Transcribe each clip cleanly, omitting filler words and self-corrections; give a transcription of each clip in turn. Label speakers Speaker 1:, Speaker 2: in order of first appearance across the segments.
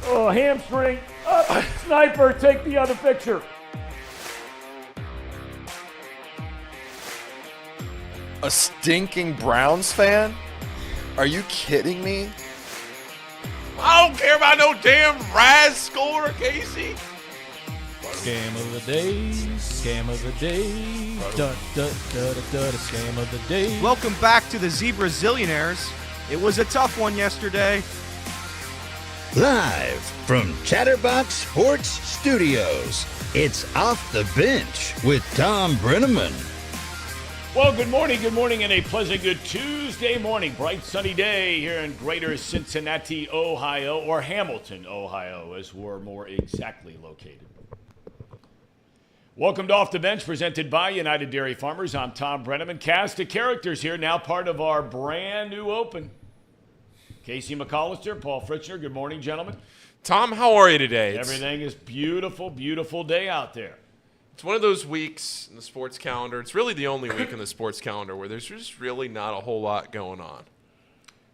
Speaker 1: Oh, hamstring. Up. Sniper, take the other picture.
Speaker 2: A stinking Browns fan? Are you kidding me?
Speaker 3: I don't care about no damn Raz score, Casey.
Speaker 4: Scam of the day, scam of the day, scam of the day.
Speaker 5: Welcome back to the Zebra Zillionaires. It was a tough one yesterday.
Speaker 6: Live from Chatterbox Sports Studios, it's Off the Bench with Tom Brenneman.
Speaker 1: Well, good morning, and a pleasant good Tuesday morning. Bright sunny day here in greater Cincinnati, Ohio, or Hamilton, Ohio, as we're more exactly located. Welcome to Off the Bench, presented by United Dairy Farmers. I'm Tom Brenneman. Cast of characters here, now part of our brand new open. Casey McAllister, Paul Fritzner, good morning, gentlemen.
Speaker 3: Tom, how are you today?
Speaker 1: Everything is beautiful, beautiful day out there.
Speaker 3: It's one of those weeks in the sports calendar. It's really the only week in the sports calendar where there's just really not a whole lot going on.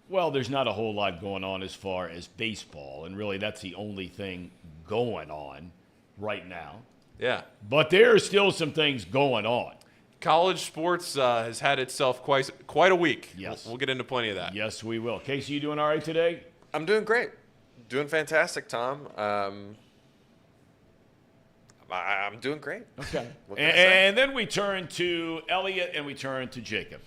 Speaker 1: Well, there's not a whole lot going on as far as baseball, and really that's the only thing going on right now.
Speaker 3: Yeah.
Speaker 1: But there are still some things going on.
Speaker 3: College sports has had itself quite a week.
Speaker 1: Yes.
Speaker 3: We'll get into plenty of that.
Speaker 1: Yes, we will. Casey, you doing all right today?
Speaker 2: I'm doing great. Doing fantastic, Tom. I'm doing great.
Speaker 1: Okay.
Speaker 2: What can I say?
Speaker 1: And then we turn to Elliot and we turn to Jacob.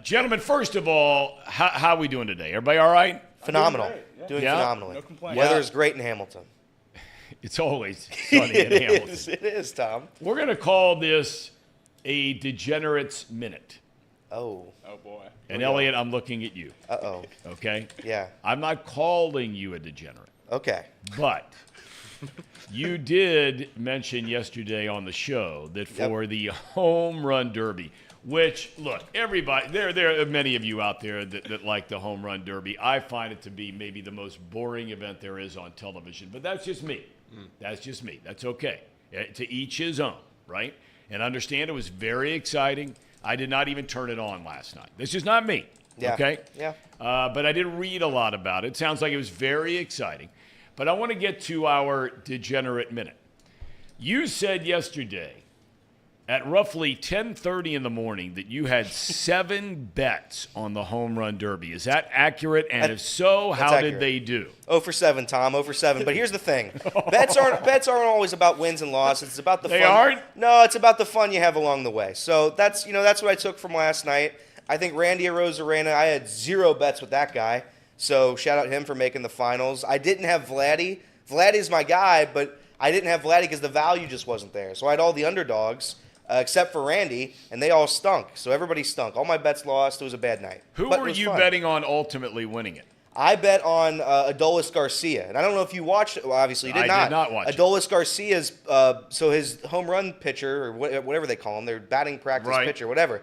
Speaker 1: Gentlemen, first of all, how are we doing today? Everybody all right?
Speaker 7: Phenomenal. Doing
Speaker 1: Yeah?
Speaker 7: phenomenally.
Speaker 4: No complaints.
Speaker 7: Weather is great in Hamilton.
Speaker 1: It's always sunny in Hamilton.
Speaker 7: It is, Tom.
Speaker 1: We're going to call this a Degenerates Minute.
Speaker 7: Oh.
Speaker 4: Oh, boy.
Speaker 1: And Elliot, I'm looking at you,
Speaker 7: Uh-oh.
Speaker 1: okay?
Speaker 7: Yeah.
Speaker 1: I'm not calling you a degenerate,
Speaker 7: Okay.
Speaker 1: but you did mention yesterday on the show that for the home run derby, which, look, everybody, there are many of you out there that like the home run derby. I find it to be maybe the most boring event there is on television, but that's just me. That's just me. That's okay. To each his own, right? And understand it was very exciting. I did not even turn it on last night. This is not me,
Speaker 7: Yeah.
Speaker 1: okay?
Speaker 7: Yeah.
Speaker 1: But I did read a lot about it. Sounds like it was very exciting. But I want to get to our Degenerate Minute. You said yesterday at roughly 10:30 in the morning that you had 7 bets on the home run derby. Is that accurate? And if so, how did
Speaker 7: accurate.
Speaker 1: they do?
Speaker 7: 0 for 7, Tom. 0 for 7. But here's the thing. Bets aren't always about wins and losses. It's about the
Speaker 1: They
Speaker 7: fun.
Speaker 1: aren't?
Speaker 7: No, it's about the fun you have along the way. So that's what I took from last night. I think Randy Arozarena, I had 0 bets with that guy. So shout out him for making the finals. I didn't have Vladdy. Vladdy's my guy, but I didn't have Vladdy because the value just wasn't there. So I had all the underdogs. Except for Randy, and they all stunk. So everybody stunk. All my bets lost. It was a bad night.
Speaker 1: Who
Speaker 7: But it
Speaker 1: were
Speaker 7: was
Speaker 1: you
Speaker 7: fun.
Speaker 1: betting on ultimately winning it?
Speaker 7: I bet on Adolis Garcia, and I don't know if you watched it. Well, obviously, you did
Speaker 1: I
Speaker 7: not.
Speaker 1: did not watch it.
Speaker 7: Adolis Garcia's, so his home run pitcher, or whatever they call him, their batting practice
Speaker 1: Right.
Speaker 7: pitcher, whatever.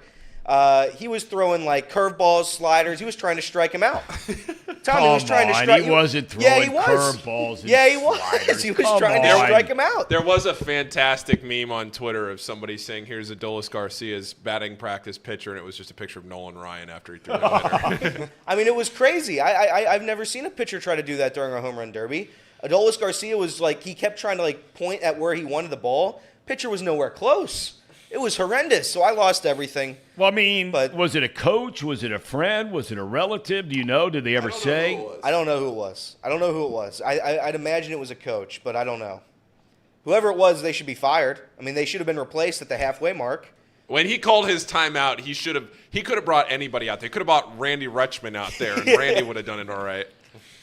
Speaker 7: He was throwing like curveballs, sliders. He was trying to strike him out. Tom, he was trying to strike.
Speaker 1: He wasn't throwing
Speaker 7: yeah, he was.
Speaker 1: curveballs and
Speaker 7: Yeah, he was.
Speaker 1: sliders.
Speaker 7: He was
Speaker 1: Come
Speaker 7: trying to
Speaker 1: on.
Speaker 7: strike him out.
Speaker 3: There was a fantastic meme on Twitter of somebody saying, here's Adolis Garcia's batting practice pitcher, and it was just a picture of Nolan Ryan after he threw the hitter.
Speaker 7: I mean, it was crazy. I've never seen a pitcher try to do that during a home run derby. Adolis Garcia was like, he kept trying to like point at where he wanted the ball. Pitcher was nowhere close. It was horrendous. So I lost everything.
Speaker 1: Well, I mean,
Speaker 7: But-
Speaker 1: was it a coach? Was it a friend? Was it a relative? Do you know? Did they ever say?
Speaker 7: I don't know who it was. I'd imagine it was a coach, but I don't know. Whoever it was, they should be fired. I mean, they should have been replaced at the halfway mark.
Speaker 3: When he called his timeout, he could have brought anybody out there. He could have brought Randy Rutschman out there, and Randy would have done it all right.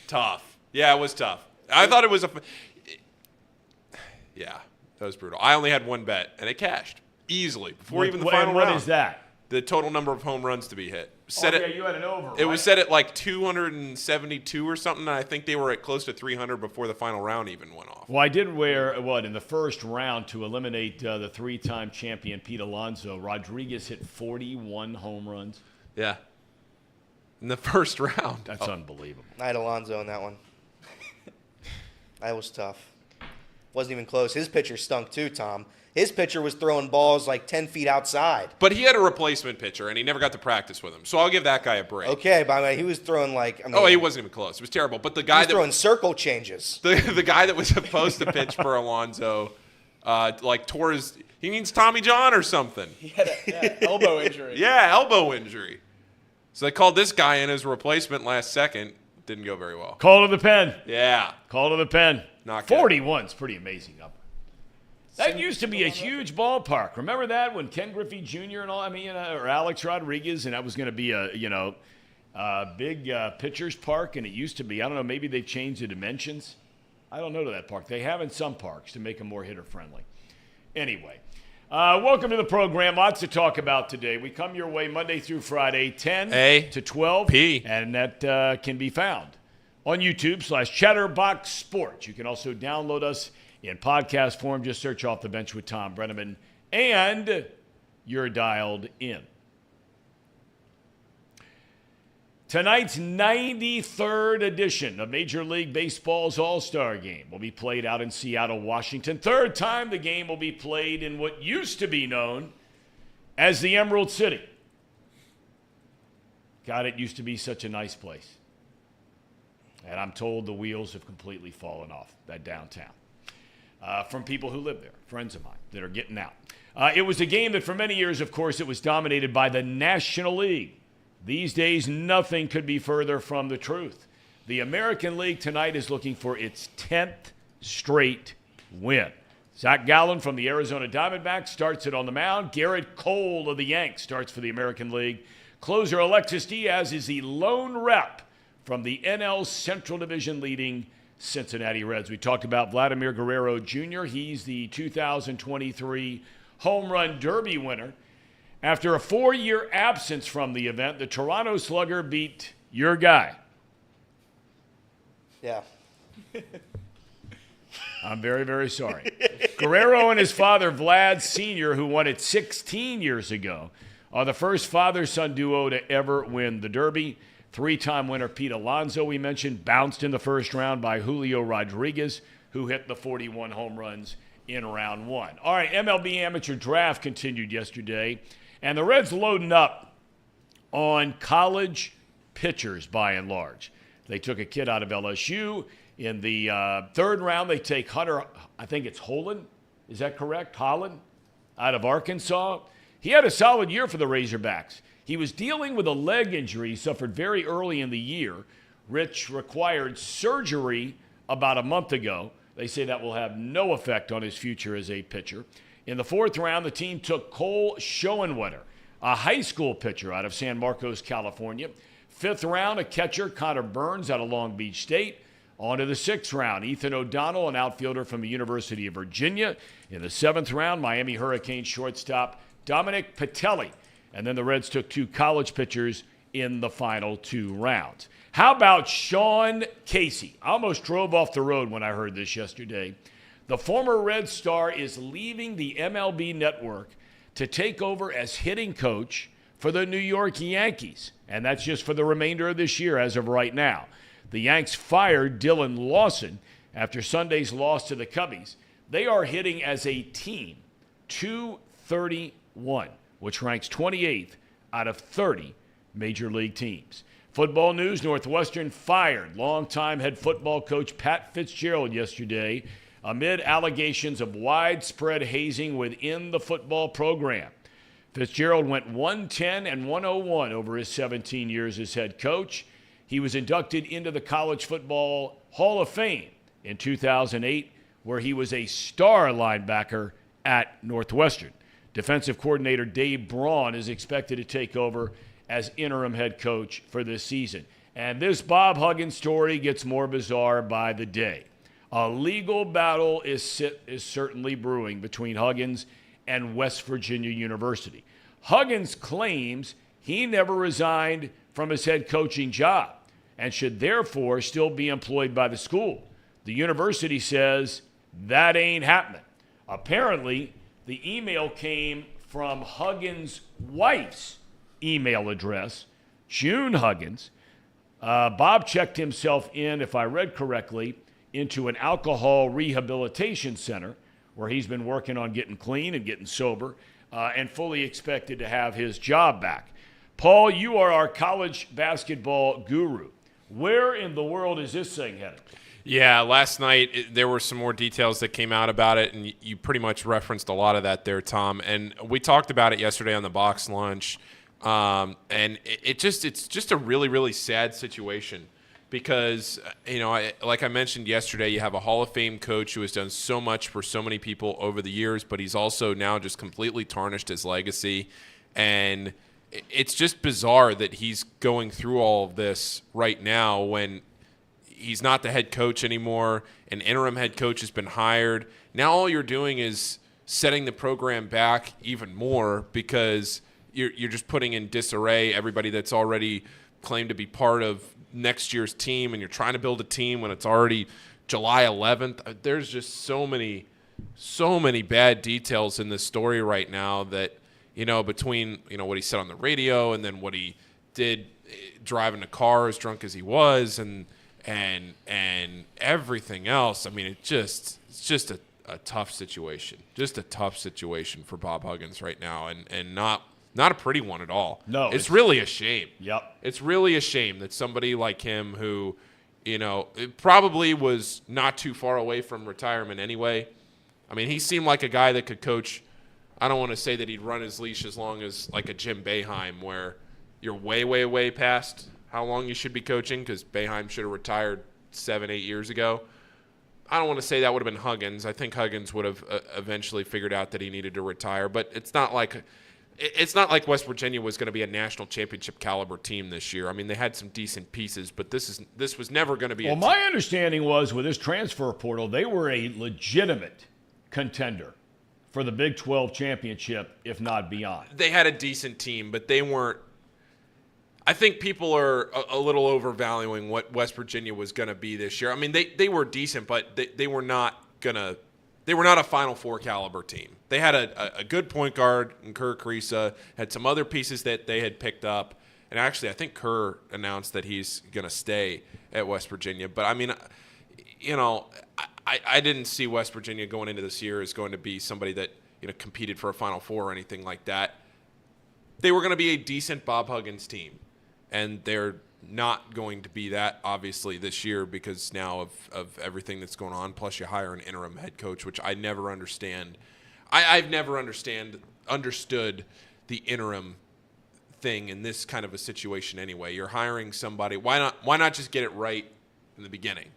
Speaker 3: Tough. Yeah, it was tough. I thought it was yeah, that was brutal. I only had 1 bet, and it cashed easily before even the final round.
Speaker 1: What is that?
Speaker 3: The total number of home runs to be hit.
Speaker 1: You had an over.
Speaker 3: It was set at like 272 or something, and I think they were at close to 300 before the final round even went off.
Speaker 1: Well, I did wear in the first round to eliminate the 3-time champion Pete Alonso. Rodriguez hit 41 home runs.
Speaker 3: Yeah. In the first round.
Speaker 1: That's unbelievable.
Speaker 7: I had Alonzo in that one. That was tough. Wasn't even close. His pitcher stunk too, Tom. His pitcher was throwing balls like 10 feet outside.
Speaker 3: But he had a replacement pitcher, and he never got to practice with him. So I'll give that guy a break.
Speaker 7: Okay, but I mean, he was throwing like.
Speaker 3: He wasn't even close. It was terrible. But the
Speaker 7: he
Speaker 3: guy
Speaker 7: was throwing circle changes.
Speaker 3: the guy that was supposed to pitch for Alonso, tore his. He needs Tommy John or something.
Speaker 4: He had an elbow injury.
Speaker 3: Yeah, elbow injury. So they called this guy in as a replacement last second. Didn't go very well.
Speaker 1: Call to the pen.
Speaker 3: Yeah.
Speaker 1: Call to the pen.
Speaker 3: Not good.
Speaker 1: 41's pretty amazing up. That used to be a huge ballpark. Remember that when Ken Griffey Jr. and all, or Alex Rodriguez, and that was going to be a big pitcher's park, and it used to be, I don't know, maybe they've changed the dimensions. I don't know to that park. They have in some parks to make them more hitter-friendly. Anyway, welcome to the program. Lots to talk about today. We come your way Monday through Friday, 10
Speaker 3: A
Speaker 1: to 12.
Speaker 3: P.
Speaker 1: And that can be found on YouTube/Chatterbox Sports. You can also download us in podcast form. Just search Off the Bench with Tom Brenneman, and you're dialed in. Tonight's 93rd edition of Major League Baseball's All Star Game will be played out in Seattle, Washington. Third time the game will be played in what used to be known as the Emerald City. God, it used to be such a nice place. And I'm told the wheels have completely fallen off that downtown. From people who live there, friends of mine that are getting out. It was a game that for many years, of course, it was dominated by the National League. These days, nothing could be further from the truth. The American League tonight is looking for its 10th straight win. Zach Gallen from the Arizona Diamondbacks starts it on the mound. Garrett Cole of the Yanks starts for the American League. Closer Alexis Diaz is the lone rep from the NL Central Division leading Cincinnati Reds. We talked about Vladimir Guerrero Jr. He's the 2023 Home Run Derby winner. After a 4-year absence from the event, the Toronto Slugger beat your guy.
Speaker 7: Yeah.
Speaker 1: I'm very, very sorry. Guerrero and his father, Vlad Sr., who won it 16 years ago, are the first father-son duo to ever win the Derby. 3-time winner Pete Alonso, we mentioned, bounced in the first round by Julio Rodriguez, who hit the 41 home runs in round one. All right, MLB Amateur Draft continued yesterday, and the Reds loading up on college pitchers by and large. They took a kid out of LSU. In the third round, they take Hunter, I think it's Holland. Is that correct? Holland out of Arkansas. He had a solid year for the Razorbacks. He was dealing with a leg injury he suffered very early in the year, which required surgery about a month ago. They say that will have no effect on his future as a pitcher. In the fourth round, the team took Cole Schoenwetter, a high school pitcher out of San Marcos, California. Fifth round, a catcher, Connor Burns out of Long Beach State. On to the sixth round, Ethan O'Donnell, an outfielder from the University of Virginia. In the seventh round, Miami Hurricanes shortstop Dominic Patelli. And then the Reds took 2 college pitchers in the final 2 rounds. How about Sean Casey? I almost drove off the road when I heard this yesterday. The former Red star is leaving the MLB network to take over as hitting coach for the New York Yankees. And that's just for the remainder of this year as of right now. The Yanks fired Dylan Lawson after Sunday's loss to the Cubbies. They are hitting as a team 231. Which ranks 28th out of 30 major league teams. Football news, Northwestern fired longtime head football coach Pat Fitzgerald yesterday amid allegations of widespread hazing within the football program. Fitzgerald went 110 and 101 over his 17 years as head coach. He was inducted into the College Football Hall of Fame in 2008, where he was a star linebacker at Northwestern. Defensive coordinator Dave Braun is expected to take over as interim head coach for this season. And this Bob Huggins story gets more bizarre by the day. A legal battle is certainly brewing between Huggins and West Virginia University. Huggins claims he never resigned from his head coaching job and should therefore still be employed by the school. The university says that ain't happening. Apparently, the email came from Huggins' wife's email address, June Huggins. Bob checked himself in, if I read correctly, into an alcohol rehabilitation center where he's been working on getting clean and getting sober, and fully expected to have his job back. Paul, you are our college basketball guru. Where in the world is this thing headed?
Speaker 3: Yeah, last night there were some more details that came out about it, and you pretty much referenced a lot of that there, Tom. And we talked about it yesterday on the box lunch, and it's just a really, really sad situation because, like I mentioned yesterday, you have a Hall of Fame coach who has done so much for so many people over the years, but he's also now just completely tarnished his legacy. And it's just bizarre that he's going through all of this right now when he's not the head coach anymore. An interim head coach has been hired. Now all you're doing is setting the program back even more because you're just putting in disarray everybody that's already claimed to be part of next year's team, and you're trying to build a team when it's already July 11th. There's just so many bad details in this story right now that, between, what he said on the radio and then what he did driving the car as drunk as he was and everything else. I mean, it's just a tough situation. Just a tough situation for Bob Huggins right now, and not a pretty one at all.
Speaker 1: No.
Speaker 3: It's really a shame.
Speaker 1: Yep.
Speaker 3: It's really a shame that somebody like him who, it probably was not too far away from retirement anyway. I mean, he seemed like a guy that could coach. I don't want to say that he'd run his leash as long as like a Jim Boeheim, where you're way, way, way past how long you should be coaching, because Boeheim should have retired 7-8 years ago. I don't want to say that would have been Huggins. I think Huggins would have eventually figured out that he needed to retire, but it's not like West Virginia was going to be a national championship caliber team this year. I mean, they had some decent pieces, but this was never going to be.
Speaker 1: Well, my understanding was with this transfer portal, they were a legitimate contender for the Big 12 championship, if not beyond.
Speaker 3: They had a decent team, but they weren't. I think people are a little overvaluing what West Virginia was going to be this year. I mean, they were decent, but they were not a Final Four caliber team. They had a good point guard in Kerr Kriisa, had some other pieces that they had picked up, and actually I think Kerr announced that he's going to stay at West Virginia. But I mean, I didn't see West Virginia going into this year as going to be somebody that competed for a Final Four or anything like that. They were going to be a decent Bob Huggins team, and they're not going to be that, obviously, this year because now of everything that's going on, plus you hire an interim head coach, which I never understand. I've never understood the interim thing in this kind of a situation anyway. You're hiring somebody. Why not just get it right in the beginning?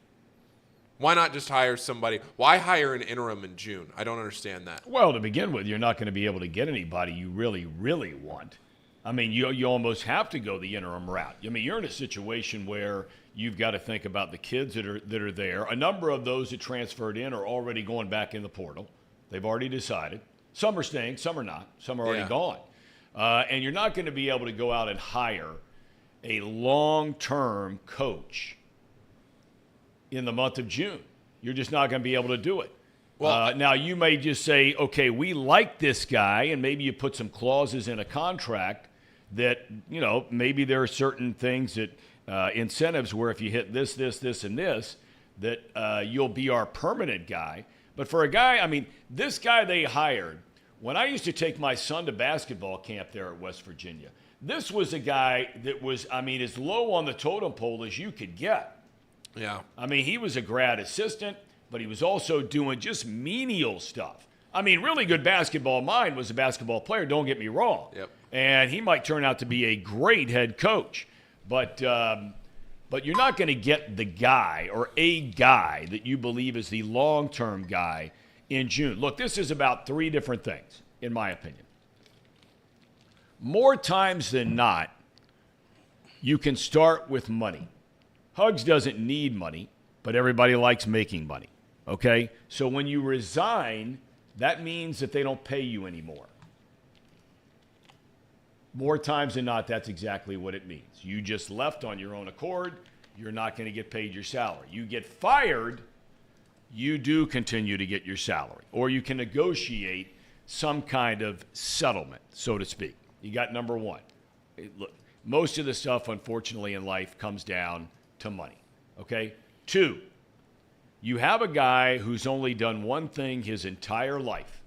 Speaker 3: Why not just hire somebody? Why hire an interim in June? I don't understand that.
Speaker 1: Well, to begin with, you're not going to be able to get anybody you really, really want. I mean, you almost have to go the interim route. I mean, you're in a situation where you've got to think about the kids that are there. A number of those that transferred in are already going back in the portal. They've already decided. Some are staying, some are not. Some are already gone. And you're not going to be able to go out and hire a long-term coach in the month of June. You're just not going to be able to do it. Well, now you may just say, okay, we like this guy, and maybe you put some clauses in a contract that, maybe there are certain things that incentives where if you hit this, and this, that you'll be our permanent guy. But for a guy, I mean, this guy they hired, when I used to take my son to basketball camp there at West Virginia, this was a guy that was, as low on the totem pole as you could get.
Speaker 3: Yeah.
Speaker 1: I mean, he was a grad assistant, but he was also doing just menial stuff. I mean, really good basketball mind, was a basketball player, don't get me wrong.
Speaker 3: Yep.
Speaker 1: And he might turn out to be a great head coach. But you're not going to get the guy or a guy that you believe is the long-term guy in June. Look, this is about three different things, in my opinion. More times than not, you can start with money. Hugs doesn't need money, but everybody likes making money, okay? So when you resign, that means that they don't pay you anymore. More times than not, that's exactly what it means. You just left on your own accord. You're not going to get paid your salary. You get fired, you do continue to get your salary. Or you can negotiate some kind of settlement, so to speak. You got number one. Look, most of the stuff, unfortunately, in life comes down to money, okay? Two, You have a guy who's only done one thing his entire life.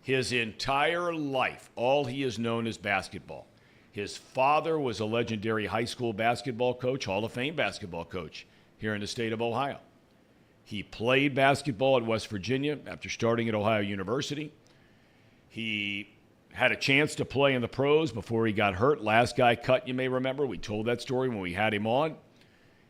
Speaker 1: His entire life, all he has known is basketball. His father was a legendary high school basketball coach, Hall of Fame basketball coach here in the state of Ohio. He played basketball at West Virginia after starting at Ohio University. He had a chance to play in the pros before he got hurt. Last guy cut, you may remember. We told that story when we had him on.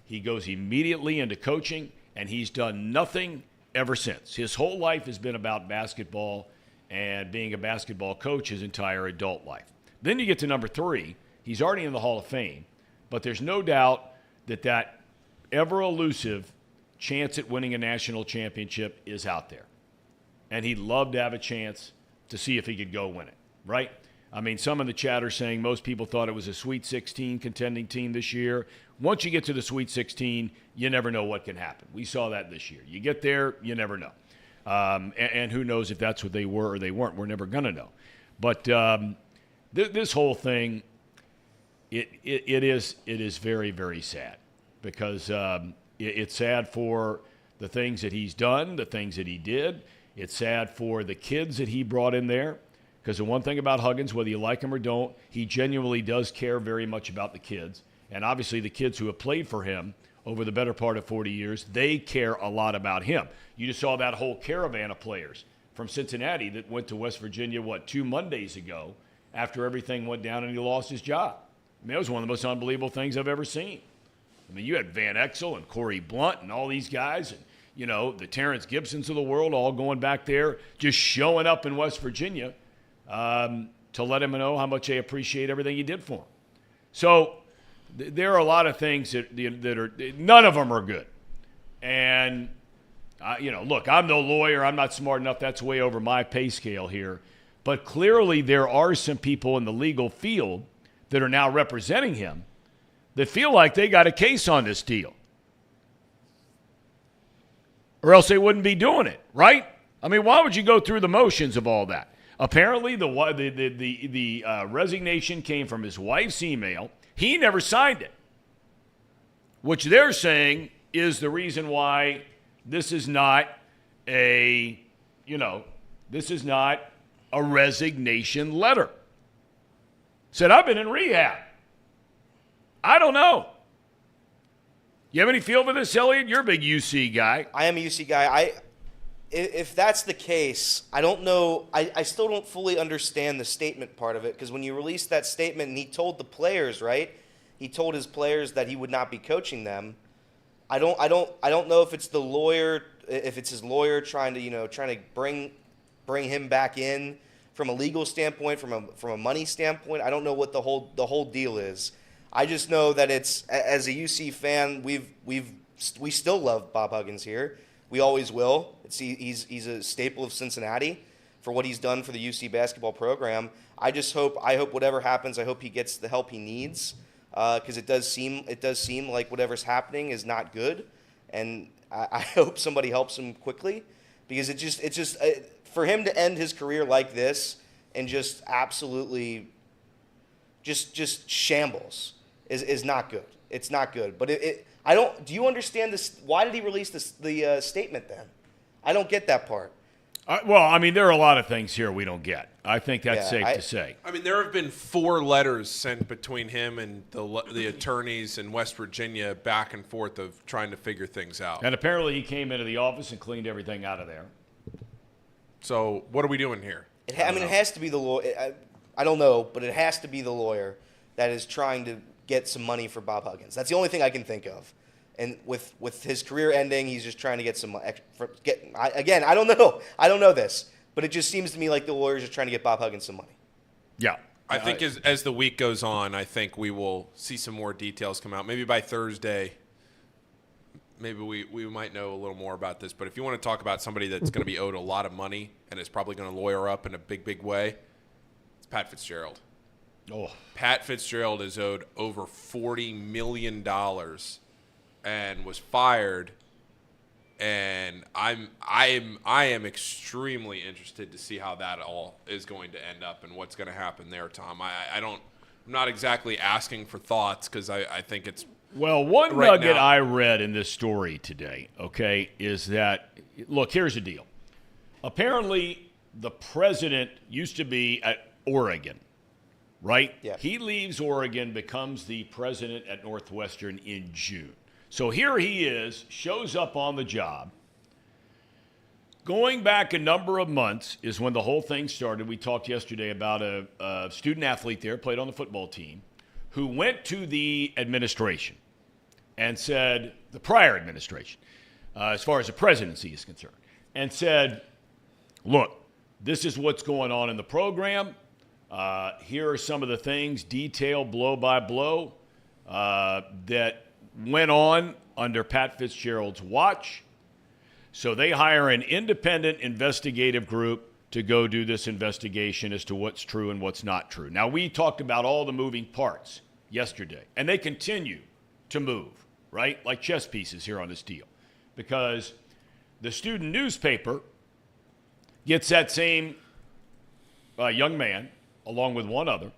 Speaker 1: He goes immediately into coaching, and he's done nothing ever since. His whole life has been about basketball and being a basketball coach his entire adult life. Then you get to number 3. He's already in the Hall of Fame, but there's no doubt that ever-elusive chance at winning a national championship is out there. And he'd love to have a chance to see if he could go win it, right? I mean, some of the chat are saying most people thought it was a Sweet 16 contending team this year. Once you get to the Sweet 16, you never know what can happen. We saw that this year. You get there, you never know. And who knows if that's what they were or they weren't. We're never going to know. But this whole thing, it is very, very sad because it's sad for the things that he's done, the things that he did. It's sad for the kids that he brought in there. Because the one thing about Huggins, whether you like him or don't, he genuinely does care very much about the kids. And obviously the kids who have played for him over the better part of 40 years, they care a lot about him. You just saw that whole caravan of players from Cincinnati that went to West Virginia, 2 Mondays ago after everything went down and he lost his job. I mean, that was one of the most unbelievable things I've ever seen. I mean, you had Van Exel and Corey Blunt and all these guys and, you know, the Terrence Gibsons of the world all going back there, just showing up in West Virginia to let him know how much they appreciate everything he did for him. So there are a lot of things that are – none of them are good. And, look, I'm no lawyer. I'm not smart enough. That's way over my pay scale here. But clearly there are some people in the legal field that are now representing him that feel like they got a case on this deal. Or else they wouldn't be doing it, right? I mean, why would you go through the motions of all that? Apparently, the resignation came from his wife's email. He never signed it, which they're saying is the reason why this is not a resignation letter. Said, I've been in rehab. I don't know. You have any feel for this, Elliot? You're a big UC guy.
Speaker 7: I am a UC guy. If that's the case, I don't know. I still don't fully understand the statement part of it because when you released that statement and he told the players, right? He told his players that he would not be coaching them. I don't know if it's the lawyer, if it's his lawyer trying to bring him back in from a legal standpoint, from a money standpoint. I don't know what the whole deal is. I just know that it's, as a UC fan, we still love Bob Huggins here. We always will. He's a staple of Cincinnati for what he's done for the UC basketball program. I hope whatever happens, I hope he gets the help he needs because it does seem like whatever's happening is not good, and I hope somebody helps him quickly because it's just for him to end his career like this and just absolutely just shambles is not good. It's not good. But do you understand this? Why did he release the statement then? I don't get that part.
Speaker 1: Well, I mean, there are a lot of things here we don't get. I think that's safe to say.
Speaker 3: I mean, there have been 4 letters sent between him and the attorneys in West Virginia back and forth of trying to figure things out.
Speaker 1: And apparently he came into the office and cleaned everything out of there.
Speaker 3: So what are we doing here?
Speaker 7: It has to be the lawyer. I don't know, but it has to be the lawyer that is trying to get some money for Bob Huggins. That's the only thing I can think of. And with his career ending, he's just trying to get some again, I don't know. I don't know this, but it just seems to me like the lawyer's just trying to get Bob Huggins some money.
Speaker 1: Yeah.
Speaker 3: I think as the week goes on, I think we will see some more details come out. Maybe by Thursday, maybe we might know a little more about this. But if you want to talk about somebody that's going to be owed a lot of money and is probably going to lawyer up in a big, big way, it's Pat Fitzgerald.
Speaker 1: Oh.
Speaker 3: Pat Fitzgerald is owed over $40 million and was fired. And I am extremely interested to see how that all is going to end up and what's going to happen there, Tom. I'm not exactly asking for thoughts because I think it's
Speaker 1: Well, one
Speaker 3: right
Speaker 1: nugget
Speaker 3: now.
Speaker 1: I read in this story today, okay, is that, look, here's the deal. Apparently, the president used to be at Oregon, right?
Speaker 7: Yeah.
Speaker 1: He leaves Oregon, becomes the president at Northwestern in June. So here he is, shows up on the job. Going back a number of months is when the whole thing started. We talked yesterday about a student athlete there, played on the football team, who went to the administration and said, the prior administration, as far as the presidency is concerned, and said, look, this is what's going on in the program. Here are some of the things, detailed blow by blow, that went on under Pat Fitzgerald's watch. So they hire an independent investigative group to go do this investigation as to what's true and what's not true. Now, we talked about all the moving parts yesterday, and they continue to move, right? Like chess pieces here on this deal. Because the student newspaper gets that same young man, along with one other,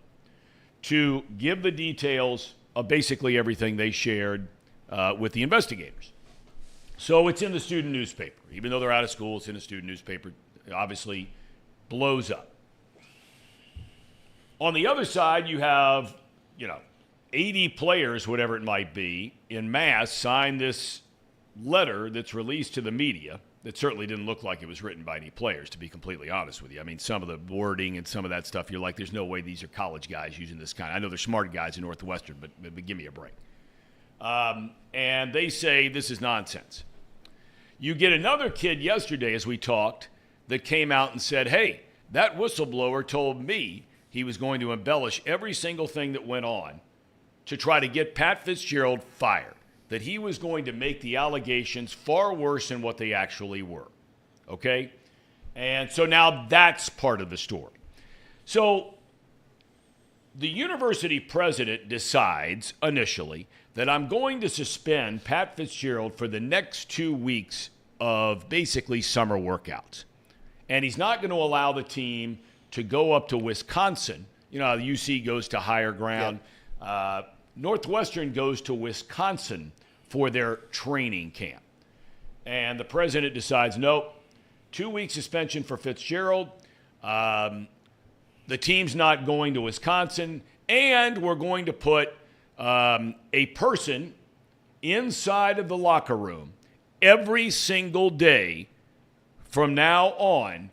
Speaker 1: to give the details of basically everything they shared with the investigators. So it's in the student newspaper. Even though they're out of school, it's in the student newspaper. It obviously blows up. On the other side, you have, 80 players, whatever it might be, in mass sign this letter that's released to the media that certainly didn't look like it was written by any players, to be completely honest with you. I mean, some of the wording and some of that stuff, you're like, there's no way these are college guys using this kind. I know they're smart guys in Northwestern, but give me a break. And they say this is nonsense. You get another kid yesterday, as we talked, that came out and said, hey, that whistleblower told me he was going to embellish every single thing that went on to try to get Pat Fitzgerald fired, that he was going to make the allegations far worse than what they actually were. Okay? And so now that's part of the story. So the university president decides initially that I'm going to suspend Pat Fitzgerald for the next 2 weeks of basically summer workouts. And he's not going to allow the team to go up to Wisconsin. The UC goes to higher ground. Yep. Northwestern goes to Wisconsin for their training camp. And the president decides, nope, 2 week suspension for Fitzgerald. The team's not going to Wisconsin. And we're going to put a person inside of the locker room every single day from now on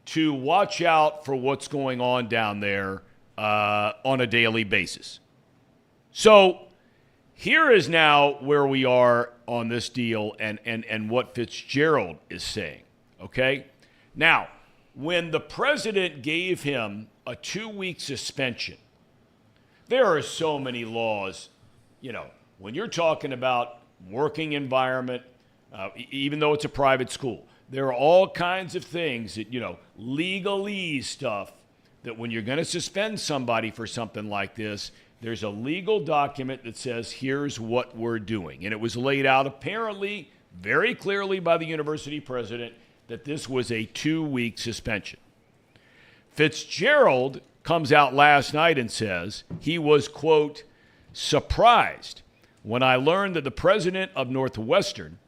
Speaker 1: to watch out for what's going on down there on a daily basis. So here is now where we are on this deal and what Fitzgerald is saying, okay? Now, when the president gave him a 2 week suspension, there are so many laws, when you're talking about working environment, even though it's a private school, there are all kinds of things that, legalese stuff that when you're going to suspend somebody for something like this, there's a legal document that says, here's what we're doing. And it was laid out apparently very clearly by the university president that this was a 2 week suspension. Fitzgerald comes out last night and says he was, quote, surprised when I learned that the president of Northwestern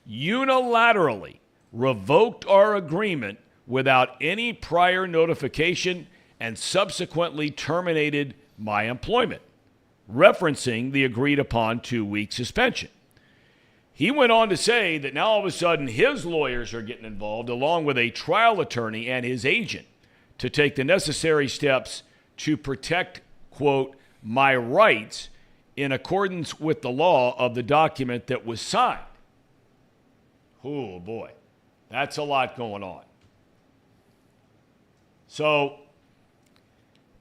Speaker 1: unilaterally revoked our agreement without any prior notification and subsequently terminated my employment, referencing the agreed upon 2 week suspension. He went on to say that now all of a sudden his lawyers are getting involved along with a trial attorney and his agent to take the necessary steps to protect, quote, my rights in accordance with the law of the document that was signed. Oh, boy. That's a lot going on. So,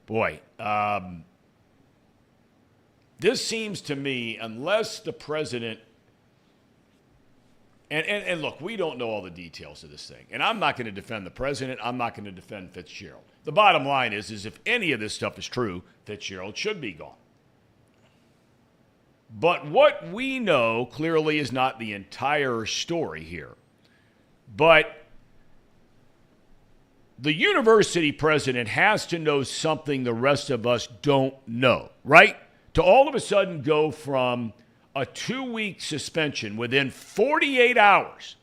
Speaker 1: boy, this seems to me, unless the president, and look, we don't know all the details of this thing. And I'm not going to defend the president. I'm not going to defend Fitzgerald. The bottom line is if any of this stuff is true, Fitzgerald should be gone. But what we know clearly is not the entire story here. But the university president has to know something the rest of us don't know, right? To all of a sudden go from a 2-week suspension within 48 hours.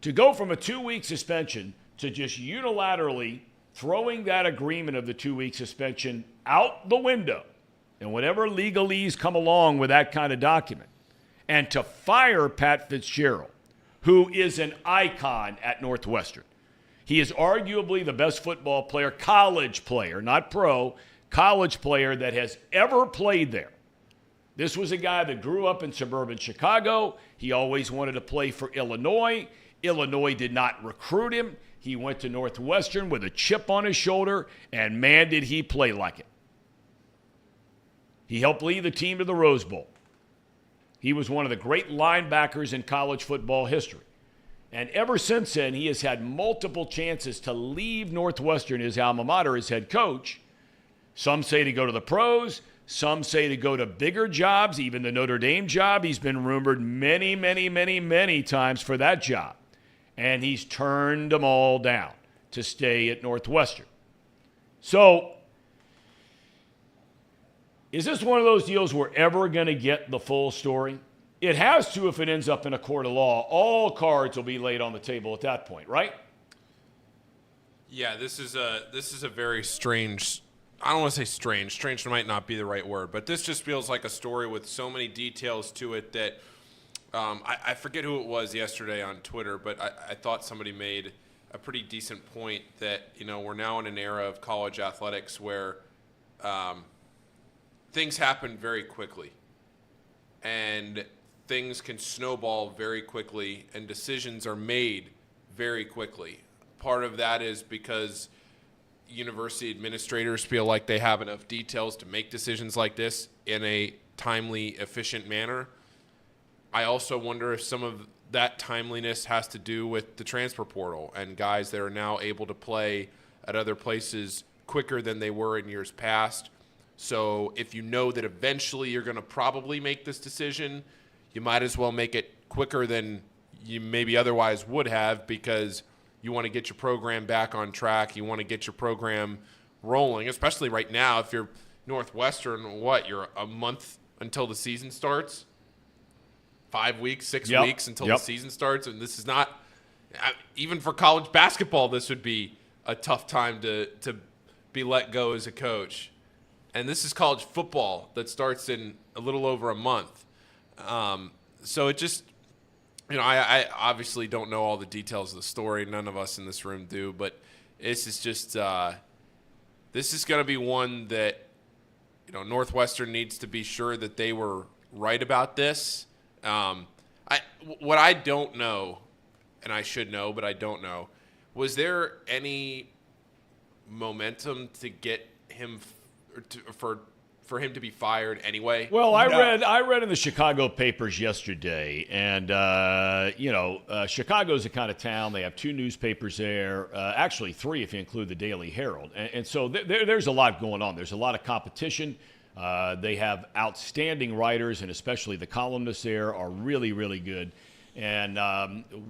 Speaker 1: To go from a 2-week suspension to just unilaterally throwing that agreement of the 2-week suspension out the window, and whatever legalese come along with that kind of document, and to fire Pat Fitzgerald, who is an icon at Northwestern. He is arguably the best football player, college player, not pro, college player that has ever played there. This was a guy that grew up in suburban Chicago. He always wanted to play for Illinois. Illinois did not recruit him. He went to Northwestern with a chip on his shoulder, and man, did he play like it. He helped lead the team to the Rose Bowl. He was one of the great linebackers in college football history. And ever since then, he has had multiple chances to leave Northwestern, his alma mater, as head coach. Some say to go to the pros. Some say to go to bigger jobs, even the Notre Dame job. He's been rumored many times for that job. And he's turned them all down to stay at Northwestern. So, is this one of those deals we're ever going to get the full story? It has to if it ends up in a court of law. All cards will be laid on the table at that point, right?
Speaker 3: Yeah, this is a very strange. I don't want to say strange. Strange might not be the right word, but this just feels like a story with so many details to it that I forget who it was yesterday on Twitter, but I thought somebody made a pretty decent point that, you know, we're now in an era of college athletics where things happen very quickly, and things can snowball very quickly, and decisions are made very quickly. Part of that is because university administrators feel like they have enough details to make decisions like this in a timely, efficient manner. I also wonder if some of that timeliness has to do with the transfer portal and guys that are now able to play at other places quicker than they were in years past. So if you know that eventually you're going to probably make this decision, you might as well make it quicker than you maybe otherwise would have, because you want to get your program back on track. You want to get your program rolling, especially right now. If you're Northwestern, you're a month until the season starts? 5 weeks, 6 weeks until the season starts. And this is not, even for college basketball, this would be a tough time to be let go as a coach. And this is college football that starts in a little over a month. So it just, you know, I obviously don't know all the details of the story. None of us in this room do. But this is just, this is going to be one that, you know, Northwestern needs to be sure that they were right about this. What I don't know, and I should know, but I don't know, was there any momentum to get him for him to be fired anyway?
Speaker 1: Well, I read in the Chicago papers yesterday, and Chicago's a kind of town. They have 2 newspapers there, actually 3 if you include the Daily Herald, and so there's a lot going on. There's a lot of competition. They have outstanding writers, and especially the columnists there are really, really good. And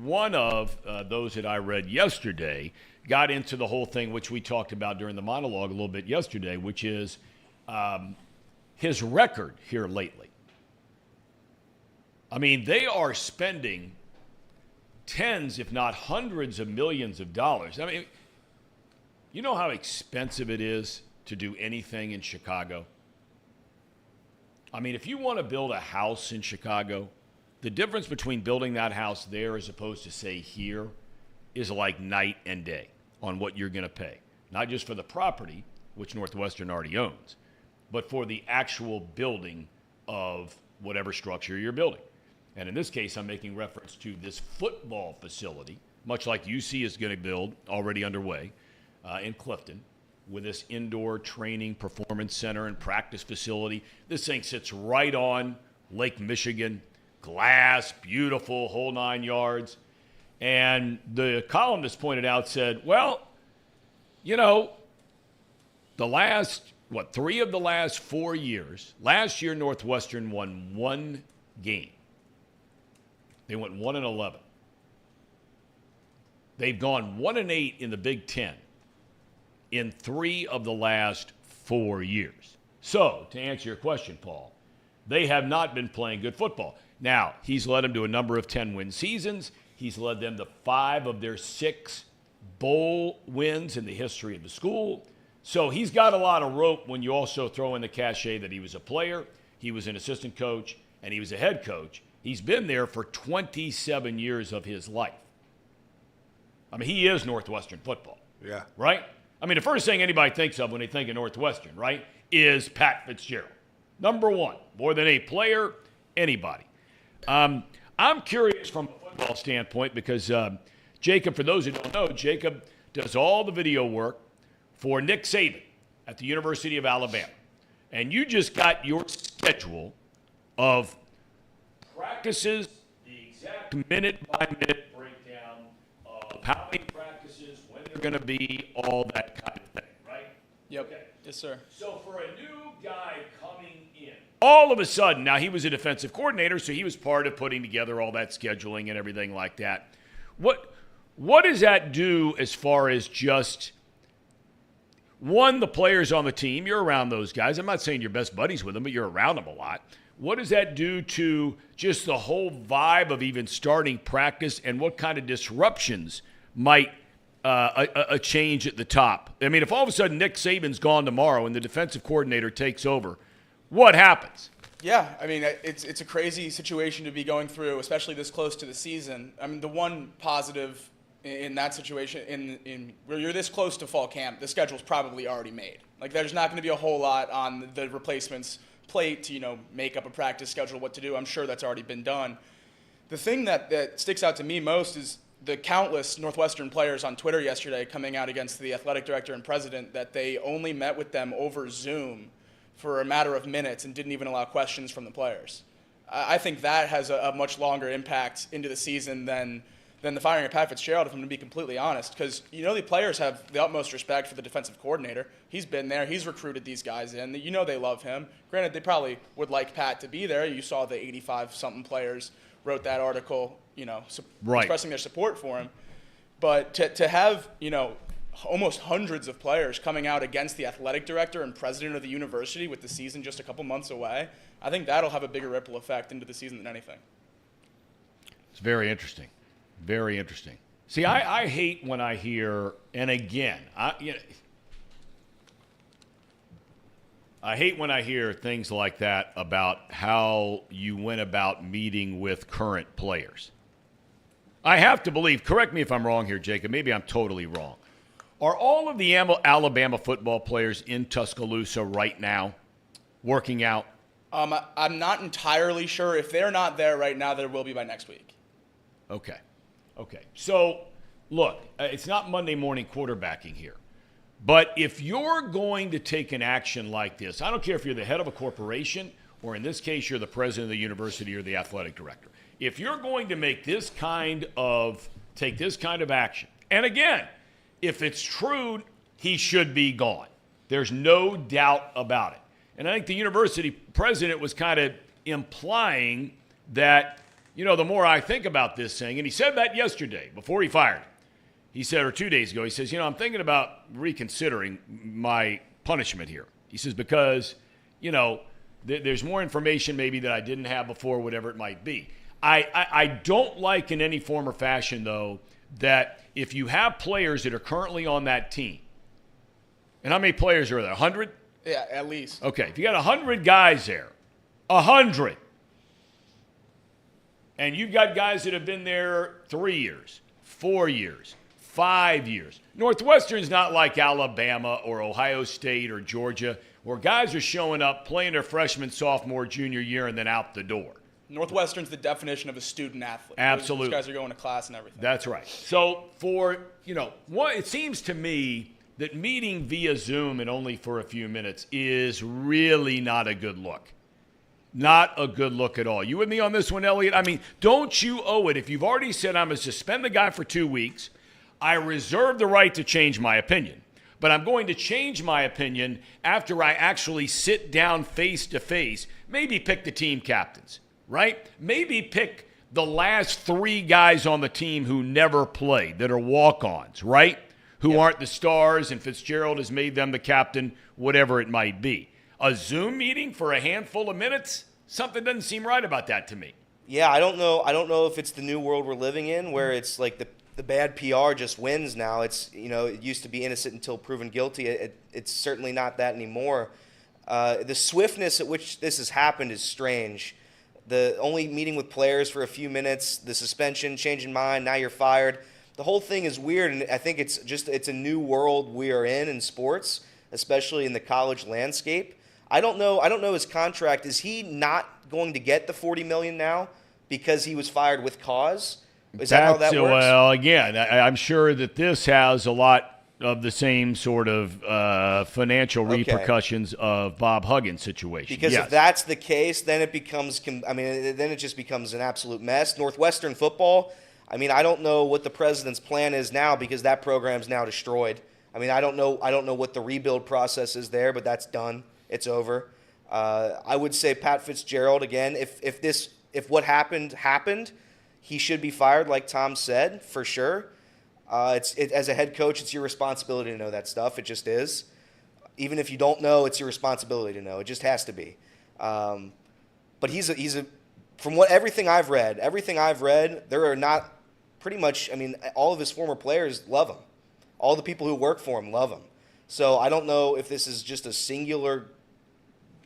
Speaker 1: one of those that I read yesterday got into the whole thing, which we talked about during the monologue a little bit yesterday, which is his record here lately. I mean, they are spending tens, if not hundreds of millions of dollars. I mean, you know how expensive it is to do anything in Chicago? I mean, if you want to build a house in Chicago, the difference between building that house there as opposed to, say, here is like night and day on what you're going to pay. Not just for the property, which Northwestern already owns, but for the actual building of whatever structure you're building. And in this case, I'm making reference to this football facility, much like UC is going to build, already underway, in Clifton, with this indoor training performance center and practice facility. This thing sits right on Lake Michigan, glass, beautiful, whole 9 yards. And the columnist pointed out, said, well, you know, the last, 3 of the last 4 years, last year Northwestern won 1 game. They went 1-11. They've gone 1-8 in the Big Ten in 3 of the last 4 years. So, to answer your question, Paul, They have not been playing good football. Now, he's led them to a number of 10-win seasons. He's led them to 5 of their 6 bowl wins in the history of the school. So he's got a lot of rope when you also throw in the cachet that he was a player, he was an assistant coach, and he was a head coach. He's been there for 27 years of his life. I mean, he is Northwestern football.
Speaker 2: Yeah.
Speaker 1: Right? I mean, the first thing anybody thinks of when they think of Northwestern, right, is Pat Fitzgerald. Number 1, more than a player, anybody. I'm curious from a football standpoint because Jacob, for those who don't know, Jacob does all the video work for Nick Saban at the University of Alabama. And you just got your schedule of practices, the exact minute-by-minute breakdown of how many practices, when they're going to be, all that kind of thing, right?
Speaker 8: Yep.
Speaker 1: Okay.
Speaker 8: Yes, sir.
Speaker 1: So for a new guy coming in, all of a sudden, now he was a defensive coordinator, so he was part of putting together all that scheduling and everything like that. What does that do as far as just, one, the players on the team? You're around those guys. I'm not saying you're best buddies with them, but you're around them a lot. What does that do to just the whole vibe of even starting practice, and what kind of disruptions might a change at the top? I mean, if all of a sudden Nick Saban's gone tomorrow and the defensive coordinator takes over, what happens?
Speaker 8: Yeah, I mean, it's a crazy situation to be going through, especially this close to the season. I mean, the one positive in that situation, in where you're this close to fall camp, the schedule's probably already made. Like, there's not going to be a whole lot on the replacements plate to, make up a practice schedule, what to do. I'm sure that's already been done. The thing that sticks out to me most is the countless Northwestern players on Twitter yesterday coming out against the athletic director and president that they only met with them over Zoom for a matter of minutes and didn't even allow questions from the players. I think that has a much longer impact into the season than the firing of Pat Fitzgerald, if I'm going to be completely honest, because the players have the utmost respect for the defensive coordinator. He's been there. He's recruited these guys in. They love him. Granted, they probably would like Pat to be there. You saw the 85-something players wrote that article,
Speaker 1: right,
Speaker 8: expressing their support for him. But to have, almost hundreds of players coming out against the athletic director and president of the university with the season just a couple months away, I think that'll have a bigger ripple effect into the season than anything.
Speaker 1: It's very interesting. Very interesting. See, I hate when I hear, and again, I hate when I hear things like that about how you went about meeting with current players. I have to believe, correct me if I'm wrong here, Jacob, maybe I'm totally wrong. Are all of the Alabama football players in Tuscaloosa right now working out?
Speaker 8: I'm not entirely sure. If they're not there right now, there will be by next week.
Speaker 1: Okay. So, look, it's not Monday morning quarterbacking here. But if you're going to take an action like this, I don't care if you're the head of a corporation or in this case you're the president of the university or the athletic director. If you're going to take this kind of action, and again, if it's true, he should be gone. There's no doubt about it. And I think the university president was kind of implying that, the more I think about this thing, and he said that yesterday before he fired him. He said, or 2 days ago, he says, I'm thinking about reconsidering my punishment here. He says, because, there's more information maybe that I didn't have before, whatever it might be. I don't like in any form or fashion, though, that if you have players that are currently on that team, and how many players are there, 100?
Speaker 8: Yeah, at least.
Speaker 1: Okay, if you got 100 guys there, 100, and you've got guys that have been there 3 years, 4 years, 5 years. Northwestern's not like Alabama or Ohio State or Georgia, where guys are showing up, playing their freshman, sophomore, junior year, and then out the door.
Speaker 8: Northwestern's the definition of a student athlete.
Speaker 1: Absolutely.
Speaker 8: Those guys are going to class and everything.
Speaker 1: That's right. So it seems to me that meeting via Zoom and only for a few minutes is really not a good look. Not a good look at all. You with me on this one, Elliot? I mean, don't you owe it? If you've already said I'm going to suspend the guy for 2 weeks, I reserve the right to change my opinion. But I'm going to change my opinion after I actually sit down face to face, maybe pick the team captains, right? Maybe pick the last 3 guys on the team who never played, that are walk-ons, right? Who aren't the stars, and Fitzgerald has made them the captain, whatever it might be. A Zoom meeting for a handful of minutes? Something doesn't seem right about that to me.
Speaker 7: Yeah, I don't know if it's the new world we're living in, where it's like the bad PR just wins now. It's, it used to be innocent until proven guilty. It's certainly not that anymore. The swiftness at which this has happened is strange. The only meeting with players for a few minutes, the suspension, changing mind, now you're fired. The whole thing is weird, and I think it's a new world we are in sports, especially in the college landscape. I don't know his contract. Is he not going to get the $40 million now because he was fired with cause? Is that how that works?
Speaker 1: Well, again, I'm sure that this has a lot of the same sort of financial repercussions of Bob Huggins' situation.
Speaker 7: Because
Speaker 1: yes.
Speaker 7: if that's the case, then it becomes, then it just becomes an absolute mess. Northwestern football, I don't know what the president's plan is now because that program's now destroyed. I don't know what the rebuild process is there, but that's done. It's over. I would say Pat Fitzgerald, again, if what happened, he should be fired, like Tom said, for sure. As a head coach, it's your responsibility to know that stuff. It just is. Even if you don't know, it's your responsibility to know. It just has to be. But from everything I've read, there are not pretty much. All of his former players love him. All the people who work for him love him. So I don't know if this is just a singular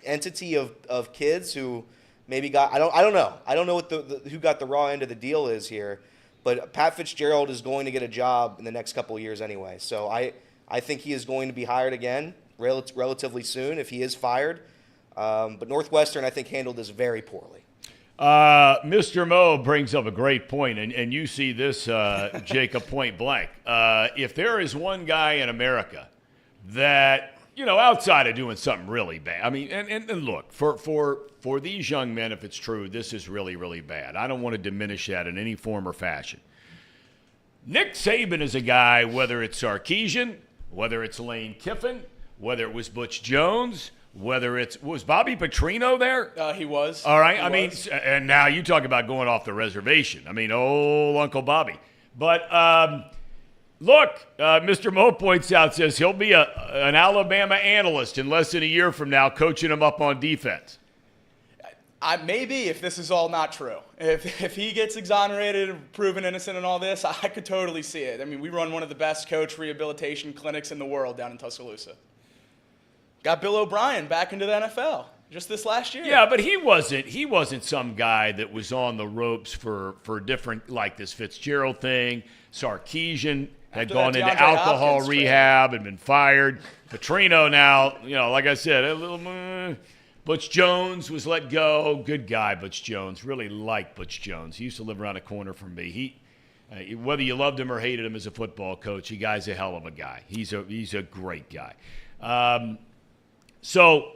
Speaker 7: entity of kids who maybe got. I don't know. I don't know what who got the raw end of the deal is here. But Pat Fitzgerald is going to get a job in the next couple of years anyway. So I think he is going to be hired again relatively soon if he is fired. But Northwestern, I think, handled this very poorly.
Speaker 1: Mr. Mo brings up a great point, and you see this, Jacob, point blank. If there is one guy in America that, outside of doing something really bad, and look, for these young men, if it's true, this is really, really bad. I don't want to diminish that in any form or fashion. Nick Saban is a guy, whether it's Sarkisian, whether it's Lane Kiffin, whether it was Butch Jones, was Bobby Petrino there?
Speaker 8: He was.
Speaker 1: All right. And now you talk about going off the reservation. Old Uncle Bobby. But look, Mr. Mo points out, says he'll be an Alabama analyst in less than a year from now, coaching him up on defense.
Speaker 8: Maybe if this is all not true. If he gets exonerated, proven innocent and all this, I could totally see it. We run one of the best coach rehabilitation clinics in the world down in Tuscaloosa. Got Bill O'Brien back into the NFL just this last year.
Speaker 1: Yeah, but he wasn't some guy that was on the ropes for different, like this Fitzgerald thing. Sarkisian had gone into alcohol rehab and been fired. Petrino now, like I said, a little. Butch Jones was let go. Good guy, Butch Jones. Really liked Butch Jones. He used to live around the corner from me. Whether you loved him or hated him as a football coach, the guy's a hell of a guy. He's a great guy. So,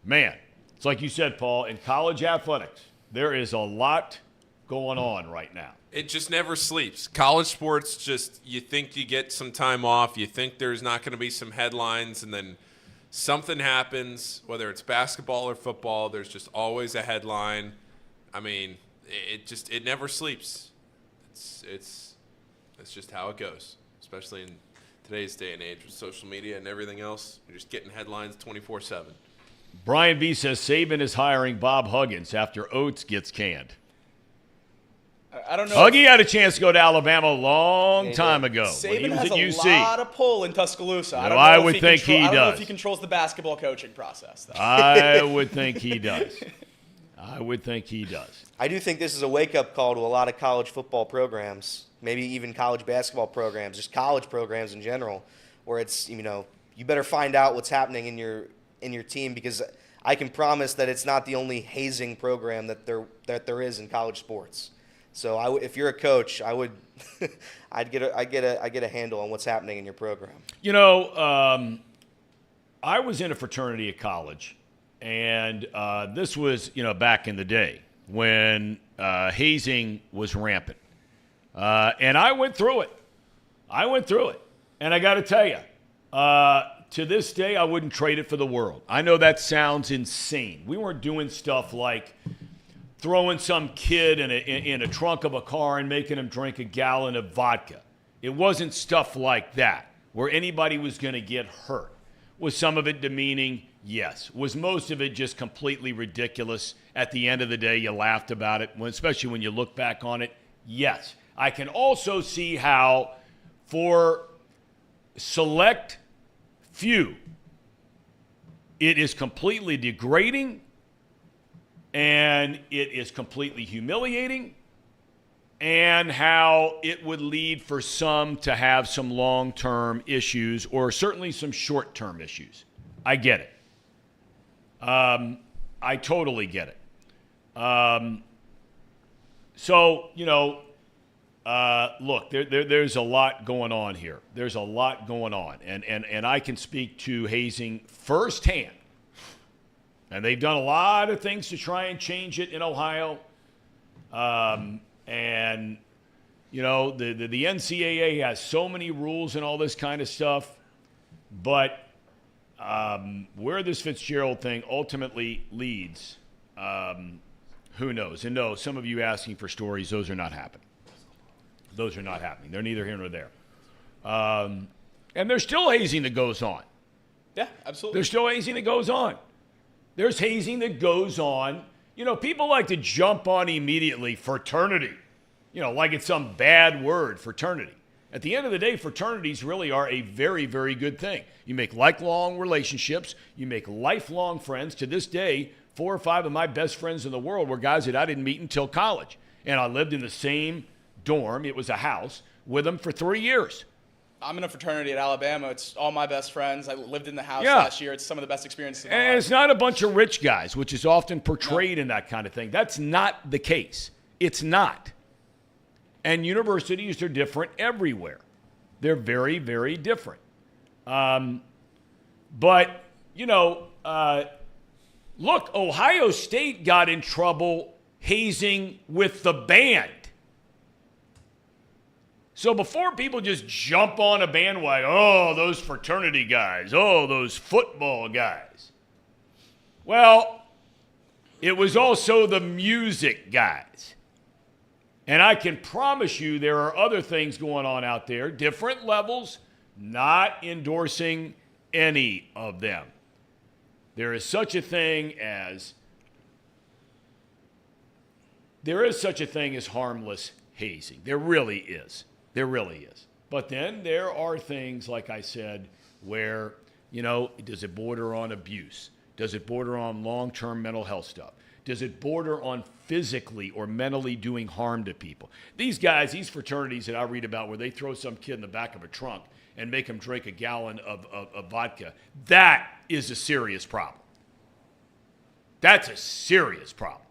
Speaker 1: man, it's like you said, Paul, in college athletics, there is a lot going on right now.
Speaker 3: It just never sleeps. College sports, just you think you get some time off, you think there's not going to be some headlines, and then something happens, whether it's basketball or football, there's just always a headline. It never sleeps. It's just how it goes, especially in today's day and age with social media and everything else. You're just getting headlines 24/7.
Speaker 1: Brian B says Saban is hiring Bob Huggins after Oates gets canned.
Speaker 8: I don't know.
Speaker 1: Huggy had a chance to go to Alabama a long time ago
Speaker 8: Saban
Speaker 1: when he was
Speaker 8: has
Speaker 1: at UC.
Speaker 8: a lot of pull in Tuscaloosa.
Speaker 1: Well, I would think he does.
Speaker 8: I don't know if he controls the basketball coaching process, though.
Speaker 1: I would think he does.
Speaker 7: I do think this is a wake-up call to a lot of college football programs, maybe even college basketball programs, just college programs in general, where it's, you better find out what's happening in your team, because I can promise that it's not the only hazing program that there is in college sports. So if you're a coach, I'd get a handle on what's happening in your program.
Speaker 1: I was in a fraternity at college, and this was back in the day when hazing was rampant, and I went through it. And I got to tell you, to this day, I wouldn't trade it for the world. I know that sounds insane. We weren't doing stuff like throwing some kid in a trunk of a car and making him drink a gallon of vodka. It wasn't stuff like that where anybody was going to get hurt. Was some of it demeaning? Yes. Was most of it just completely ridiculous at the end of the day, you laughed about it, especially when you look back on it. Yes. I can also see how for select few, it is completely degrading and it is completely humiliating, and how it would lead for some to have some long-term issues or certainly some short-term issues. I get it. I totally get it. So, look, there's a lot going on here. There's a lot going on. And I can speak to hazing firsthand. And they've done a lot of things to try and change it in Ohio. The NCAA has so many rules and all this kind of stuff. But where this Fitzgerald thing ultimately leads, who knows? And no, some of you asking for stories, those are not happening. Those are not happening. They're neither here nor there. And there's still hazing that goes on.
Speaker 8: Yeah, absolutely.
Speaker 1: There's still hazing that goes on. There's hazing that goes on. People like to jump on immediately fraternity. Like it's some bad word, fraternity. At the end of the day, fraternities really are a very, very good thing. You make lifelong relationships. You make lifelong friends. To this day, 4 or 5 of my best friends in the world were guys that I didn't meet until college. And I lived in the same dorm. It was a house with them for 3 years.
Speaker 8: I'm in a fraternity at Alabama. It's all my best friends. I lived in the house last year. It's some of the best experiences of my life.
Speaker 1: And it's not a bunch of rich guys, which is often portrayed in that kind of thing. That's not the case. It's not. And universities are different everywhere. They're very, very different. Look, Ohio State got in trouble hazing with the band. So before people just jump on a bandwagon, oh, those fraternity guys, oh, those football guys. Well, it was also the music guys. And I can promise you there are other things going on out there, different levels, not endorsing any of them. There is such a thing as harmless hazing. There really is. There really is. But then there are things, like I said, where, does it border on abuse? Does it border on long-term mental health stuff? Does it border on physically or mentally doing harm to people? These guys, these fraternities that I read about where they throw some kid in the back of a trunk and make him drink a gallon of vodka, that is a serious problem. That's a serious problem.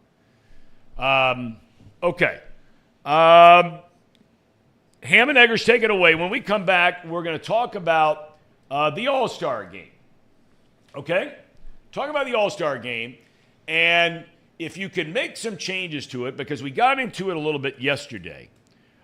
Speaker 1: Okay. Ham and Eggers, take it away. When we come back, we're going to talk about the All Star Game. Okay? Talk about the All Star Game. And if you can make some changes to it, because we got into it a little bit yesterday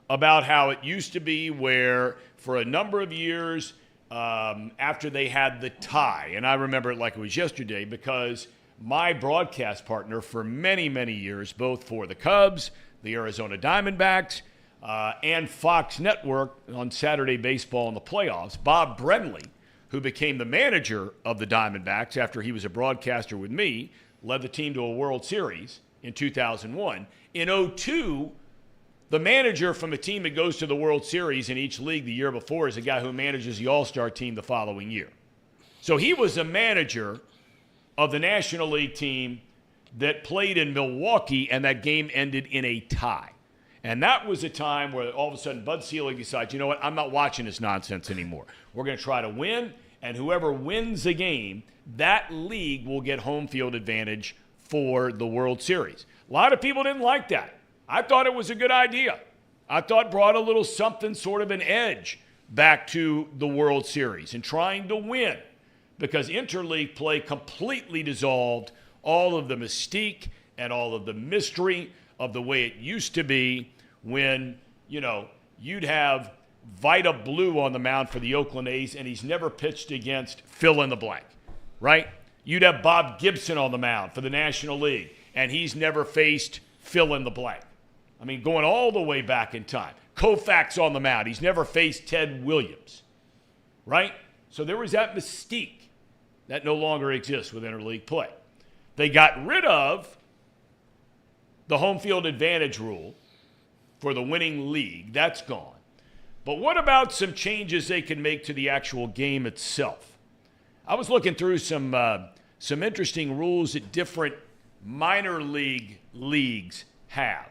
Speaker 1: about how it used to be where for a number of years after they had the tie, and I remember it like it was yesterday because my broadcast partner for many, many years, both for the Cubs, the Arizona Diamondbacks, and Fox Network on Saturday baseball in the playoffs, Bob Brenly, who became the manager of the Diamondbacks after he was a broadcaster with me, led the team to a World Series in 2001. In 2002, the manager from a team that goes to the World Series in each league the year before is a guy who manages the All-Star team the following year. So he was a manager of the National League team that played in Milwaukee, and that game ended in a tie. And that was a time where all of a sudden Bud Selig decides, you know what, I'm not watching this nonsense anymore. We're going to try to win, and whoever wins the game, that league will get home field advantage for the World Series. A lot of people didn't like that. I thought it was a good idea. I thought it brought a little something, sort of an edge back to the World Series and trying to win, because interleague play completely dissolved all of the mystique and all of the mystery of the way it used to be when, you'd have Vida Blue on the mound for the Oakland A's and he's never pitched against fill in the blank, right? You'd have Bob Gibson on the mound for the National League and he's never faced fill in the blank. I mean, going all the way back in time. Koufax on the mound. He's never faced Ted Williams, right? So there was that mystique that no longer exists with interleague play. They got rid of the home field advantage rule for the winning league. That's gone. But what about some changes they can make to the actual game itself? I was looking through some interesting rules that different minor league leagues have.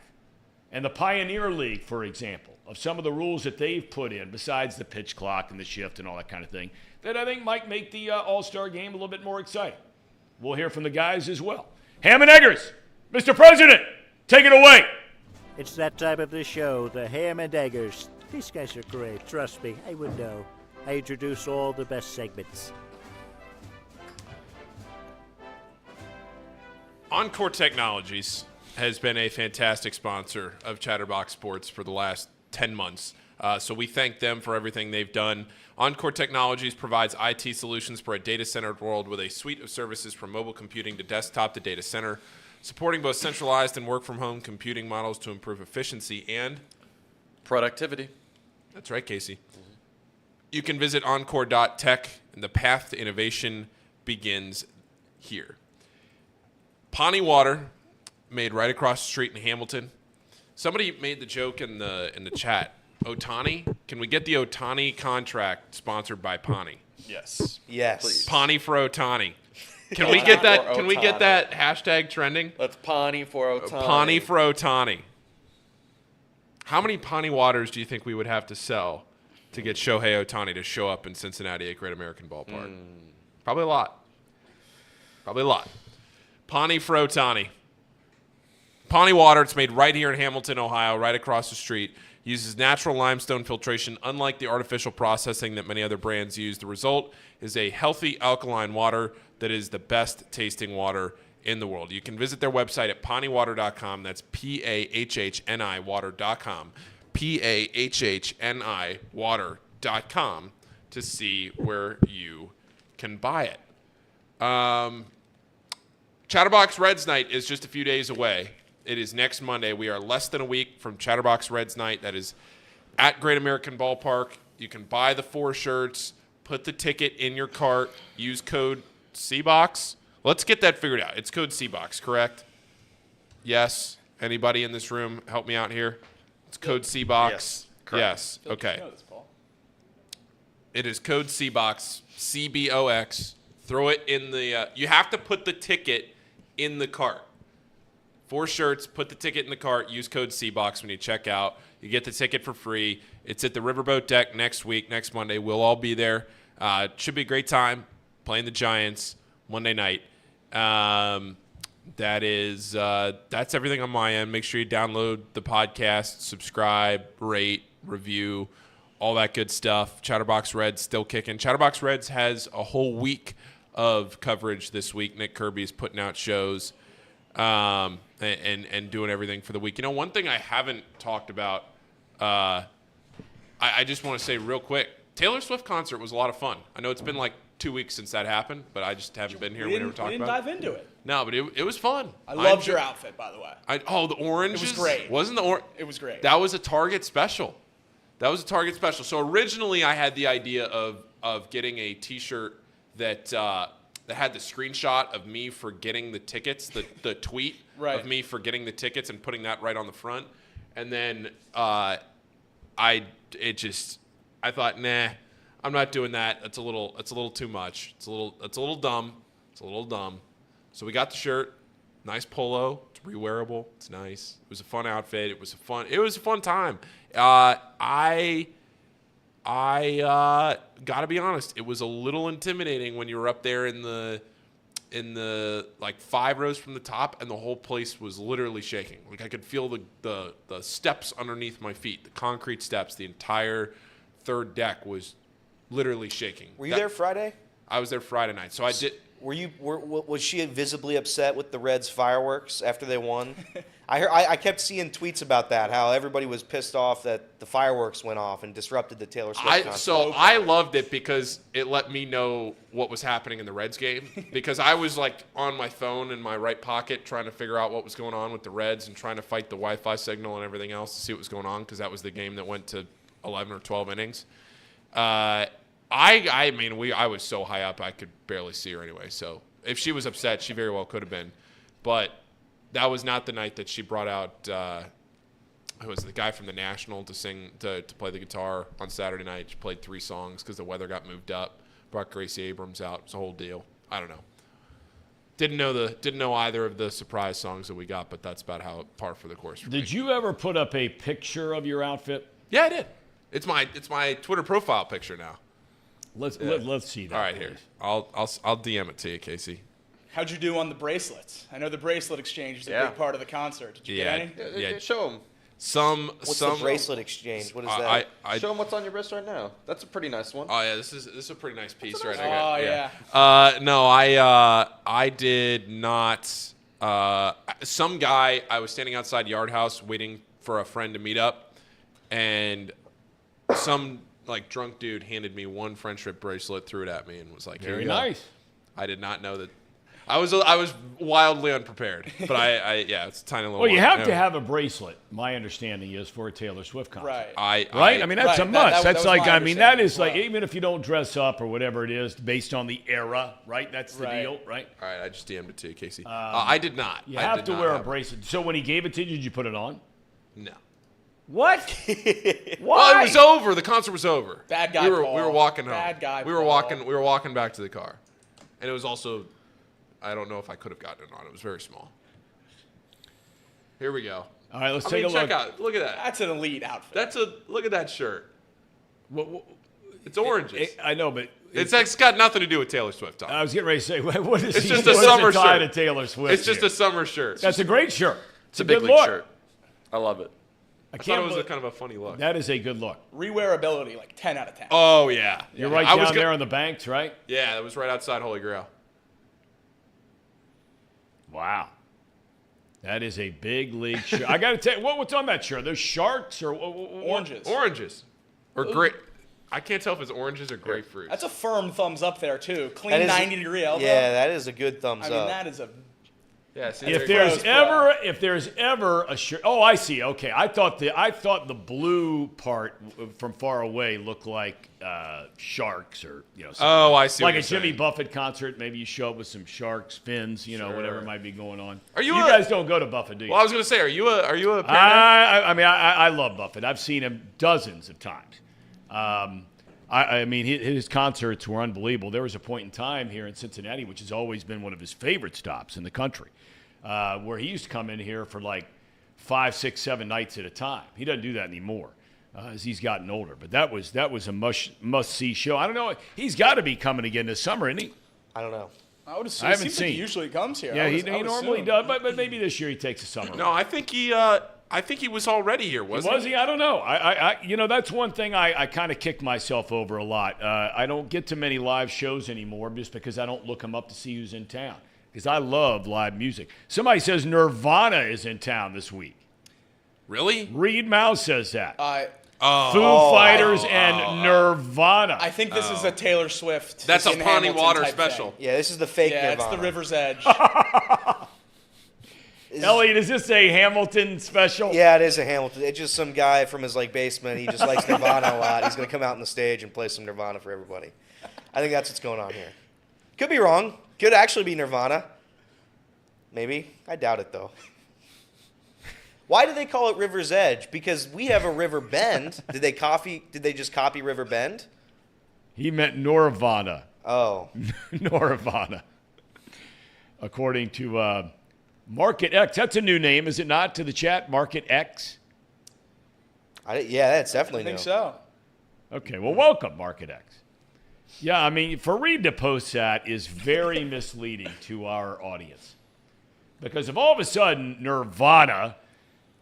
Speaker 1: And the Pioneer League, for example, of some of the rules that they've put in, besides the pitch clock and the shift and all that kind of thing, that I think might make the All-Star Game a little bit more exciting. We'll hear from the guys as well. Ham and Eggers, Mr. President, take it away.
Speaker 9: It's that time of the show, the Ham and Eggers. These guys are great, trust me, I would know. I introduce all the best segments.
Speaker 3: Encore Technologies has been a fantastic sponsor of Chatterbox Sports for the last 10 months. So we thank them for everything they've done. Encore Technologies provides IT solutions for a data-centered world with a suite of services from mobile computing to desktop to data center, supporting both centralized and work-from-home computing models to improve efficiency and
Speaker 2: Productivity.
Speaker 3: That's right, Casey. You can visit encore.tech, and the path to innovation begins here. Pawnee Water, made right across the street in Hamilton. Somebody made the joke in the chat. Otani, can we get the Otani contract sponsored by Pawnee?
Speaker 2: Yes.
Speaker 7: Yes.
Speaker 2: Please.
Speaker 3: Pawnee for Otani. Can we get that? Can we get that hashtag trending?
Speaker 2: Let's Pawnee for Otani.
Speaker 3: Pawnee for Otani. How many Pawnee Waters do you think we would have to sell to get Shohei Otani to show up in Cincinnati at Great American Ballpark? Probably a lot. Probably a lot. Pawnee for Otani. Pawnee Water, it's made right here in Hamilton, Ohio, right across the street. Uses natural limestone filtration, unlike the artificial processing that many other brands use. The result is a healthy alkaline water that is the best tasting water in the world. You can visit their website at pawneewater.com. That's P-A-H-H-N-I water.com. P-A-H-H-N-I water.com to see where you can buy it. Chatterbox Reds Night is just a few days away. It is next Monday. We are less than a week from Chatterbox Reds Night. That is at Great American Ballpark. You can buy the 4 shirts, put the ticket in your cart, use code CBOX. Let's get that figured out. It's code CBOX, correct? Yes. Anybody in this room help me out here? It's code CBOX.
Speaker 2: Yes.
Speaker 3: Yes. Okay. It is code CBOX, CBOX. Throw it in the you have to put the ticket in the cart. 4 shirts, put the ticket in the cart, use code CBOX when you check out. You get the ticket for free. It's at the Riverboat Deck next week, next Monday. We'll all be there. Should be a great time playing the Giants Monday night. That's everything on my end. Make sure you download the podcast, subscribe, rate, review, all that good stuff. Chatterbox Reds still kicking. Chatterbox Reds has a whole week of coverage this week. Nick Kirby is putting out shows. And doing everything for the week. You know, one thing I haven't talked about, I just want to say real quick, Taylor Swift concert was a lot of fun. I know it's been like 2 weeks since that happened, but I just haven't been here. We never talked about it.
Speaker 8: We didn't dive into it.
Speaker 3: No, but it was fun.
Speaker 8: I loved your outfit, by the way.
Speaker 3: The orange.
Speaker 8: It was great.
Speaker 3: Wasn't the orange?
Speaker 8: It was great.
Speaker 3: That was a Target special. So originally I had the idea of getting a T-shirt that had the screenshot of me for getting the tickets, the tweet
Speaker 8: right.
Speaker 3: of me for getting the tickets and putting that right on the front. And then I thought, nah, I'm not doing that. It's a little too much. It's a little dumb. So we got the shirt, nice polo. It's rewearable. It's nice. It was a fun outfit. It was a fun time. I gotta be honest, it was a little intimidating when you were up there in the like 5 rows from the top, and the whole place was literally shaking. Like I could feel the steps underneath my feet, the concrete steps. The entire third deck was literally shaking.
Speaker 7: Were you there Friday?
Speaker 3: I was there Friday night, so I did.
Speaker 7: Was she visibly upset with the Reds fireworks after they won? I kept seeing tweets about that, how everybody was pissed off that the fireworks went off and disrupted the Taylor Swift concert.
Speaker 3: So I loved it because it let me know what was happening in the Reds game, because I was like on my phone in my right pocket trying to figure out what was going on with the Reds and trying to fight the Wi-Fi signal and everything else to see what was going on, because that was the game that went to 11 or 12 innings. I was so high up I could barely see her anyway. So if she was upset, she very well could have been. But that was not the night that she brought out who was the guy from the National to play the guitar on Saturday night. She played 3 songs because the weather got moved up. Brought Gracie Abrams out. It's a whole deal. I don't know. Didn't know either of the surprise songs that we got, but that's about how par for the course for me.
Speaker 1: Did you ever put up a picture of your outfit?
Speaker 3: Yeah, I did. It's my Twitter profile picture now.
Speaker 1: Let's see that.
Speaker 3: All right, here. I'll DM it to you, Casey.
Speaker 8: How'd you do on the bracelets? I know the bracelet exchange is a big part of the concert. Did you get any?
Speaker 3: Yeah.
Speaker 2: Show them.
Speaker 7: What's the bracelet exchange? What is that?
Speaker 2: Show them what's on your wrist right now. That's a pretty nice one.
Speaker 3: Oh yeah, this is a pretty nice piece right here.
Speaker 8: Oh yeah.
Speaker 3: No, I did not. Some guy, I was standing outside Yard House waiting for a friend to meet up, and some like drunk dude handed me one friendship bracelet, threw it at me, and was like, "Here
Speaker 1: Very
Speaker 3: you go."
Speaker 1: nice.
Speaker 3: I did not know that. I was wildly unprepared, but it's a tiny little.
Speaker 1: Well, you
Speaker 3: one.
Speaker 1: have
Speaker 3: Yeah.
Speaker 1: to have a bracelet. My understanding is for a Taylor Swift concert.
Speaker 8: Right.
Speaker 1: I mean, that's a
Speaker 8: Right,
Speaker 1: must.
Speaker 8: that
Speaker 1: That's
Speaker 8: was
Speaker 1: like,
Speaker 8: my
Speaker 1: I mean, that
Speaker 8: understanding
Speaker 1: is
Speaker 8: as
Speaker 1: like,
Speaker 8: well.
Speaker 1: even if you don't dress up or whatever it is, based on the era, right? That's the
Speaker 8: Right.
Speaker 1: deal, right?
Speaker 3: All right, I just DM'd it to you, Casey. I did not.
Speaker 1: You
Speaker 3: I
Speaker 1: have
Speaker 3: did
Speaker 1: to
Speaker 3: not
Speaker 1: wear a
Speaker 3: have-
Speaker 1: bracelet. So when he gave it to you, did you put it on?
Speaker 3: No.
Speaker 1: What? Why?
Speaker 3: Well, it was over. The concert was over.
Speaker 8: Bad guy
Speaker 3: We were
Speaker 8: Paul.
Speaker 3: walking home.
Speaker 8: Bad guy
Speaker 3: We were
Speaker 8: Paul.
Speaker 3: walking back to the car, and it was also. I don't know if I could have gotten it on. It was very small. Here we go.
Speaker 1: All right, let's
Speaker 3: I
Speaker 1: take
Speaker 3: mean,
Speaker 1: a look.
Speaker 3: check out. Look at that.
Speaker 8: That's an elite outfit.
Speaker 3: Look at that shirt.
Speaker 1: What,
Speaker 3: It's oranges.
Speaker 1: I know, but
Speaker 3: It's got nothing to do with Taylor Swift, Tom.
Speaker 1: I was getting ready to say, what is
Speaker 3: It's
Speaker 1: he?
Speaker 3: just a
Speaker 1: what is
Speaker 3: summer
Speaker 1: it tied
Speaker 3: shirt.
Speaker 1: to Taylor Swift?
Speaker 3: It's just
Speaker 1: here?
Speaker 3: a summer shirt.
Speaker 1: That's a great shirt.
Speaker 2: It's a big
Speaker 1: good
Speaker 2: league
Speaker 1: look.
Speaker 2: shirt. I love it.
Speaker 1: I
Speaker 3: I thought
Speaker 1: can't
Speaker 3: it was
Speaker 1: believe-
Speaker 3: kind of a funny look.
Speaker 1: That is a good look.
Speaker 8: Rewearability, like 10 out of 10.
Speaker 3: Oh yeah,
Speaker 1: You're right
Speaker 3: I was
Speaker 1: down
Speaker 3: go-
Speaker 1: there on the banks, right?
Speaker 3: Yeah, that was right outside Holy Grail.
Speaker 1: Wow. That is a big league shirt. I got to tell you, what's on that shirt? There's sharks or
Speaker 8: Oranges.
Speaker 3: Oranges, or grape. I can't tell if it's oranges or grapefruit.
Speaker 8: That's a firm thumbs up there, too.
Speaker 7: That
Speaker 8: Clean
Speaker 7: is-
Speaker 8: 90-degree elbow.
Speaker 7: Yeah, that is a good thumbs
Speaker 8: I mean,
Speaker 7: up.
Speaker 8: that is a...
Speaker 3: Yeah, see,
Speaker 1: If
Speaker 3: there you go.
Speaker 1: there's ever a shirt, oh, I see. Okay, I thought the blue part from far away looked like sharks or something.
Speaker 3: Oh, I see.
Speaker 1: Like
Speaker 3: what
Speaker 1: a
Speaker 3: you're
Speaker 1: Jimmy
Speaker 3: saying.
Speaker 1: Buffett concert. Maybe you show up with some sharks, fins,
Speaker 3: Sure.
Speaker 1: whatever might be going on.
Speaker 3: Are you
Speaker 1: guys don't go to Buffett, do you?
Speaker 3: Well, I was gonna say, are you a parent?
Speaker 1: I love Buffett. I've seen him dozens of times. I mean, his concerts were unbelievable. There was a point in time here in Cincinnati, which has always been one of his favorite stops in the country, where he used to come in here for like 5, 6, 7 nights at a time. He doesn't do that anymore as he's gotten older. But that was a must-see show. I don't know. He's got to be coming again this summer, isn't he?
Speaker 7: I don't know.
Speaker 8: I would assume.
Speaker 1: I haven't
Speaker 8: it seems like
Speaker 1: seen.
Speaker 8: he usually comes here.
Speaker 1: Yeah,
Speaker 8: I
Speaker 1: he
Speaker 8: would
Speaker 1: normally
Speaker 8: assume.
Speaker 1: does. But maybe this year he takes a summer.
Speaker 3: No, I think he was already here, wasn't
Speaker 1: Was he? I don't know. I that's one thing I kind of kick myself over a lot. I don't get to many live shows anymore just because I don't look them up to see who's in town. Because I love live music. Somebody says Nirvana is in town this week.
Speaker 3: Really?
Speaker 1: Reed Mouse says that.
Speaker 3: Oh,
Speaker 1: Foo Fighters and Nirvana.
Speaker 8: I think this is a Taylor Swift.
Speaker 3: That's a
Speaker 8: in
Speaker 3: Pawnee
Speaker 8: Hamilton
Speaker 3: Water
Speaker 8: type
Speaker 3: special.
Speaker 8: thing.
Speaker 7: Yeah, this is the fake
Speaker 8: Yeah,
Speaker 7: Nirvana.
Speaker 8: it's the River's Edge.
Speaker 1: Elliot, is this a Hamilton special?
Speaker 7: Yeah, it is a Hamilton. It's just some guy from his basement. He just likes Nirvana a lot. He's gonna come out on the stage and play some Nirvana for everybody. I think that's what's going on here. Could be wrong. Could actually be Nirvana. Maybe. I doubt it though. Why do they call it River's Edge? Because we have a River Bend. Did they just copy River Bend?
Speaker 1: He meant Norvana.
Speaker 7: Oh.
Speaker 1: Norvana. According to Market X. That's a new name, is it not, to the chat? Market X?
Speaker 7: Yeah, that's
Speaker 8: I
Speaker 7: definitely
Speaker 8: think
Speaker 7: new.
Speaker 8: so.
Speaker 1: Okay, well, welcome, Market X. Yeah, I mean, for Reed to post that is very misleading to our audience. Because if all of a sudden Nirvana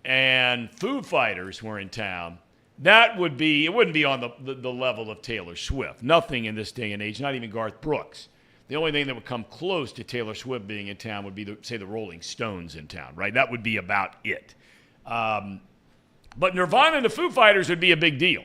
Speaker 1: and Foo Fighters were in town, it wouldn't be on the level of Taylor Swift. Nothing in this day and age, not even Garth Brooks. The only thing that would come close to Taylor Swift being in town would be, say, the Rolling Stones in town, right? That would be about it. But Nirvana and the Foo Fighters would be a big deal.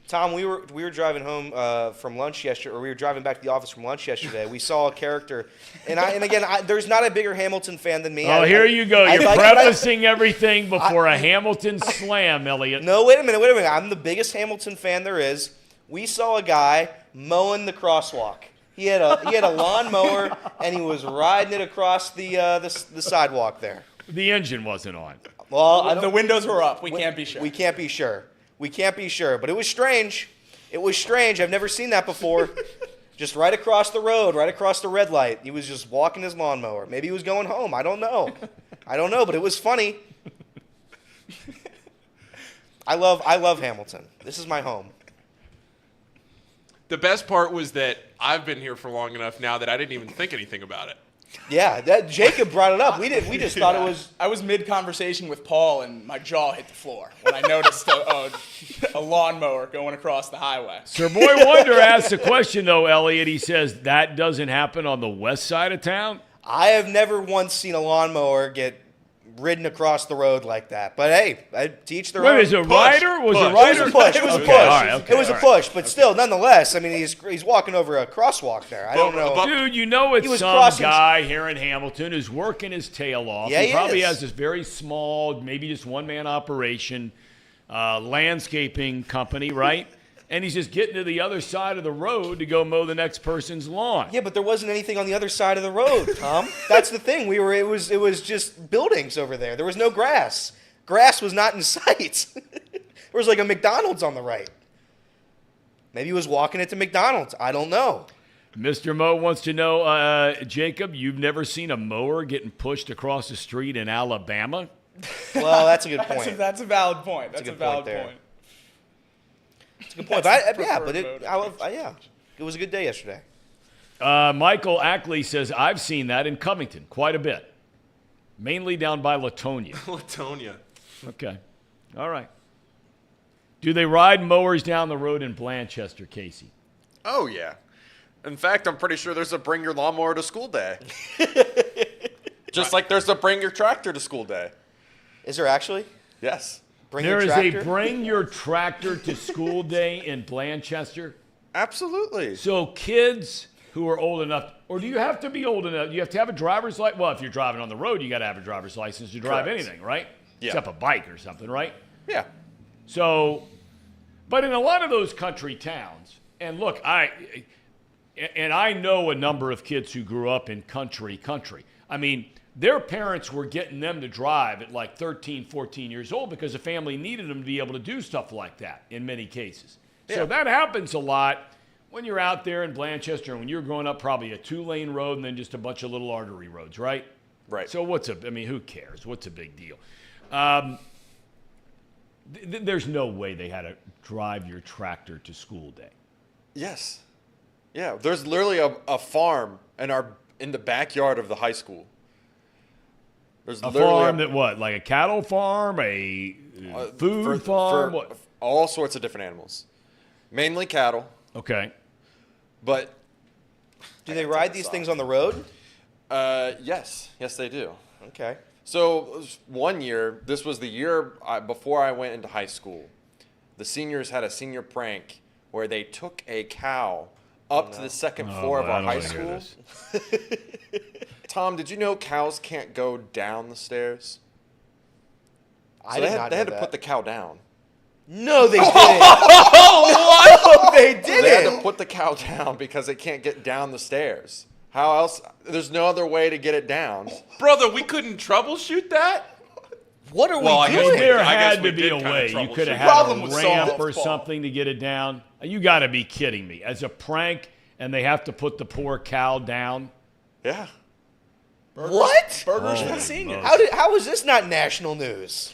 Speaker 7: Tom, we were driving home from lunch yesterday, or we were driving back to the office from lunch yesterday. We saw a character, and again, there's not a bigger Hamilton fan than me.
Speaker 1: Oh, here you go. You're
Speaker 7: like-
Speaker 1: prefacing everything before a Hamilton slam, Elliot.
Speaker 7: No, wait a minute. I'm the biggest Hamilton fan there is. We saw a guy mowing the crosswalk. He had a lawnmower, and he was riding it across the sidewalk there.
Speaker 1: The engine wasn't on.
Speaker 7: Well,
Speaker 8: The windows were up. We can't be sure.
Speaker 7: We can't be sure. We can't be sure. But it was strange. It was strange. I've never seen that before. Just right across the road, right across the red light. He was just walking his lawnmower. Maybe he was going home. I don't know. But it was funny. I love Hamilton. This is my home.
Speaker 3: The best part was that I've been here for long enough now that I didn't even think anything about it.
Speaker 7: Yeah, that Jacob brought it up. We just thought it was.
Speaker 8: I was mid-conversation with Paul, and my jaw hit the floor when I noticed a lawnmower going across the highway.
Speaker 1: Sir Boy Wonder asks a question, though, Elliot. He says that doesn't happen on the west side of town.
Speaker 7: I have never once seen a lawnmower get ridden across the road like that. But hey, I teach their own.
Speaker 1: Wait, is it a rider? Was it a
Speaker 7: It
Speaker 1: rider?
Speaker 7: was a push. It was a push.
Speaker 1: Okay, all right, okay,
Speaker 7: It was a
Speaker 1: all right.
Speaker 7: push, but still, nonetheless, I mean, he's walking over a crosswalk there. I don't know.
Speaker 1: Dude, you know it's
Speaker 7: He was
Speaker 1: some
Speaker 7: crossing-
Speaker 1: guy here in Hamilton who's working his tail off.
Speaker 7: Yeah,
Speaker 1: he
Speaker 7: he
Speaker 1: probably
Speaker 7: is.
Speaker 1: has this very small, maybe just one-man operation, landscaping company, right? And he's just getting to the other side of the road to go mow the next person's lawn.
Speaker 7: Yeah, but there wasn't anything on the other side of the road, Tom. That's the thing. It was just buildings over there. There was no grass. Grass was not in sight. There was like a McDonald's on the right. Maybe he was walking it to McDonald's. I don't know.
Speaker 1: Mr. Mo wants to know, Jacob, you've never seen a mower getting pushed across the street in Alabama?
Speaker 7: Well, that's a good point.
Speaker 8: That's a valid point. That's
Speaker 7: a
Speaker 8: a
Speaker 7: good
Speaker 8: valid
Speaker 7: point there.
Speaker 8: point.
Speaker 7: That's a good point.
Speaker 8: That's
Speaker 7: But yeah,
Speaker 8: the
Speaker 7: but
Speaker 8: preferred mode of
Speaker 7: it was a good day yesterday.
Speaker 1: Michael Ackley says, I've seen that in Covington quite a bit, mainly down by Latonia.
Speaker 3: Latonia.
Speaker 1: Okay. All right. Do they ride mowers down the road in Blanchester, Casey?
Speaker 2: Oh, yeah. In fact, I'm pretty sure there's a bring your lawnmower to school day. Just like there's a bring your tractor to school day.
Speaker 7: Is there actually?
Speaker 2: Yes.
Speaker 7: Bring
Speaker 1: There
Speaker 7: your
Speaker 1: is
Speaker 7: tractor?
Speaker 1: a bring your tractor to school day in Blanchester.
Speaker 2: Absolutely.
Speaker 1: So kids who are old enough, or do you have to be old enough? You have to have a driver's license. Well, if you're driving on the road, you got to have a driver's license to drive
Speaker 2: Correct.
Speaker 1: anything, right?
Speaker 2: Yeah.
Speaker 1: Except a bike or something, right?
Speaker 2: Yeah.
Speaker 1: So, but in a lot of those country towns, and look, I know a number of kids who grew up in country. I mean, their parents were getting them to drive at like 13, 14 years old because the family needed them to be able to do stuff like that in many cases. So
Speaker 2: Yeah.
Speaker 1: that happens a lot when you're out there in Blanchester and when you're growing up, probably a 2-lane road and then just a bunch of little artery roads, right?
Speaker 2: Right.
Speaker 1: So who cares? What's a big deal? There's no way they had to drive your tractor to school day.
Speaker 2: Yes. Yeah. There's literally a farm in the backyard of the high school. There's
Speaker 1: A
Speaker 2: literally
Speaker 1: farm that what? Like a cattle farm, a food farm?
Speaker 2: for
Speaker 1: What?
Speaker 2: all sorts of different animals. Mainly cattle,
Speaker 1: Okay.
Speaker 2: but
Speaker 7: Do they ride these things on the road?
Speaker 2: yes, they do.
Speaker 7: Okay.
Speaker 2: So one year, this was the year before I went into high school. The seniors had a senior prank where they took a cow up to the second floor of
Speaker 1: I
Speaker 2: our
Speaker 1: don't
Speaker 2: high
Speaker 1: wanna hear
Speaker 2: school.
Speaker 1: this.
Speaker 2: Tom, did you know cows can't go down the stairs?
Speaker 7: I
Speaker 2: So
Speaker 7: did
Speaker 2: they
Speaker 7: not
Speaker 2: had
Speaker 7: know
Speaker 2: to put the
Speaker 7: that.
Speaker 2: cow down.
Speaker 7: No, they didn't. No, they
Speaker 2: They had to
Speaker 7: didn't.
Speaker 2: put the cow down because they can't get down the stairs. How else? There's no other way to get it down.
Speaker 3: Brother, we couldn't troubleshoot that?
Speaker 7: What are
Speaker 3: Well, I
Speaker 7: we
Speaker 3: guess
Speaker 7: doing?
Speaker 1: There
Speaker 3: I guess
Speaker 1: had
Speaker 3: we
Speaker 1: to be
Speaker 3: did
Speaker 1: a
Speaker 3: kinda
Speaker 1: way. You could have
Speaker 3: troubleshoot.
Speaker 1: had
Speaker 8: Problem
Speaker 1: a
Speaker 8: was
Speaker 1: ramp
Speaker 8: solved,
Speaker 1: or
Speaker 8: Paul.
Speaker 1: something to get it down. You got to be kidding me. As a prank, and they have to put the poor cow down.
Speaker 2: Yeah.
Speaker 7: What?
Speaker 8: Burgers for
Speaker 1: Holy
Speaker 8: the seniors.
Speaker 1: smokes.
Speaker 7: How is this not national news?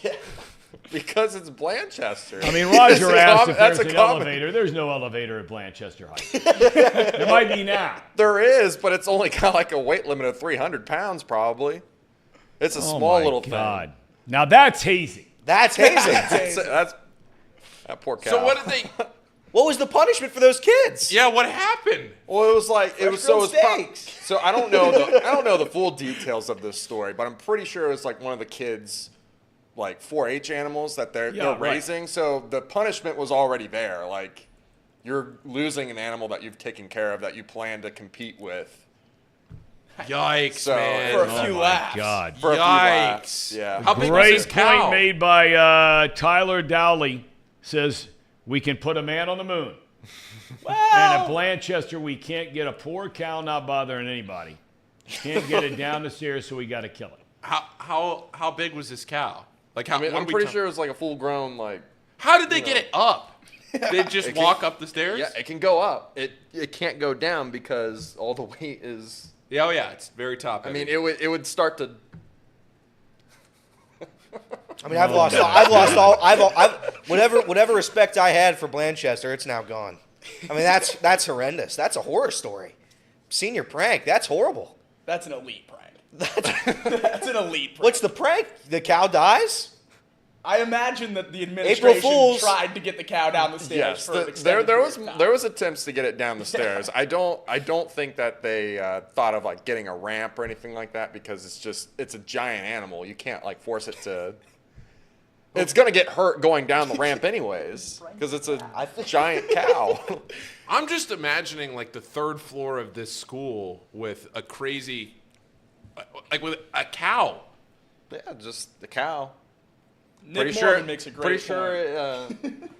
Speaker 2: Because it's Blanchester.
Speaker 1: I mean, Roger asked if
Speaker 2: that's
Speaker 1: there's
Speaker 2: a
Speaker 1: an
Speaker 2: comment.
Speaker 1: elevator. There's no elevator at Blanchester High. There might be now.
Speaker 2: There is, but it's only got like a weight limit of 300 pounds, probably. It's a small
Speaker 1: Oh my
Speaker 2: little
Speaker 1: God. Now that's hazing.
Speaker 7: That's hazing.
Speaker 2: thing. That's that poor cow.
Speaker 3: So what did they?
Speaker 7: What was the punishment for those kids?
Speaker 3: Yeah, what happened?
Speaker 2: Well, it was like it was so. It
Speaker 7: Fresh
Speaker 2: was
Speaker 7: grilled steaks.
Speaker 2: so I don't know the full details of this story, but I'm pretty sure it was like one of the kids, like 4-H animals that they're
Speaker 1: right.
Speaker 2: raising. So the punishment was already there. Like you're losing an animal that you've taken care of that you plan to compete with.
Speaker 3: Yikes,
Speaker 2: So-
Speaker 3: man.
Speaker 8: For a
Speaker 1: Oh
Speaker 8: few
Speaker 1: my
Speaker 8: laughs.
Speaker 1: God.
Speaker 2: For a few laughs.
Speaker 3: Yikes.
Speaker 2: Yeah.
Speaker 3: How big was
Speaker 1: Great
Speaker 3: this cow?
Speaker 1: point made by Tyler Dowley. Says we can put a man on the moon. And at Blanchester, we can't get a poor cow not bothering anybody. Can't get it down the stairs, so we got to kill it.
Speaker 3: How big was this cow? Like how?
Speaker 2: I mean,
Speaker 3: what
Speaker 2: I'm
Speaker 3: are we
Speaker 2: pretty
Speaker 3: talking-
Speaker 2: sure it was like a full grown like.
Speaker 3: How did they get it up? They just
Speaker 2: It can-
Speaker 3: walk up the stairs?
Speaker 2: Yeah, it can go up. It can't go down because all the weight is.
Speaker 3: Yeah, oh yeah, it's very top.
Speaker 2: I
Speaker 3: heavy.
Speaker 2: mean, it would start to.
Speaker 7: I mean, I've lost whatever respect I had for Blanchester, it's now gone. I mean, that's horrendous. That's a horror story. Senior prank. That's horrible.
Speaker 8: That's an elite prank. That's an elite prank.
Speaker 7: What's the prank? The cow dies?
Speaker 8: I imagine that the administration
Speaker 7: Fools.
Speaker 8: tried to get the cow down the stairs
Speaker 2: Yes,
Speaker 8: for an
Speaker 2: there
Speaker 8: extended
Speaker 2: there
Speaker 8: period
Speaker 2: was
Speaker 8: of time.
Speaker 2: there was attempts to get it down the stairs. I don't think that they thought of like getting a ramp or anything like that because it's a giant animal. You can't like force it to. It's gonna get hurt going down the ramp anyways because it's a giant cow.
Speaker 3: I'm just imagining like the third floor of this school with a crazy, like with a cow.
Speaker 2: Yeah, just the cow.
Speaker 8: Nick Morgan makes a great
Speaker 2: Pretty
Speaker 8: point.
Speaker 2: sure it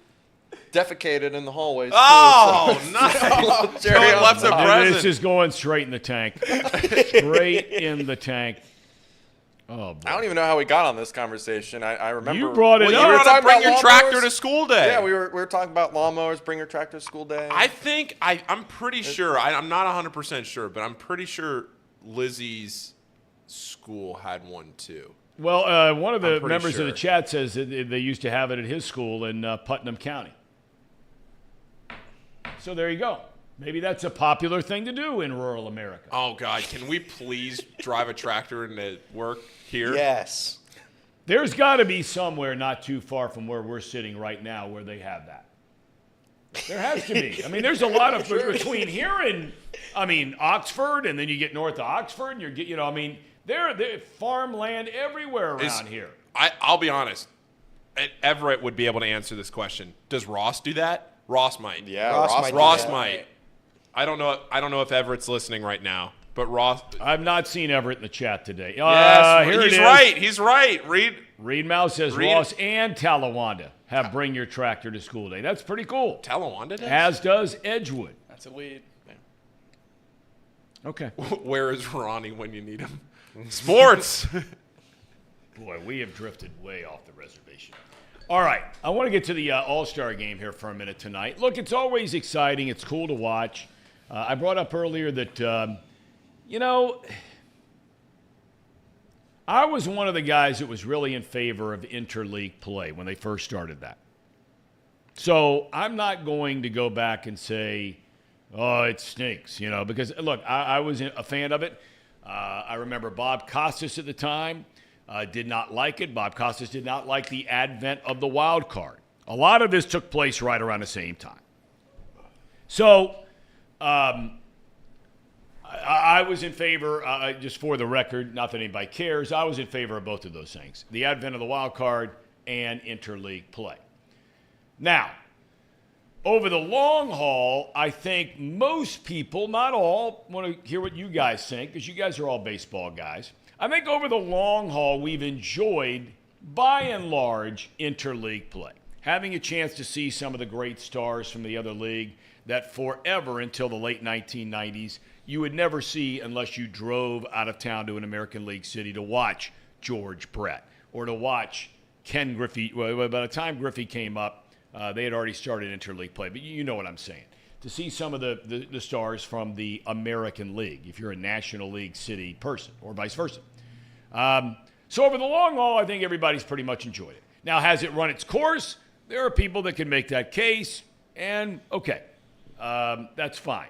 Speaker 2: defecated in the hallways.
Speaker 3: Oh, nice!
Speaker 2: Cherry
Speaker 3: Joey
Speaker 2: on
Speaker 3: left a
Speaker 2: top.
Speaker 3: present.
Speaker 1: This is going straight in the tank. Straight in the tank. Oh, boy.
Speaker 2: I don't even know how we got on this conversation. I remember
Speaker 1: You brought it
Speaker 3: Well,
Speaker 1: up.
Speaker 3: you
Speaker 2: were
Speaker 3: were
Speaker 2: talking
Speaker 3: to bring
Speaker 2: about
Speaker 3: your tractor
Speaker 2: lawnmowers?
Speaker 3: to school day.
Speaker 2: Yeah, we were talking about lawnmowers, bring your tractor to school day.
Speaker 3: I think I'm pretty sure. I'm not 100% sure, but I'm pretty sure Lizzie's school had one too.
Speaker 1: Well, one of the
Speaker 3: I'm pretty
Speaker 1: members of the
Speaker 3: sure.
Speaker 1: chat says that they used to have it at his school in Putnam County. So there you go. Maybe that's a popular thing to do in rural America.
Speaker 3: Oh God, can we please drive a tractor into work here?
Speaker 7: Yes.
Speaker 1: There's got to be somewhere not too far from where we're sitting right now where they have that. There has to be. I mean, there's a lot of between here and, Oxford, and then you get north of Oxford, and there's farmland everywhere around here.
Speaker 3: I'll be honest. Everett would be able to answer this question. Does Ross do that? Ross might.
Speaker 2: Yeah,
Speaker 7: Ross
Speaker 3: Ross
Speaker 7: Yeah.
Speaker 3: might. I don't know if Everett's listening right now, but Ross.
Speaker 1: I've not seen Everett in the chat today.
Speaker 3: Yes,
Speaker 1: Here
Speaker 3: he's
Speaker 1: it is.
Speaker 3: right. He's right.
Speaker 1: Reed Mouse says
Speaker 3: Reed-
Speaker 1: Ross and Talawanda have bring your tractor to school day. That's pretty cool.
Speaker 3: Talawanda does?
Speaker 1: As does Edgewood.
Speaker 8: That's a lead.
Speaker 1: Okay.
Speaker 3: Where is Ronnie when you need him? Sports.
Speaker 1: Boy, we have drifted way off the reservation. All right. I want to get to the All Star Game here for a minute tonight. Look, it's always exciting. It's cool to watch. I brought up earlier that, I was one of the guys that was really in favor of interleague play when they first started that. So I'm not going to go back and say, oh, it stinks, because, look, I was a fan of it. I remember Bob Costas at the time did not like it. Bob Costas did not like the advent of the wild card. A lot of this took place right around the same time. So I was in favor, just for the record, not that anybody cares, I was in favor of both of those things, the advent of the wild card and interleague play. Now, over the long haul, I think most people, not all, want to hear what you guys think, because you guys are all baseball guys. I think over the long haul, we've enjoyed, by and large, interleague play. Having a chance to see some of the great stars from the other league that forever until the late 1990s, you would never see unless you drove out of town to an American League city to watch George Brett or to watch Ken Griffey. Well, by the time Griffey came up, they had already started interleague play, but you know what I'm saying. To see some of the stars from the American League, if you're a National League city person, or vice versa. So over the long haul, I think everybody's pretty much enjoyed it. Now, has it run its course? There are people that can make that case, and okay, that's fine.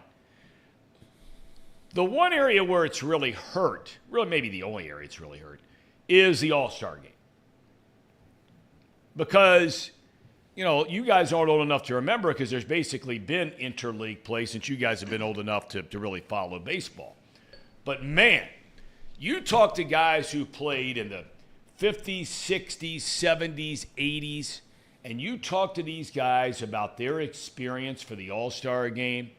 Speaker 1: The one area where it's really hurt, really maybe the only area it's really hurt, is the All Star Game. Because, you guys aren't old enough to remember because there's basically been interleague play since you guys have been old enough to really follow baseball. But man, you talk to guys who played in the 50s, 60s, 70s, 80s, and you talk to these guys about their experience for the All Star Game.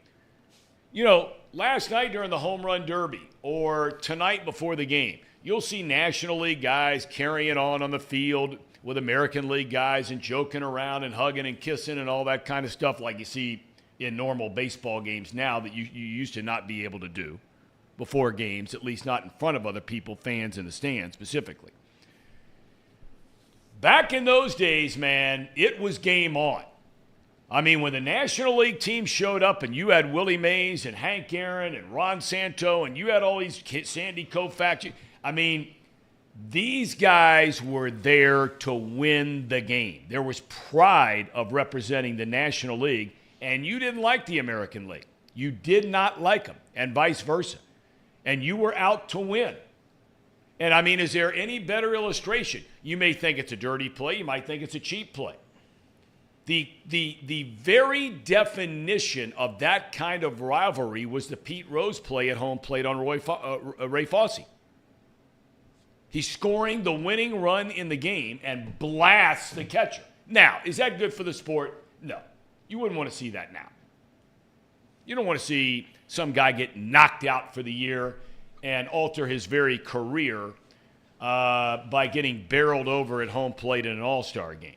Speaker 1: Last night during the Home Run Derby or tonight before the game, you'll see National League guys carrying on the field with American League guys and joking around and hugging and kissing and all that kind of stuff like you see in normal baseball games now that you used to not be able to do before games, at least not in front of other people, fans in the stands specifically. Back in those days, man, it was game on. I mean, when the National League team showed up and you had Willie Mays and Hank Aaron and Ron Santo and you had all these kids, Sandy Koufax, I mean, these guys were there to win the game. There was pride of representing the National League, and you didn't like the American League. You did not like them, and vice versa. And you were out to win. And, I mean, is there any better illustration? You may think it's a dirty play. You might think it's a cheap play. The very definition of that kind of rivalry was the Pete Rose play at home plate on Ray Fosse. He's scoring the winning run in the game and blasts the catcher. Now, is that good for the sport? No. You wouldn't want to see that now. You don't want to see some guy get knocked out for the year and alter his very career by getting barreled over at home plate in an All Star game.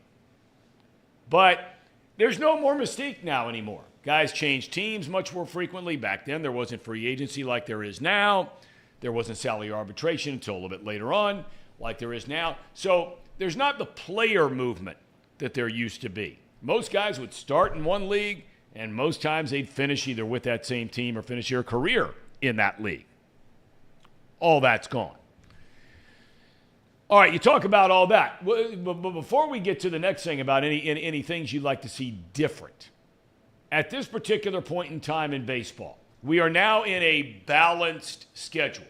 Speaker 1: But there's no more mystique now anymore. Guys change teams much more frequently. Back then, there wasn't free agency like there is now. There wasn't salary arbitration until a little bit later on, like there is now. So there's not the player movement that there used to be. Most guys would start in one league, and most times they'd finish either with that same team or finish their career in that league. All that's gone. All right, you talk about all that. But before we get to the next thing about any things you'd like to see different, at this particular point in time in baseball, we are now in a balanced schedule.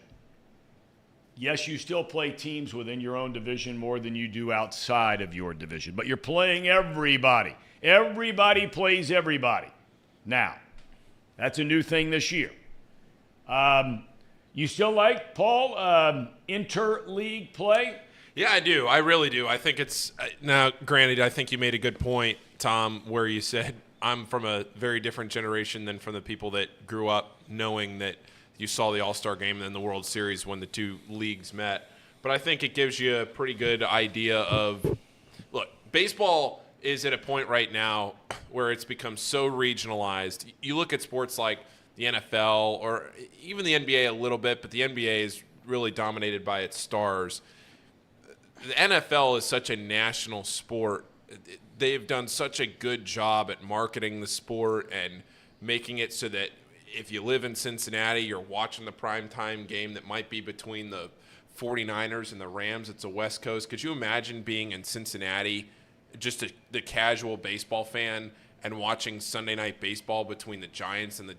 Speaker 1: Yes, you still play teams within your own division more than you do outside of your division, but you're playing everybody. Everybody plays everybody. Now, that's a new thing this year. You still like, Paul, inter-league play?
Speaker 3: Yeah, I do. I really do. I think it's now, granted, I think you made a good point, Tom, where you said I'm from a very different generation than from the people that grew up knowing that you saw the All-Star Game and then the World Series when the two leagues met. But I think it gives you a pretty good idea of, look, baseball is at a point right now where it's become so regionalized. You look at sports like the NFL or even the NBA a little bit, but the NBA is really dominated by its stars. The NFL is such a national sport. They've done such a good job at marketing the sport and making it so that if you live in Cincinnati, you're watching the primetime game that might be between the 49ers and the Rams. It's a West Coast. Could you imagine being in Cincinnati, just the casual baseball fan, and watching Sunday night baseball between the Giants and the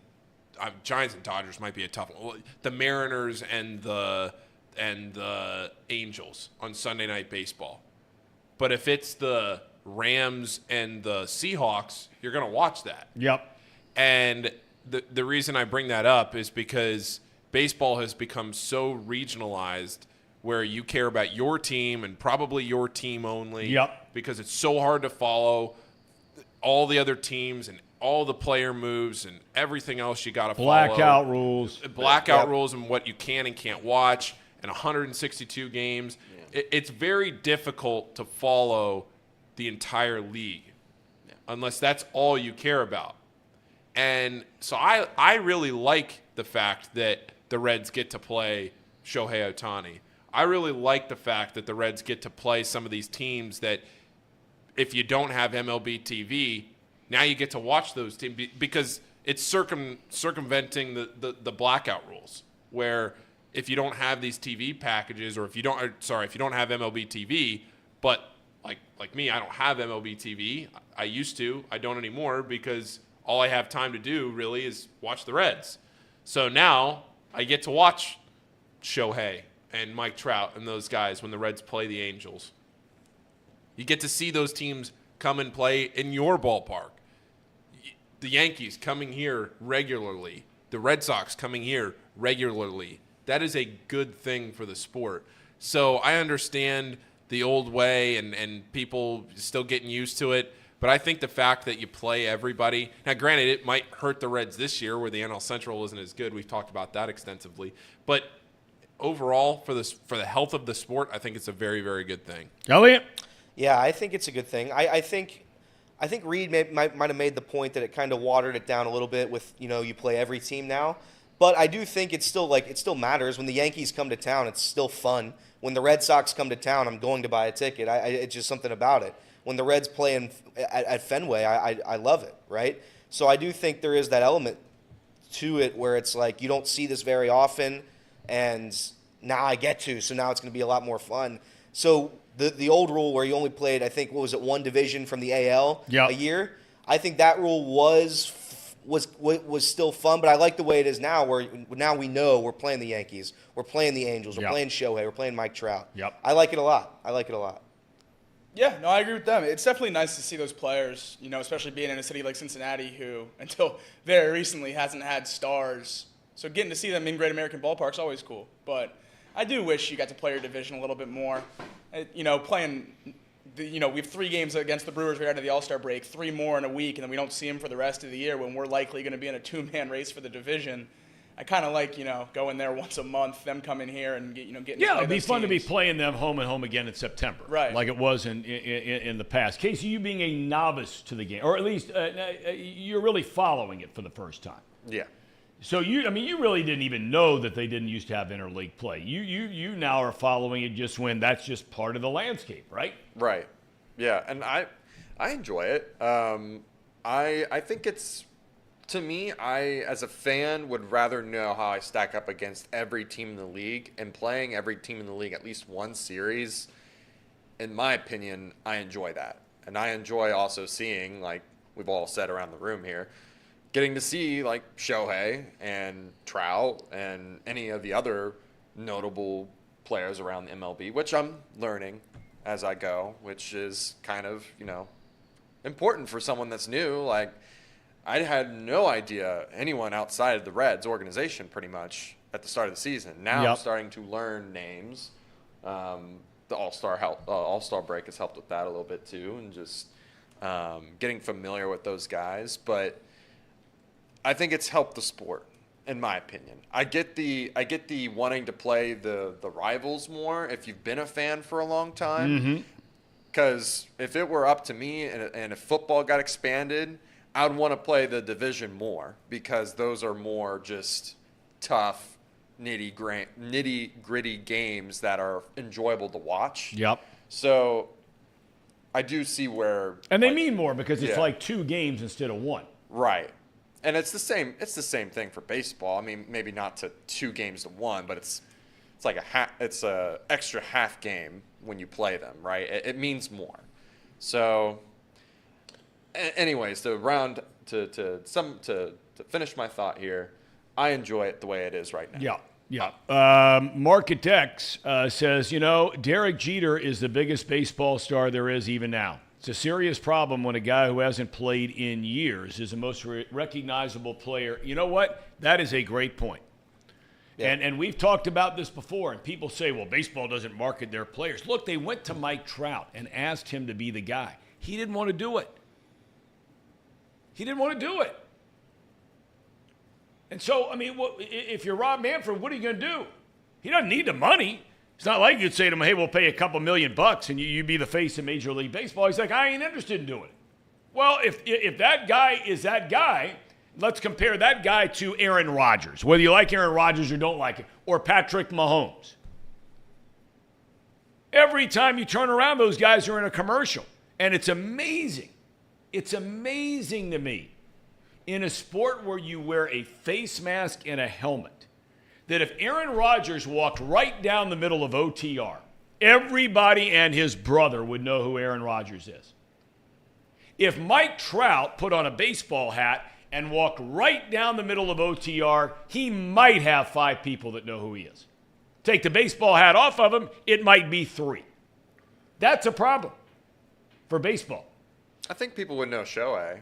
Speaker 3: Giants and Dodgers might be a tough one. The Mariners and the Angels on Sunday night baseball. But if it's the Rams and the Seahawks, you're going to watch that.
Speaker 1: Yep.
Speaker 3: And the reason I bring that up is because baseball has become so regionalized where you care about your team and probably your team only.
Speaker 1: Yep.
Speaker 3: Because it's so hard to follow all the other teams and all the player moves and everything else you got to follow.
Speaker 1: Blackout rules.
Speaker 3: Blackout rules and what you can and can't watch and 162 games. Yeah. It's very difficult to follow the entire league unless that's all you care about. And so I really like the fact that the Reds get to play Shohei Ohtani. I really like the fact that the Reds get to play some of these teams that if you don't have MLB TV, now you get to watch those teams because it's circumventing the blackout rules where if you don't have these TV packages or if you don't have MLB TV, but like me, I don't have MLB TV. I used to. I don't anymore because all I have time to do really is watch the Reds. So now I get to watch Shohei and Mike Trout and those guys when the Reds play the Angels. You get to see those teams come and play in your ballpark. The Yankees coming here regularly. The Red Sox coming here regularly. That is a good thing for the sport. So I understand the old way and people still getting used to it. But I think the fact that you play everybody – now, granted, it might hurt the Reds this year where the NL Central isn't as good. We've talked about that extensively. But overall, for the health of the sport, I think it's a very, very good thing.
Speaker 1: Elliot?
Speaker 7: Yeah, I think it's a good thing. I think Reed might have made the point that it kind of watered it down a little bit with, you play every team now. But I do think it still matters. When the Yankees come to town, it's still fun. When the Red Sox come to town, I'm going to buy a ticket. It's just something about it. When the Reds play at Fenway, I love it, right? So I do think there is that element to it where it's like you don't see this very often, and now I get to, so now it's going to be a lot more fun. So the old rule where you only played, I think, one division from the AL a year? I think that rule was still fun, but I like the way it is now, where now we know we're playing the Yankees, we're playing the Angels, we're playing Shohei, we're playing Mike Trout.
Speaker 1: Yep.
Speaker 7: I like it a lot.
Speaker 8: Yeah, no, I agree with them. It's definitely nice to see those players, especially being in a city like Cincinnati, who until very recently hasn't had stars. So getting to see them in Great American Ballpark is always cool. But I do wish you got to play your division a little bit more. Playing, we have 3 games against the Brewers right out of the All Star break, 3 more in a week, and then we don't see them for the rest of the year when we're likely going to be in a 2-man race for the division. I kind of like, going there once a month, them coming here and getting to play
Speaker 1: it'd be
Speaker 8: those
Speaker 1: fun to be
Speaker 8: teams.
Speaker 1: playing them home and home again in September,
Speaker 8: right?
Speaker 1: Like it was in the past. Casey, you being a novice to the game, or at least you're really following it for the first time.
Speaker 2: Yeah.
Speaker 1: So you really didn't even know that they didn't used to have interleague play. You now are following it just when that's just part of the landscape, right?
Speaker 2: Right. Yeah, and I enjoy it. I think it's. To me, I, as a fan, would rather know how I stack up against every team in the league, and playing every team in the league at least one series, in my opinion, I enjoy that. And I enjoy also seeing, like we've all said around the room here, getting to see like Shohei and Trout and any of the other notable players around the MLB, which I'm learning as I go, which is kind of, important for someone that's new. Like, I had no idea anyone outside of the Reds organization pretty much at the start of the season. Now I'm starting to learn names. The All-Star break has helped with that a little bit too, and just getting familiar with those guys. But I think it's helped the sport, in my opinion. I get the wanting to play the rivals more if you've been a fan for a long time. Because if it were up to me and if football got expanded, I would want to play the division more, because those are more just tough, nitty-gritty games that are enjoyable to watch.
Speaker 1: Yep.
Speaker 2: So I do see where...
Speaker 1: And they mean more because it's like 2 games instead of 1.
Speaker 2: Right. And it's the same thing for baseball. I mean, maybe not to 2 games to 1, but it's like it's a extra half game when you play them, right? It means more. So... Anyways, to finish my thought here, I enjoy it the way it is right now.
Speaker 1: Yeah. Market X says, Derek Jeter is the biggest baseball star there is even now. It's a serious problem when a guy who hasn't played in years is the most recognizable player. You know what? That is a great point. Yeah. And we've talked about this before, and people say, well, baseball doesn't market their players. Look, they went to Mike Trout and asked him to be the guy. He didn't want to do it. And so, if you're Rob Manfred, what are you going to do? He doesn't need the money. It's not like you'd say to him, hey, we'll pay a couple $1 million and you be the face of Major League Baseball. He's like, I ain't interested in doing it. Well, if that guy is that guy, let's compare that guy to Aaron Rodgers, whether you like Aaron Rodgers or don't like it, or Patrick Mahomes. Every time you turn around, those guys are in a commercial, and it's amazing. It's amazing to me, in a sport where you wear a face mask and a helmet, that if Aaron Rodgers walked right down the middle of OTR, everybody and his brother would know who Aaron Rodgers is. If Mike Trout put on a baseball hat and walked right down the middle of OTR, he might have 5 people that know who he is. Take the baseball hat off of him, it might be 3. That's a problem for baseball.
Speaker 2: I think people would know Shohei.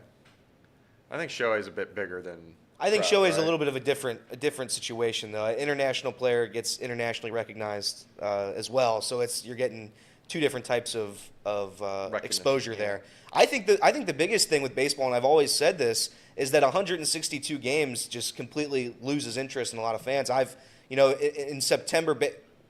Speaker 2: I think Shohei's a bit bigger than...
Speaker 7: I think Shohei's a little bit of a different situation, though. An international player gets internationally recognized as well, so you're getting 2 different types of exposure there. I think the biggest thing with baseball, and I've always said this, is that 162 games just completely loses interest in a lot of fans. In September,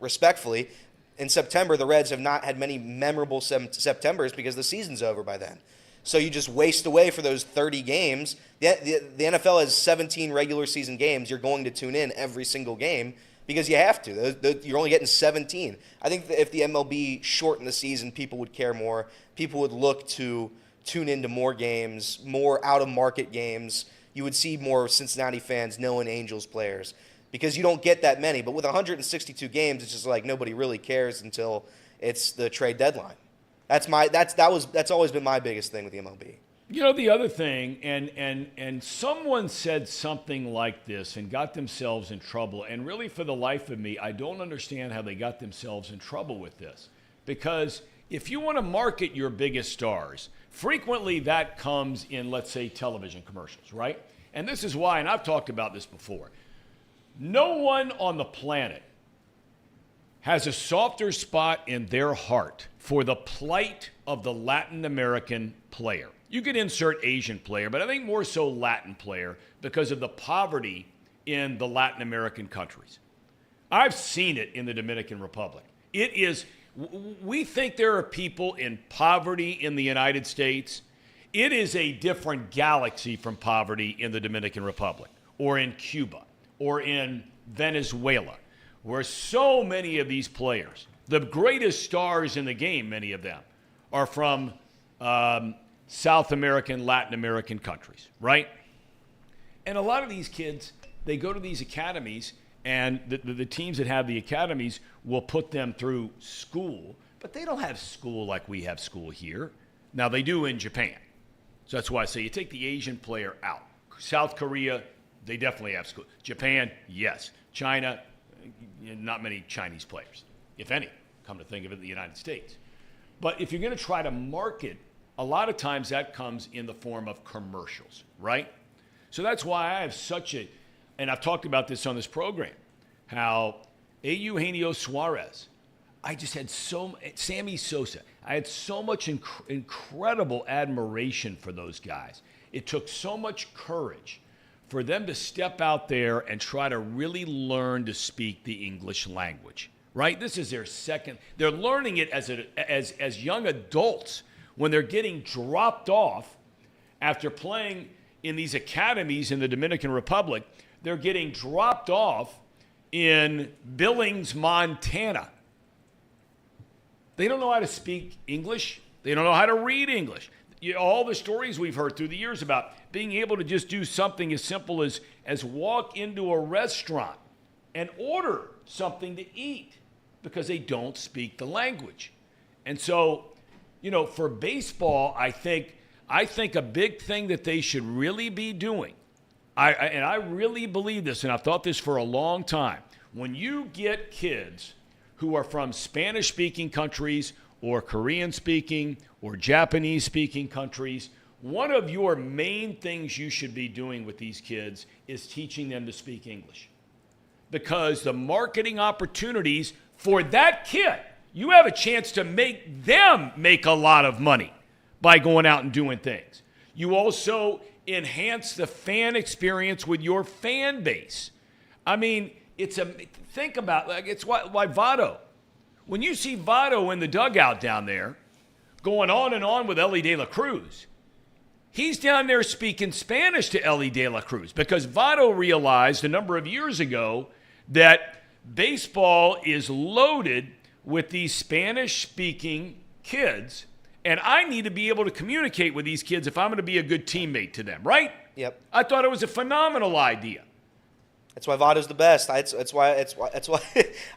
Speaker 7: respectfully, in September the Reds have not had many memorable Septembers because the season's over by then. So you just waste away for those 30 games. The NFL has 17 regular season games. You're going to tune in every single game because you have to. You're only getting 17. I think that if the MLB shortened the season, people would care more. People would look to tune into more games, more out-of-market games. You would see more Cincinnati fans knowing Angels players because you don't get that many. But with 162 games, it's just like nobody really cares until it's the trade deadline. That's always been my biggest thing with the MLB.
Speaker 1: You know, the other thing, and someone said something like this and got themselves in trouble, and really for the life of me, I don't understand how they got themselves in trouble with this. Because if you want to market your biggest stars, frequently that comes in, let's say, television commercials, right? And this is why, and I've talked about this before, no one on the planet has a softer spot in their heart for the plight of the Latin American player. You could insert Asian player, but I think more so Latin player because of the poverty in the Latin American countries. I've seen it in the Dominican Republic. It is, we think there are people in poverty in the United States. It is a different galaxy from poverty in the Dominican Republic or in Cuba or in Venezuela, where so many of these players, the greatest stars in the game, many of them, are from South American, Latin American countries, right? And a lot of these kids, they go to these academies, and the teams that have the academies will put them through school, but they don't have school like we have school here. Now, they do in Japan. So that's why I say you take the Asian player out. South Korea, they definitely have school. Japan, yes. China, not many Chinese players, if any, come to think of it, in the United States. But if you're going to try to market, a lot of times that comes in the form of commercials, right? So that's why I have such a, and I've talked about this on this program, how Eugenio Suarez, I just had Sammy Sosa, I had so much incredible admiration for those guys. It took so much courage for them to step out there and try to really learn to speak the English language, right? This is their second. They're learning it as young adults when they're getting dropped off after playing in these academies in the Dominican Republic. They're getting dropped off in Billings, Montana. They don't know how to speak English. They don't know how to read English. All the stories we've heard through the years about being able to just do something as simple as walk into a restaurant and order something to eat because they don't speak the language. And so, you know, for baseball, I think a big thing that they should really be doing, and I really believe this, and I've thought this for a long time, when you get kids who are from Spanish-speaking countries or Korean-speaking or Japanese-speaking countries, one of your main things you should be doing with these kids is teaching them to speak English. Because the marketing opportunities for that kid, you have a chance to make them make a lot of money by going out and doing things. You also enhance the fan experience with your fan base. I mean, think about, like, it's why Votto. When you see Votto in the dugout down there, going on and on with Elly De La Cruz, he's down there speaking Spanish to Elly De La Cruz because Votto realized a number of years ago that baseball is loaded with these Spanish-speaking kids, and I need to be able to communicate with these kids if I'm going to be a good teammate to them, right?
Speaker 7: Yep.
Speaker 1: I thought it was a phenomenal idea.
Speaker 7: That's why Votto's the best. That's why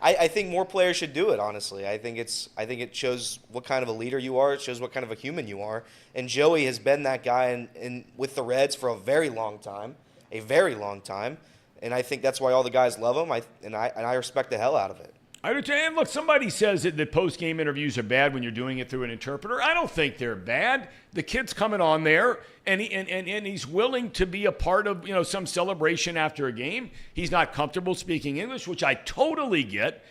Speaker 7: I think more players should do it. Honestly, I think it shows what kind of a leader you are. It shows what kind of a human you are. And Joey has been that guy with the Reds for a very long time, And I think that's why all the guys love him. I respect the hell out of it.
Speaker 1: I do too. And look, somebody says that the post-game interviews are bad when you're doing it through an interpreter. I don't think they're bad. The kid's coming on there, and he's willing to be a part of, you know, some celebration after a game. He's not comfortable speaking English, which I totally get.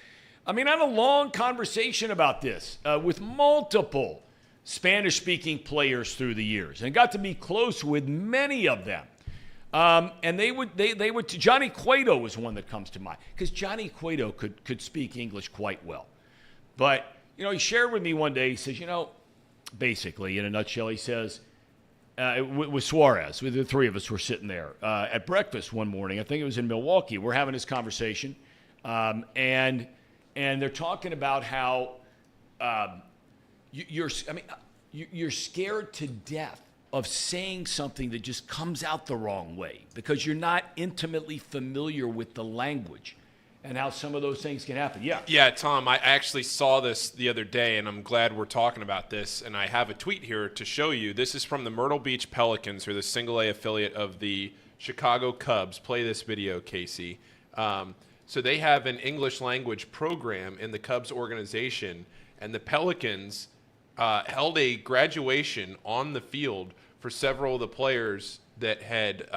Speaker 1: I mean, I had a long conversation about this with multiple Spanish-speaking players through the years, and got to be close with many of them. And they would. Johnny Cueto was one that comes to mind because Johnny Cueto could speak English quite well. But, you know, he shared with me one day, he says, you know, basically in a nutshell, he says, with Suarez. The three of us were sitting there at breakfast one morning. I think it was in Milwaukee. We're having this conversation, and they're talking about how you're scared to death of saying something that just comes out the wrong way because you're not intimately familiar with the language and how some of those things can happen. Yeah.
Speaker 3: Yeah, Tom, I actually saw this the other day, and I'm glad we're talking about this. And I have a tweet here to show you. This is from the Myrtle Beach Pelicans, who are the single-A affiliate of the Chicago Cubs. Play this video, Casey. So they have an English language program in the Cubs organization, and the Pelicans held a graduation on the field for several of the players that had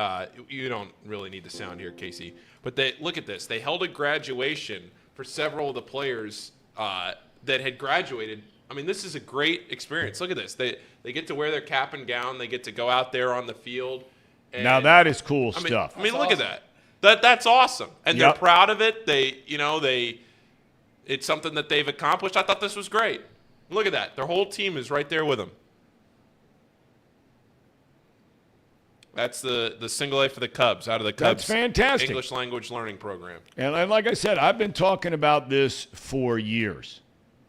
Speaker 3: you don't really need the sound here, Casey, but look at this. They held a graduation for several of the players that had graduated. I mean, this is a great experience. Look at this. They get to wear their cap and gown. They get to go out there on the field. And,
Speaker 1: now that is cool stuff.
Speaker 3: I mean, look at that. That's awesome, and they're proud of it. It's something that they've accomplished. I thought this was great. Look at that. Their whole team is right there with them. That's the single A for the Cubs, out of the Cubs.
Speaker 1: That's fantastic.
Speaker 3: English language learning program.
Speaker 1: And like I said, I've been talking about this for years.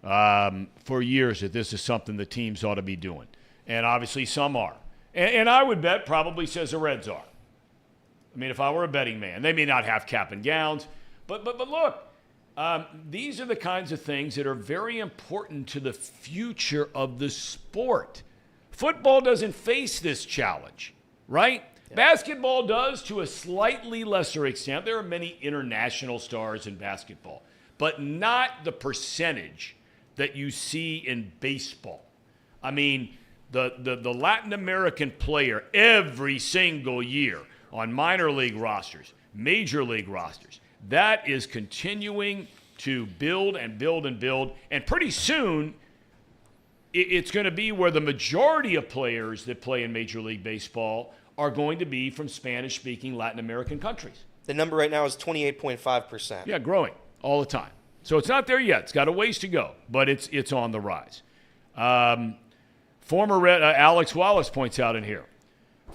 Speaker 1: That this is something the teams ought to be doing. And obviously some are. And I would bet probably says the Reds are. I mean, if I were a betting man. They may not have cap and gowns. But look, these are the kinds of things that are very important to the future of the sport. Football doesn't face this challenge. Right? Yeah. Basketball does to a slightly lesser extent. There are many international stars in basketball, but not the percentage that you see in baseball. I mean, the Latin American player every single year on minor league rosters, major league rosters, that is continuing to build and build and build. And pretty soon, it's going to be where the majority of players that play in Major League Baseball are going to be from Spanish-speaking Latin American countries.
Speaker 7: The number right now is 28.5%.
Speaker 1: Yeah, growing all the time. So it's not there yet. It's got a ways to go, but it's on the rise. Former Red Alex Wallace points out in here,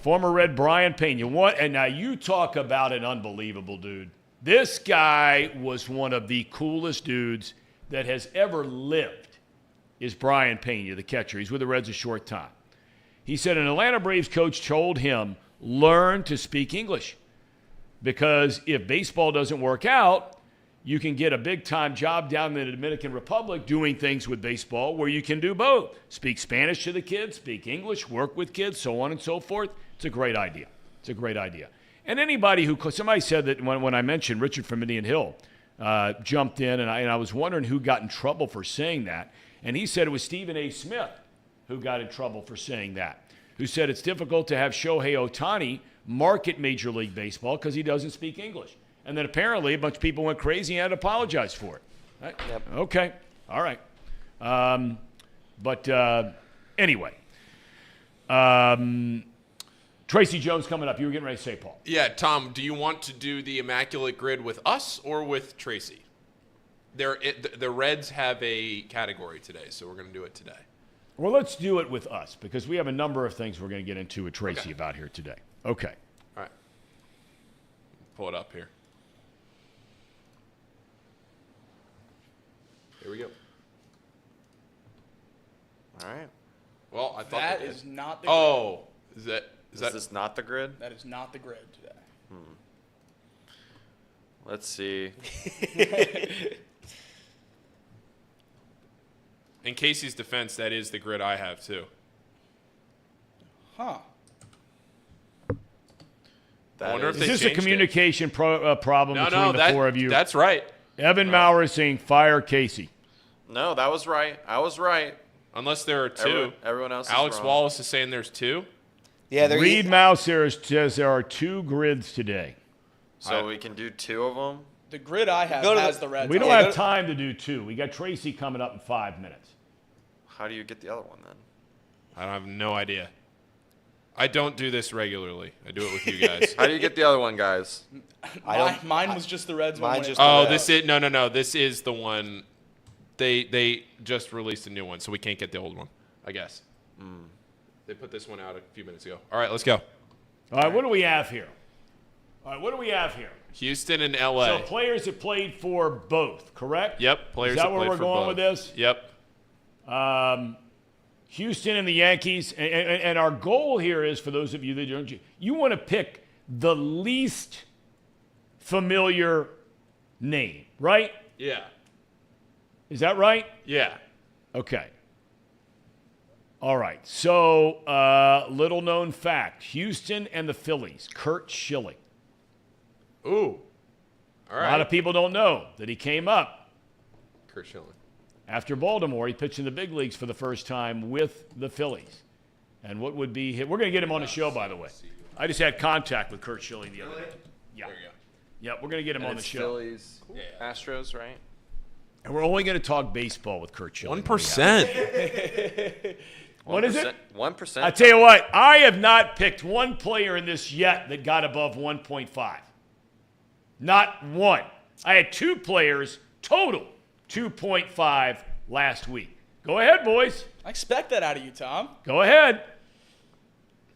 Speaker 1: former Red Brian Pena. And now you talk about an unbelievable dude. This guy was one of the coolest dudes that has ever lived, is Brian Pena, the catcher. He's with the Reds a short time. He said an Atlanta Braves coach told him, learn to speak English. Because if baseball doesn't work out, you can get a big-time job down in the Dominican Republic doing things with baseball where you can do both. Speak Spanish to the kids, speak English, work with kids, so on and so forth. It's a great idea. It's a great idea. And anybody somebody said that when I mentioned Richard from Indian Hill jumped in, and I was wondering who got in trouble for saying that. And he said it was Stephen A. Smith who got in trouble for saying that, who said it's difficult to have Shohei Ohtani market Major League Baseball because he doesn't speak English. And then apparently a bunch of people went crazy and had to apologize for it. Right?
Speaker 7: Yep.
Speaker 1: Okay. All right. Anyway. Tracy Jones coming up. You were getting ready to say, Paul.
Speaker 3: Yeah, Tom, do you want to do the Immaculate Grid with us or with Tracy? The Reds have a category today, so we're going to do it today.
Speaker 1: Well, let's do it with us because we have a number of things we're going to get into with Tracy about here today. Okay.
Speaker 3: All right. Pull it up here. Here we go.
Speaker 2: All right.
Speaker 3: Well, I thought
Speaker 8: that
Speaker 3: is
Speaker 8: not the grid.
Speaker 3: Oh, is
Speaker 2: this not the grid?
Speaker 8: That is not the grid today.
Speaker 2: Let's see.
Speaker 3: In Casey's defense, that is the grid I have too.
Speaker 8: Huh.
Speaker 3: I wonder if
Speaker 1: Is
Speaker 3: they
Speaker 1: this a
Speaker 3: changed
Speaker 1: communication problem between the four of you?
Speaker 3: That's right.
Speaker 1: Evan Maurer is saying fire Casey.
Speaker 2: No, that was right. I was right.
Speaker 3: Unless there are two.
Speaker 2: Everyone else
Speaker 3: Alex
Speaker 2: is wrong.
Speaker 3: Wallace is saying there's two.
Speaker 7: Yeah,
Speaker 1: Reed Mouse here says there are two grids today.
Speaker 2: So we can do two of them?
Speaker 8: The grid I have has the Reds.
Speaker 1: We don't
Speaker 8: on it.
Speaker 1: have time to do two. We got Tracy coming up in 5 minutes.
Speaker 2: How do you get the other one then?
Speaker 3: I have no idea. I don't do this regularly. I do it with you guys.
Speaker 2: How do you get the other one, guys?
Speaker 8: Mine was just the Reds one.
Speaker 7: Mine's just
Speaker 3: Oh, this is no. This is the one. They just released a new one, so we can't get the old one, I guess. They put this one out a few minutes ago. All right, let's go.
Speaker 1: All right, what do we have here?
Speaker 3: Houston and LA.
Speaker 1: So players that played for both, correct?
Speaker 3: Yep, players
Speaker 1: Is that
Speaker 3: that
Speaker 1: where
Speaker 3: played
Speaker 1: we're
Speaker 3: for
Speaker 1: going
Speaker 3: both.
Speaker 1: with this?
Speaker 3: Yep.
Speaker 1: Houston and the Yankees, and our goal here is, for those of you that don't, you want to pick the least familiar name, right?
Speaker 3: Yeah.
Speaker 1: Is that right?
Speaker 3: Yeah.
Speaker 1: Okay. All right. So, little known fact: Houston and the Phillies. Curt Schilling.
Speaker 3: Ooh. All right.
Speaker 1: A lot of people don't know that he came up
Speaker 3: Curt Schilling.
Speaker 1: after Baltimore. He pitched in the big leagues for the first time with the Phillies. And what would be we're going to get him on the show, by the way. I just had contact with Curt Schilling the other day. Yeah.
Speaker 3: There you go.
Speaker 1: Yeah, we're going to get him on the show.
Speaker 2: Phillies, Astros, right?
Speaker 1: And we're only going to talk baseball with Curt Schilling.
Speaker 3: 1%.
Speaker 1: What is it?
Speaker 2: 1%.
Speaker 1: I tell you what, I have not picked one player in this yet that got above 1.5. Not one. I had 2 players total 2.5 last week. Go ahead, boys.
Speaker 8: I expect that out of you, Tom.
Speaker 1: Go ahead.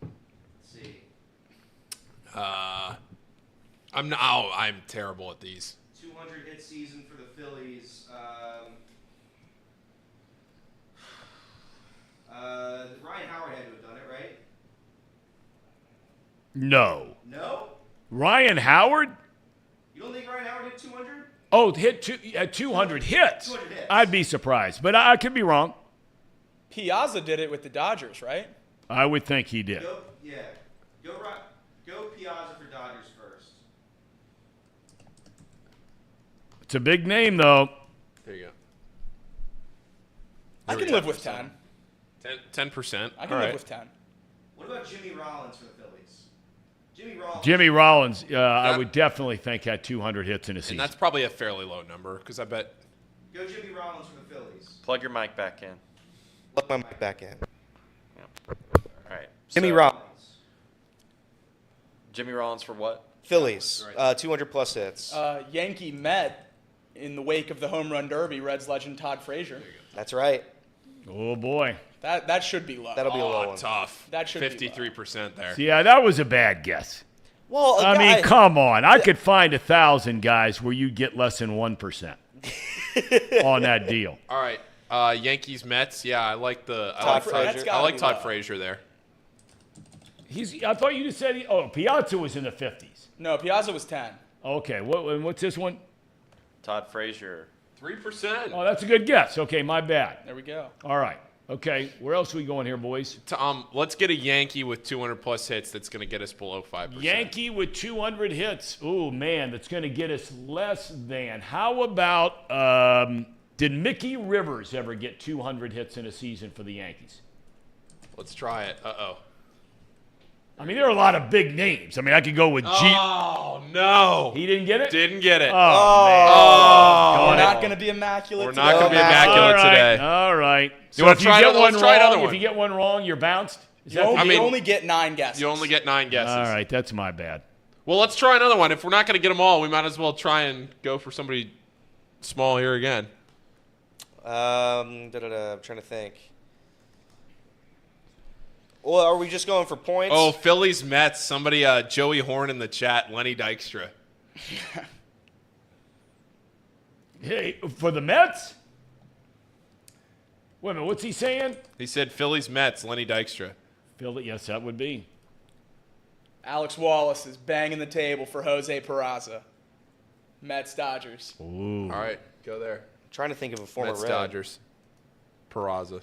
Speaker 7: Let's see.
Speaker 3: I'm terrible at these.
Speaker 7: 200 hit season for the Phillies. Ryan Howard had to have done it, right?
Speaker 1: No.
Speaker 7: No?
Speaker 1: Ryan Howard?
Speaker 7: You don't think Ryan Howard hit 200?
Speaker 1: Oh, hit 200 hits.
Speaker 7: 200 hits.
Speaker 1: I'd be surprised, but I could be wrong.
Speaker 8: Piazza did it with the Dodgers, right?
Speaker 1: I would think he did.
Speaker 7: Go Piazza for Dodgers first.
Speaker 1: It's a big name, though.
Speaker 3: There you go.
Speaker 8: I can live with 10.
Speaker 3: 10%.
Speaker 8: I can live with 10.
Speaker 7: What about Jimmy Rollins for the Phillies?
Speaker 1: Jimmy Rollins, I would definitely think had 200 hits in a season.
Speaker 3: And that's probably a fairly low number because I bet.
Speaker 7: Go Jimmy Rollins for the Phillies.
Speaker 2: Plug your mic back in.
Speaker 7: Plug my mic back in.
Speaker 2: All right.
Speaker 7: Jimmy
Speaker 2: so-
Speaker 7: Rollins.
Speaker 2: Jimmy Rollins for what?
Speaker 7: Phillies. 200 plus hits.
Speaker 8: Yankee Met, in the wake of the home run derby, Reds legend Todd Frazier.
Speaker 7: That's right.
Speaker 1: Oh, boy.
Speaker 8: That should be low.
Speaker 7: That'll be a low one.
Speaker 3: Tough.
Speaker 8: That should be
Speaker 3: 53% there.
Speaker 1: Yeah, that was a bad guess.
Speaker 7: Well,
Speaker 1: I mean, come on. I could find 1,000 guys where you get less than 1% on that deal.
Speaker 3: All right. Yankees, Mets. Yeah, I like the.
Speaker 7: Todd Frazier.
Speaker 8: That's gotta
Speaker 3: I like
Speaker 8: be
Speaker 3: Todd
Speaker 8: low.
Speaker 3: Frazier there.
Speaker 1: I thought you just said Piazza was in the 50s.
Speaker 8: No, Piazza was 10.
Speaker 1: Okay, what's this one?
Speaker 2: Todd Frazier.
Speaker 3: 3%.
Speaker 1: Oh, that's a good guess. Okay, my bad.
Speaker 8: There we go.
Speaker 1: All right. Okay, where else are we going here, boys?
Speaker 3: Tom, let's get a Yankee with 200 plus hits that's going to get us below 5%.
Speaker 1: Yankee with 200 hits. Ooh, man, that's going to get us less than. How about, did Mickey Rivers ever get 200 hits in a season for the Yankees?
Speaker 3: Let's try it. Uh-oh.
Speaker 1: I mean, there are a lot of big names. I mean, I could go with G.
Speaker 3: Oh, no.
Speaker 1: He didn't get it?
Speaker 3: Didn't get it.
Speaker 1: Oh, man.
Speaker 8: We're not going to be immaculate.
Speaker 3: We're not going to be immaculate
Speaker 1: All right,
Speaker 3: today.
Speaker 1: all right. So
Speaker 3: wanna
Speaker 1: if
Speaker 3: try
Speaker 1: you get
Speaker 3: another-
Speaker 1: one
Speaker 3: let's try another
Speaker 1: wrong, if
Speaker 3: one.
Speaker 1: you get one wrong, you're bounced? Is
Speaker 8: You
Speaker 1: that
Speaker 8: only,
Speaker 1: the
Speaker 3: I mean-
Speaker 8: you only get 9 guesses.
Speaker 3: You only get 9 guesses.
Speaker 1: All right, that's my bad.
Speaker 3: Well, let's try another one. If we're not going to get them all, we might as well try and go for somebody small here again.
Speaker 7: I'm trying to think. Well, are we just going for points?
Speaker 3: Oh, Phillies, Mets. Somebody, Joey Horn in the chat, Lenny Dykstra.
Speaker 1: Hey, for the Mets? Wait a minute, what's he saying?
Speaker 3: He said Phillies, Mets, Lenny Dykstra.
Speaker 1: Philly, yes, that would be.
Speaker 8: Alex Wallace is banging the table for Jose Peraza. Mets, Dodgers.
Speaker 1: Ooh.
Speaker 3: All right, go there.
Speaker 7: Trying to think of a former
Speaker 3: Mets,
Speaker 7: Red.
Speaker 3: Dodgers. Peraza.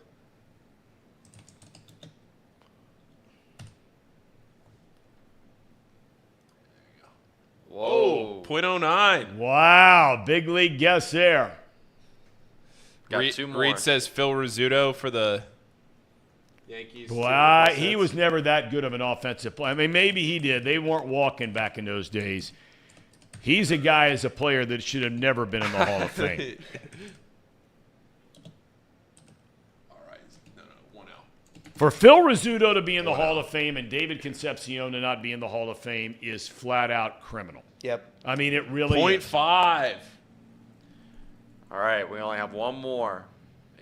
Speaker 2: Whoa.
Speaker 3: 0.09.
Speaker 1: Wow, big league guess there.
Speaker 2: Got 2 more.
Speaker 3: Reed says Phil Rizzuto for the Yankees.
Speaker 1: Well, he was never that good of an offensive player. I mean, maybe he did. They weren't walking back in those days. He's a guy as a player that should have never been in the Hall of Fame.
Speaker 3: All right. No, 1 out.
Speaker 1: For Phil Rizzuto to be in the Hall of Fame and David Concepcion to not be in the Hall of Fame is flat out criminal.
Speaker 7: Yep.
Speaker 1: I mean, it really is.
Speaker 3: 0.5.
Speaker 2: All right, we only have one more.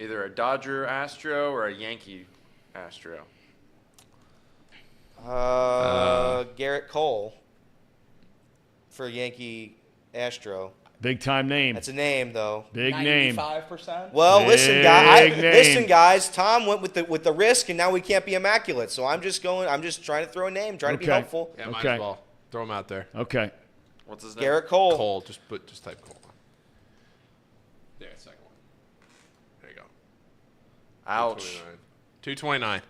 Speaker 2: Either a Dodger Astro or a Yankee Astro.
Speaker 7: Garrett Cole for Yankee Astro.
Speaker 1: Big time name.
Speaker 7: That's a name, though.
Speaker 1: Big name.
Speaker 8: 95%.
Speaker 7: Well,
Speaker 1: Big name.
Speaker 7: listen, guys. Tom went with the risk, and now we can't be immaculate. So I'm just trying to throw a name, trying to be
Speaker 1: Okay.
Speaker 7: helpful.
Speaker 3: Yeah, might
Speaker 1: Okay.
Speaker 3: as well throw him out there.
Speaker 1: Okay.
Speaker 2: What's his name?
Speaker 7: Garrett Cole.
Speaker 3: Cole, just type Cole. There, second one. There you go.
Speaker 2: Ouch.
Speaker 3: 229.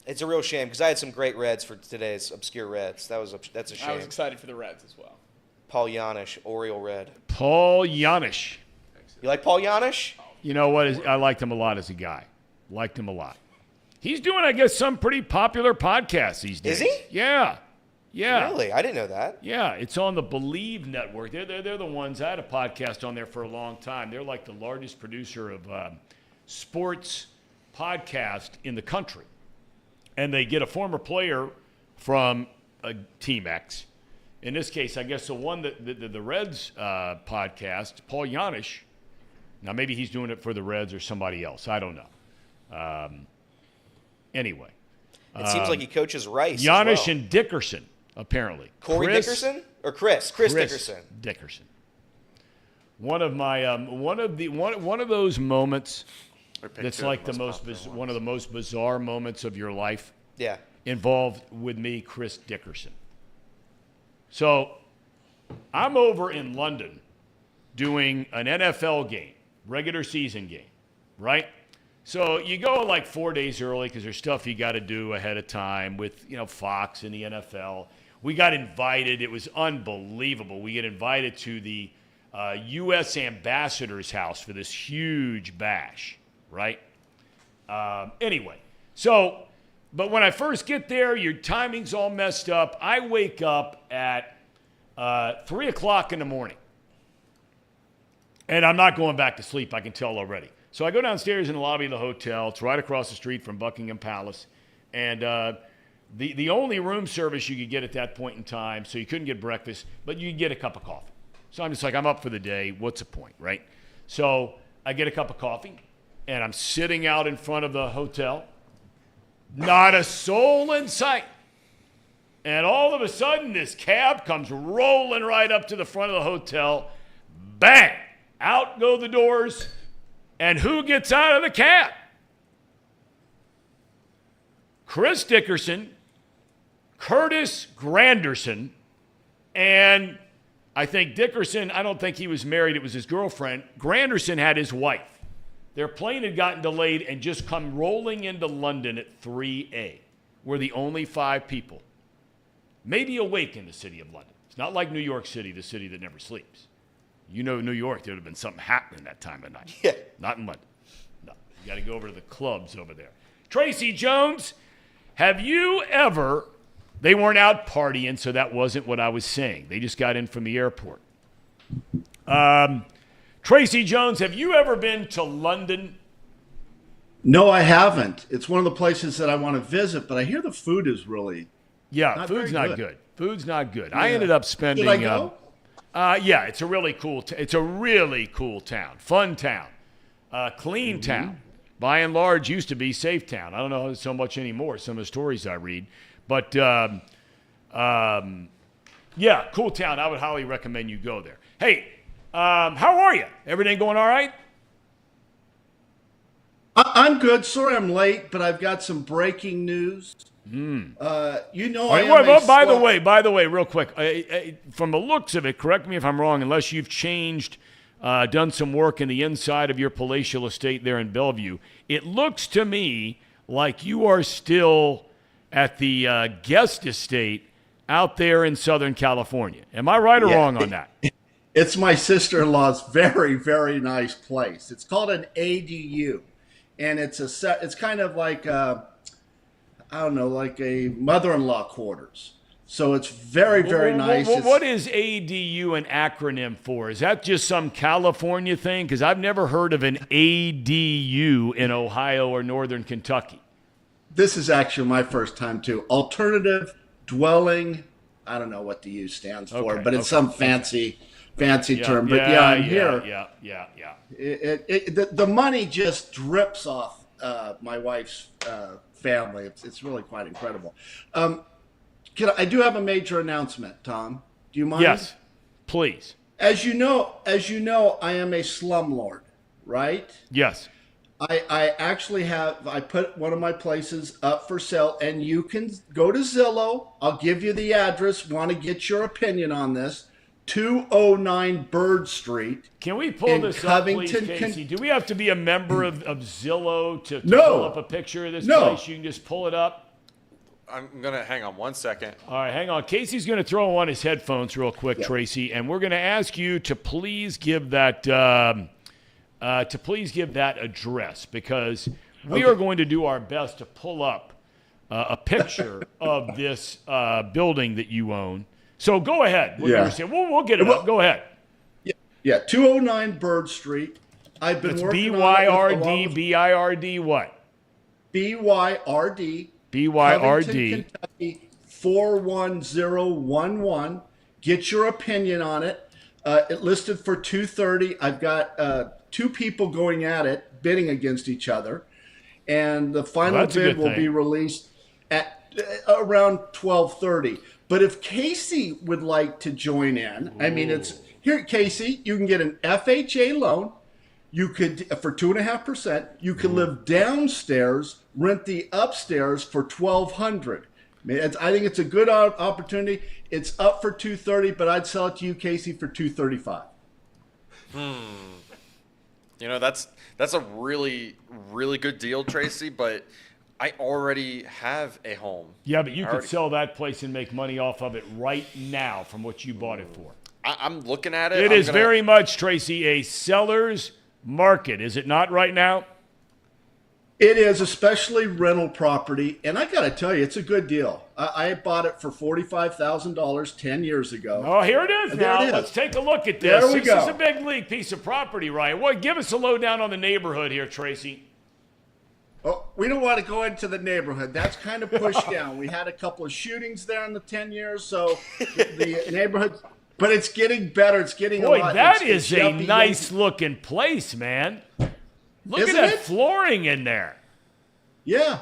Speaker 7: It's a real shame because I had some great Reds for today's obscure Reds. That's a
Speaker 8: I was
Speaker 7: shame.
Speaker 8: excited for the Reds as well.
Speaker 7: Paul Janish, Oriole Red.
Speaker 1: Paul Janish.
Speaker 7: You like Paul Janish?
Speaker 1: You know what? I liked him a lot as a guy. Liked him a lot. He's doing, I guess, some pretty popular podcasts these days.
Speaker 7: Is he?
Speaker 1: Yeah. Yeah.
Speaker 7: Really? I didn't know that.
Speaker 1: Yeah, it's on the Believe Network. They're the ones. I had a podcast on there for a long time. They're like the largest producer of sports podcast in the country. And they get a former player from Team X. In this case, I guess the one that the Reds podcast, Paul Janish. Now, maybe he's doing it for the Reds or somebody else. I don't know. Anyway.
Speaker 7: It seems like he coaches Rice.
Speaker 1: Janish
Speaker 7: as well.
Speaker 1: and Dickerson, apparently.
Speaker 7: Corey
Speaker 1: Chris
Speaker 7: Dickerson or Chris Dickerson.
Speaker 1: Dickerson. One of my one of those moments that's like one of the most bizarre moments of your life.
Speaker 7: Yeah.
Speaker 1: Involved with me, Chris Dickerson. So I'm over in London doing an NFL game, regular season game, right? So you go like 4 days early because there's stuff you got to do ahead of time with, Fox and the NFL. We got invited. It was unbelievable. We get invited to the U.S. ambassador's house for this huge bash, right? Anyway, but when I first get there, your timing's all messed up. I wake up at 3 o'clock in the morning. And I'm not going back to sleep, I can tell already. So I go downstairs in the lobby of the hotel. It's right across the street from Buckingham Palace. And the only room service you could get at that point in time, so you couldn't get breakfast, but you could get a cup of coffee. So I'm just like, I'm up for the day. What's the point, right? So I get a cup of coffee, and I'm sitting out in front of the hotel. Not a soul in sight. And all of a sudden, this cab comes rolling right up to the front of the hotel. Bang! Out go the doors. And who gets out of the cab? Chris Dickerson, Curtis Granderson, and I think Dickerson, I don't think he was married, it was his girlfriend. Granderson had his wife. Their plane had gotten delayed and just come rolling into London at 3A. We're the only 5 people maybe awake in the city of London. It's not like New York City, the city that never sleeps. New York, there would have been something happening that time of night.
Speaker 7: Yeah.
Speaker 1: Not in London. No. You got to go over to the clubs over there. Tracy Jones, have you ever, they weren't out partying, so that wasn't what I was saying. They just got in from the airport. Tracy Jones, have you ever been to London?
Speaker 10: No, I haven't. It's one of the places that I want to visit, but I hear the food is really
Speaker 1: food's not good. Food's not good.
Speaker 10: Yeah.
Speaker 1: I ended up spending.
Speaker 10: Should I go?
Speaker 1: Yeah, it's a really cool. It's a really cool town, fun town, clean town. By and large, used to be safe town. I don't know so much anymore. Some of the stories I read, but yeah, cool town. I would highly recommend you go there. Hey, how are you? Everything going all right?
Speaker 10: I'm good. Sorry I'm late, but I've got some breaking news. By the way, real quick, from the looks of it, correct me if I'm wrong, unless you've changed, done some work in the inside of your palatial estate there in Bellevue, it looks to me like you are still at the guest estate out there in Southern California. Am I right or wrong on that? It's my sister-in-law's very, very nice place. It's called an ADU, and it's kind of like like a mother-in-law quarters. So it's very, very nice.
Speaker 1: What is ADU an acronym for? Is that just some California thing? Because I've never heard of an ADU in Ohio or Northern Kentucky.
Speaker 10: This is actually my first time, too. Alternative Dwelling. I don't know what the U stands for, but it's some fancy term. But I'm here.
Speaker 1: Yeah.
Speaker 10: The money just drips off my wife's family. It's really quite incredible. I do have a major announcement, Tom. Do you mind?
Speaker 1: Yes, please.
Speaker 10: As you know, I am a slumlord, right?
Speaker 1: Yes.
Speaker 10: I actually I put one of my places up for sale, and you can go to Zillow. I'll give you the address. Want to get your opinion on this? 209 Bird Street.
Speaker 1: Can we pull this up, please, Casey? Do we have to be a member of Zillow to pull up a picture of this place? You can just pull it up.
Speaker 2: I'm going to hang on 1 second.
Speaker 1: All right, hang on. Casey's going to throw on his headphones real quick, Tracy, and we're going to ask you to please give that address, because we are going to do our best to pull up a picture of this building that you own. So go ahead. We'll get it up. Go ahead.
Speaker 10: Yeah, 209 Bird Street. I've been working
Speaker 1: B-Y-R-D, B-I-R-D what?
Speaker 10: B-Y-R-D.
Speaker 1: B-Y-R-D.
Speaker 10: Kentucky 41011. Get your opinion on it. It listed for $230. I've got 2 people going at it, bidding against each other, and the final bid will be released at around 12:30. But if Casey would like to join in, I mean, it's here, Casey. You can get an FHA loan. You could, for 2.5%, you could live downstairs, rent the upstairs for $1,200. I think it's a good opportunity. It's up for $230, but I'd sell it to you, Casey, for $235.
Speaker 2: You know, that's a really, really good deal, Tracy, but I already have a home.
Speaker 1: Yeah, but you could sell that place and make money off of it right now from what you bought it for.
Speaker 2: I'm looking at it.
Speaker 1: It is very much, Tracy, a seller's market, is it not right now?
Speaker 10: It is, especially rental property. And I got to tell you, it's a good deal. I bought it for $45,000 10 years ago.
Speaker 1: Oh, here it is now. Let's take a look at this. This is a big league piece of property, right? Well, give us a lowdown on the neighborhood here, Tracy.
Speaker 10: Oh, we don't want to go into the neighborhood. That's kind of pushed down. We had a couple of shootings there in the 10 years, so the neighborhood. But it's getting better. It's getting a lot.
Speaker 1: Boy, that is a nice-looking place, man. Look at that flooring in there.
Speaker 10: Yeah.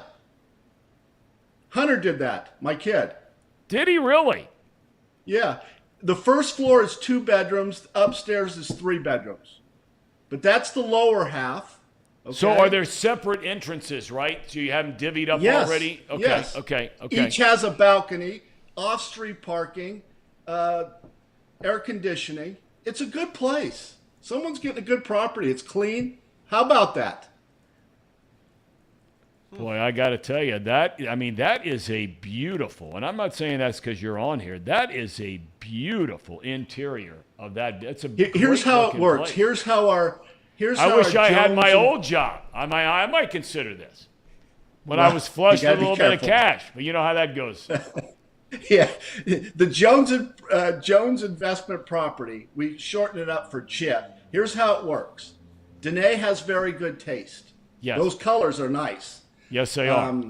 Speaker 10: Hunter did that, my kid.
Speaker 1: Did he really?
Speaker 10: Yeah. The first floor is 2 bedrooms. Upstairs is 3 bedrooms. But that's the lower half. Okay?
Speaker 1: So are there separate entrances, right? So you have them divvied up already? Okay,
Speaker 10: yes.
Speaker 1: Okay.
Speaker 10: Each has a balcony, off-street parking, air conditioning. It's a good place. Someone's getting a good property. It's clean. How about that?
Speaker 1: Boy, I got to tell you, that is a beautiful, and I'm not saying that's because you're on here, that is a beautiful interior of that.
Speaker 10: Here's how it works.
Speaker 1: Place.
Speaker 10: Here's how our
Speaker 1: I wish I had my old job. I might consider this when I was flush with a little bit of cash, but you know how that goes.
Speaker 10: Yeah, the Jones investment property, we shorten it up for Chip. Here's how it works. Danae has very good taste.
Speaker 1: Yes.
Speaker 10: Those colors are nice.
Speaker 1: Yes, they are.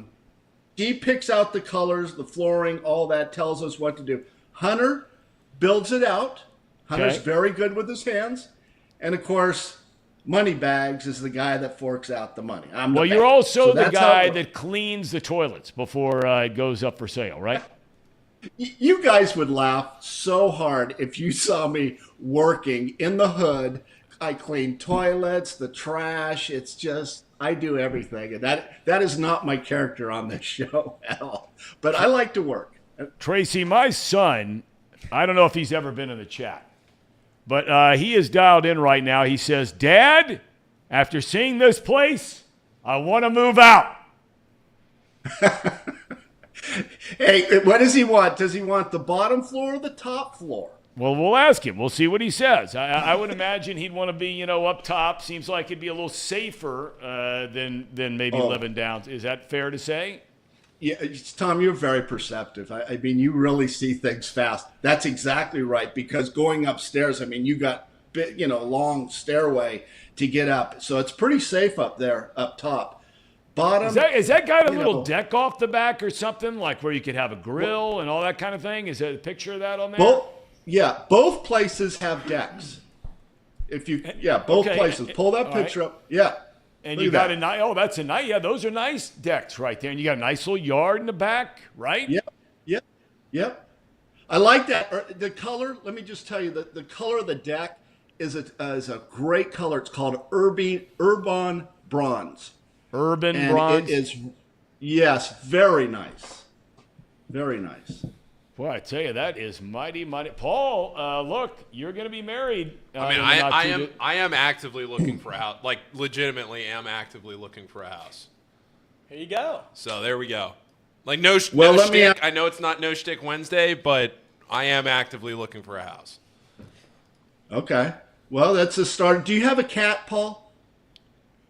Speaker 10: He picks out the colors, the flooring, all that, tells us what to do. Hunter builds it out. Hunter's very good with his hands. And, of course, Moneybags is the guy that forks out the money.
Speaker 1: You're also the guy that cleans the toilets before it goes up for sale, right?
Speaker 10: You guys would laugh so hard if you saw me working in the hood. I clean toilets, the trash. It's just, I do everything. And that is not my character on this show at all. But I like to work.
Speaker 1: Tracy, my son, I don't know if he's ever been in the chat, but he is dialed in right now. He says, Dad, after seeing this place, I want to move out.
Speaker 10: Hey, what does he want? Does he want the bottom floor or the top floor?
Speaker 1: Well, we'll ask him. We'll see what he says. I would imagine he'd want to be, up top. Seems like it'd be a little safer than maybe living down. Is that fair to say?
Speaker 10: Yeah, Tom, you're very perceptive. I mean, you really see things fast. That's exactly right, because going upstairs, I mean, you got, long stairway to get up. So it's pretty safe up there, up top. Bottom.
Speaker 1: Is that got a little deck off the back or something, like where you could have a grill and all that kind of thing? Is there a picture of that on there?
Speaker 10: Both places have decks. Both places. Pull that picture up. Yeah.
Speaker 1: And you got that's a nice, those are nice decks right there. And you got a nice little yard in the back, right?
Speaker 10: Yeah. Yep. I like that. The color, let me just tell you, the color of the deck is a great color. It's called Urban Bronze.
Speaker 1: Urban
Speaker 10: And
Speaker 1: bronze?
Speaker 10: It is, yes, very nice. Very nice.
Speaker 1: Boy, I tell you, that is mighty, mighty. Paul, look, you're going to be married.
Speaker 3: I mean,
Speaker 1: in the not too
Speaker 3: I am actively looking for a house. Like, legitimately am actively looking for a house.
Speaker 8: Here you go.
Speaker 3: So there we go. Like, no
Speaker 10: Well,
Speaker 3: shtick. I know it's not No Shtick Wednesday, but I am actively looking for a house.
Speaker 10: Okay. Well, that's a start. Do you have a cat, Paul?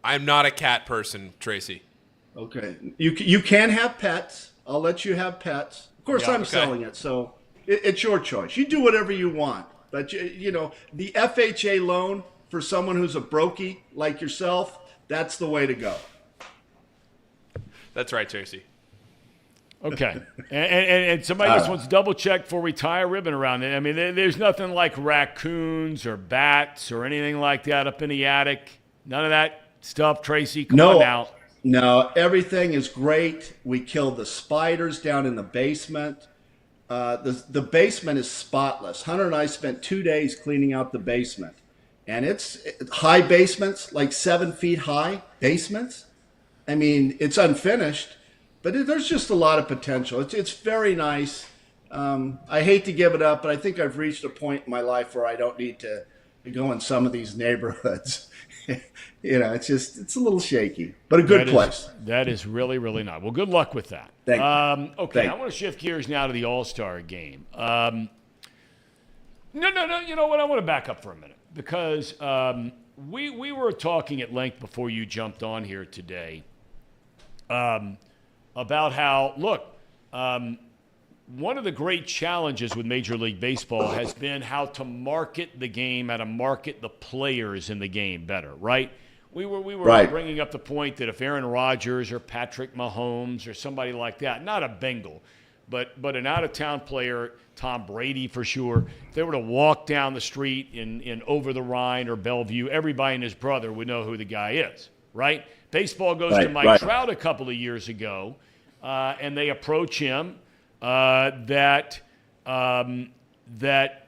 Speaker 3: I'm not a cat person, Tracy.
Speaker 10: Okay. You can have pets. I'll let you have pets. Of course,
Speaker 3: Yeah,
Speaker 10: I'm
Speaker 3: okay.
Speaker 10: selling it, so it's your choice. You do whatever you want. But, you know, the FHA loan for someone who's a brokey like yourself, that's the way to go.
Speaker 3: That's right, Tracy.
Speaker 1: Okay. And somebody just wants to double check before we tie a ribbon around it. I mean, there's nothing like raccoons or bats or anything like that up in the attic. None of that stuff, Tracy. Come on now.
Speaker 10: No, everything is great. We killed the spiders down in the basement. The basement is spotless. Hunter and I spent 2 days cleaning out the basement. And it's high basements, like 7 feet high basements. I mean, it's unfinished, but there's just a lot of potential. It's very nice. I hate to give it up, but I think I've reached a point in my life where I don't need to go in some of these neighborhoods. You know, it's a little shaky, but a good place.
Speaker 1: That is really, really nice. Well, good luck with that.
Speaker 10: Thank you.
Speaker 1: Okay,
Speaker 10: Thank
Speaker 1: I want to shift gears now to the All Star Game. No. You know what? I want to back up for a minute because we were talking at length before you jumped on here today about how, look, one of the great challenges with Major League Baseball has been how to market the game, how to market the players in the game better, right? We were
Speaker 10: Right.
Speaker 1: bringing up the point that if Aaron Rodgers or Patrick Mahomes or somebody like that, not a Bengal, but an out-of-town player, Tom Brady for sure, if they were to walk down the street in Over the Rhine or Bellevue, everybody and his brother would know who the guy is, right? Baseball goes to Mike Trout a couple of years ago, and they approach him that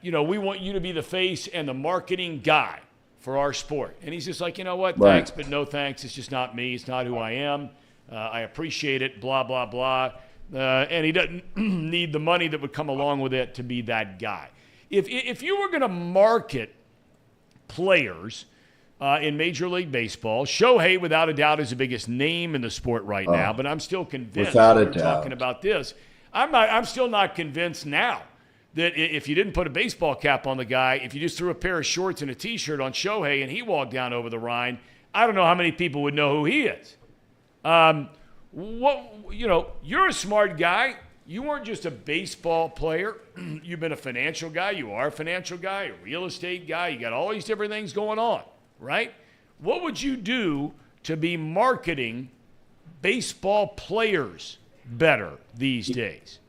Speaker 1: you know, we want you to be the face and the marketing guy for our sport. And he's just like, you know what, thanks, but no thanks. It's just not me. It's not who I am. I appreciate it, blah, blah, blah. And he doesn't need the money that would come along with it to be that guy. If you were going to market players in Major League Baseball, Shohei, without a doubt, is the biggest name in the sport right now, but I'm still convinced
Speaker 10: without a
Speaker 1: we're
Speaker 10: doubt.
Speaker 1: talking about this. I'm still not convinced now that if you didn't put a baseball cap on the guy, if you just threw a pair of shorts and a T-shirt on Shohei and he walked down over the Rhine, I don't know how many people would know who he is. You're a smart guy. You weren't just a baseball player. You've been a financial guy. You are a financial guy, a real estate guy. You got all these different things going on, right? What would you do to be marketing baseball players better these days?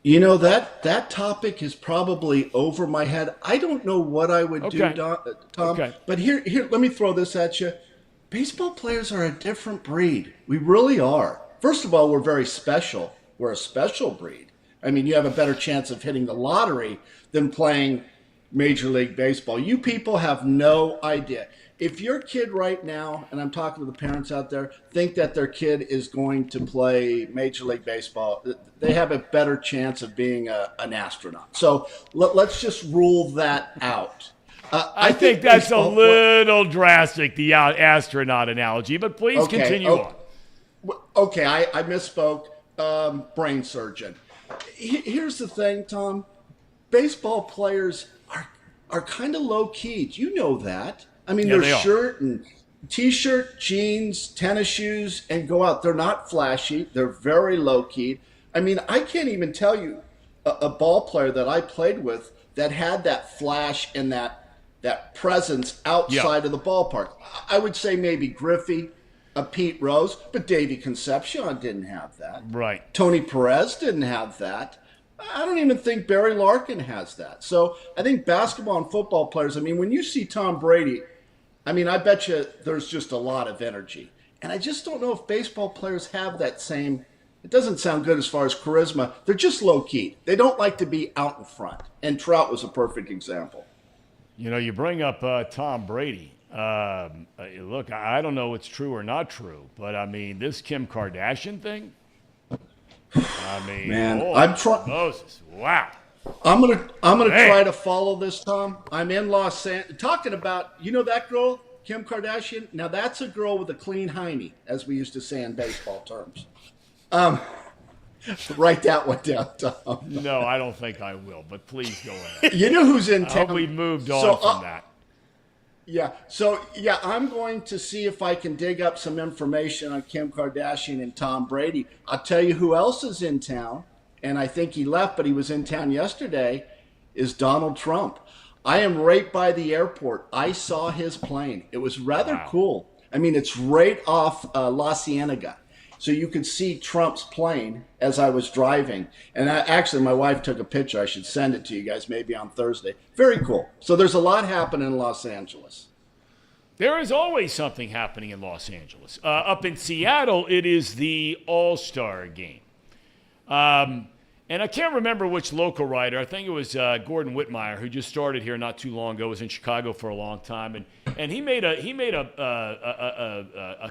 Speaker 10: You know, that topic is probably over my head. I don't know what I would do, Tom.
Speaker 1: Okay.
Speaker 10: But here, let me throw this at you. Baseball players are a different breed. We really are. First of all, we're very special. We're a special breed. I mean, you have a better chance of hitting the lottery than playing Major League Baseball. You people have no idea. If your kid right now, and I'm talking to the parents out there, think that their kid is going to play Major League Baseball, they have a better chance of being an astronaut. So let's just rule that out.
Speaker 1: I think that's a little drastic, the astronaut analogy, but please continue on.
Speaker 10: Okay, I misspoke. Brain surgeon. Here's the thing, Tom. Baseball players are kind of low-key. You know that. I mean,
Speaker 1: Yeah,
Speaker 10: their shirt and T-shirt, jeans, tennis shoes, and go out. They're not flashy. They're very low-key. I mean, I can't even tell you a ball player that I played with that had that flash and that presence outside of the ballpark. I would say maybe Griffey, Pete Rose, but Davey Concepcion didn't have that.
Speaker 1: Right.
Speaker 10: Tony Perez didn't have that. I don't even think Barry Larkin has that. So I think basketball and football players, I mean, when you see Tom Brady, I mean, I bet you there's just a lot of energy. And I just don't know if baseball players have that same It doesn't sound good as far as charisma. They're just low-key. They don't like to be out in front. And Trout was a perfect example.
Speaker 1: You know, you bring up Tom Brady. Look, I don't know what's true or not true, but, I mean, this Kim Kardashian thing, I mean,
Speaker 10: Man,
Speaker 1: Moses, wow.
Speaker 10: I'm gonna try to follow this, Tom. I'm in Los Angeles. Talking about, you know that girl, Kim Kardashian? Now, that's a girl with a clean hiney, as we used to say in baseball terms. Write that one down, Tom.
Speaker 1: No, I don't think I will, but please go ahead.
Speaker 10: You know who's in
Speaker 1: I
Speaker 10: town?
Speaker 1: hope we've moved on from that.
Speaker 10: Yeah. So, yeah, I'm going to see if I can dig up some information on Kim Kardashian and Tom Brady. I'll tell you who else is in town, and I think he left, but he was in town yesterday, is Donald Trump. I am right by the airport. I saw his plane. It was rather cool. I mean, it's right off La Cienega. So you could see Trump's plane as I was driving. And actually, my wife took a picture. I should send it to you guys maybe on Thursday. Very cool. So there's a lot happening in Los Angeles.
Speaker 1: There is always something happening in Los Angeles. Up in Seattle, it is the All Star Game. And I can't remember which local writer. I think it was Gordon Whitmire, who just started here not too long ago. Was in Chicago for a long time, and he made a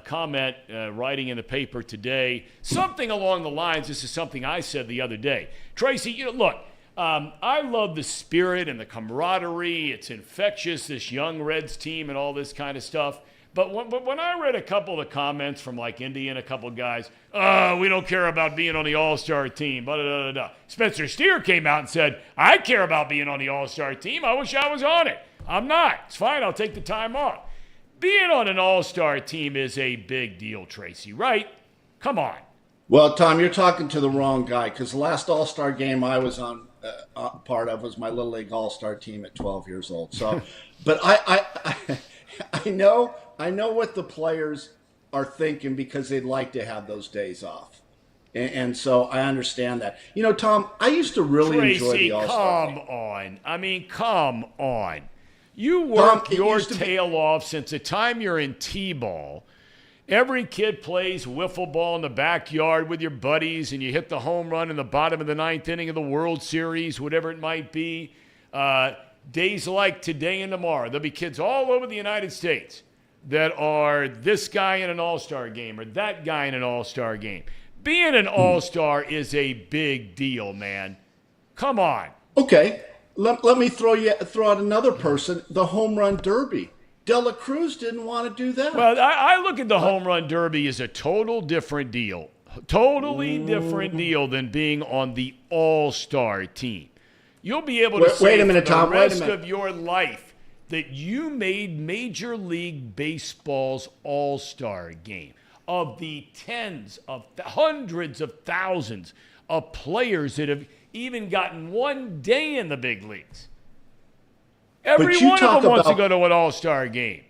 Speaker 1: comment writing in the paper today, something along the lines. This is something I said the other day. Tracy, look, I love the spirit and the camaraderie. It's infectious. This young Reds team and all this kind of stuff. But when I read a couple of the comments from like Indy and a couple of guys, we don't care about being on the All-Star team, blah, blah, blah, blah. Spencer Steer came out and said, I care about being on the All-Star team. I wish I was on it. I'm not. It's fine. I'll take the time off. Being on an All-Star team is a big deal, Tracy, right? Come on.
Speaker 10: Well, Tom, you're talking to the wrong guy, because the last All-Star game I was on part of was my Little League All-Star team at 12 years old. So, but I know what the players are thinking because they'd like to have those days off. And so I understand that. You know, Tom, I used to really enjoy the All-Star game.
Speaker 1: Come on. I mean, come on. You work your tail off since the time you're in T-ball. Every kid plays wiffle ball in the backyard with your buddies, and you hit the home run in the bottom of the ninth inning of the World Series, whatever it might be. Days like today and tomorrow, there'll be kids all over the United States that are this guy in an All-Star game or that guy in an All-Star game. Being an All-Star is a big deal, man. Come on.
Speaker 10: Okay, let me throw out another person, the Home Run Derby. De La Cruz didn't want to do that.
Speaker 1: Well, I look at the Home Run Derby as a total different deal. Totally different deal than being on the All-Star team. You'll be able to say for the rest of your life that you made Major League Baseball's All-Star game. Of the tens of hundreds of thousands of players that have even gotten one day in the big leagues. Every one of them wants to go to an All-Star game.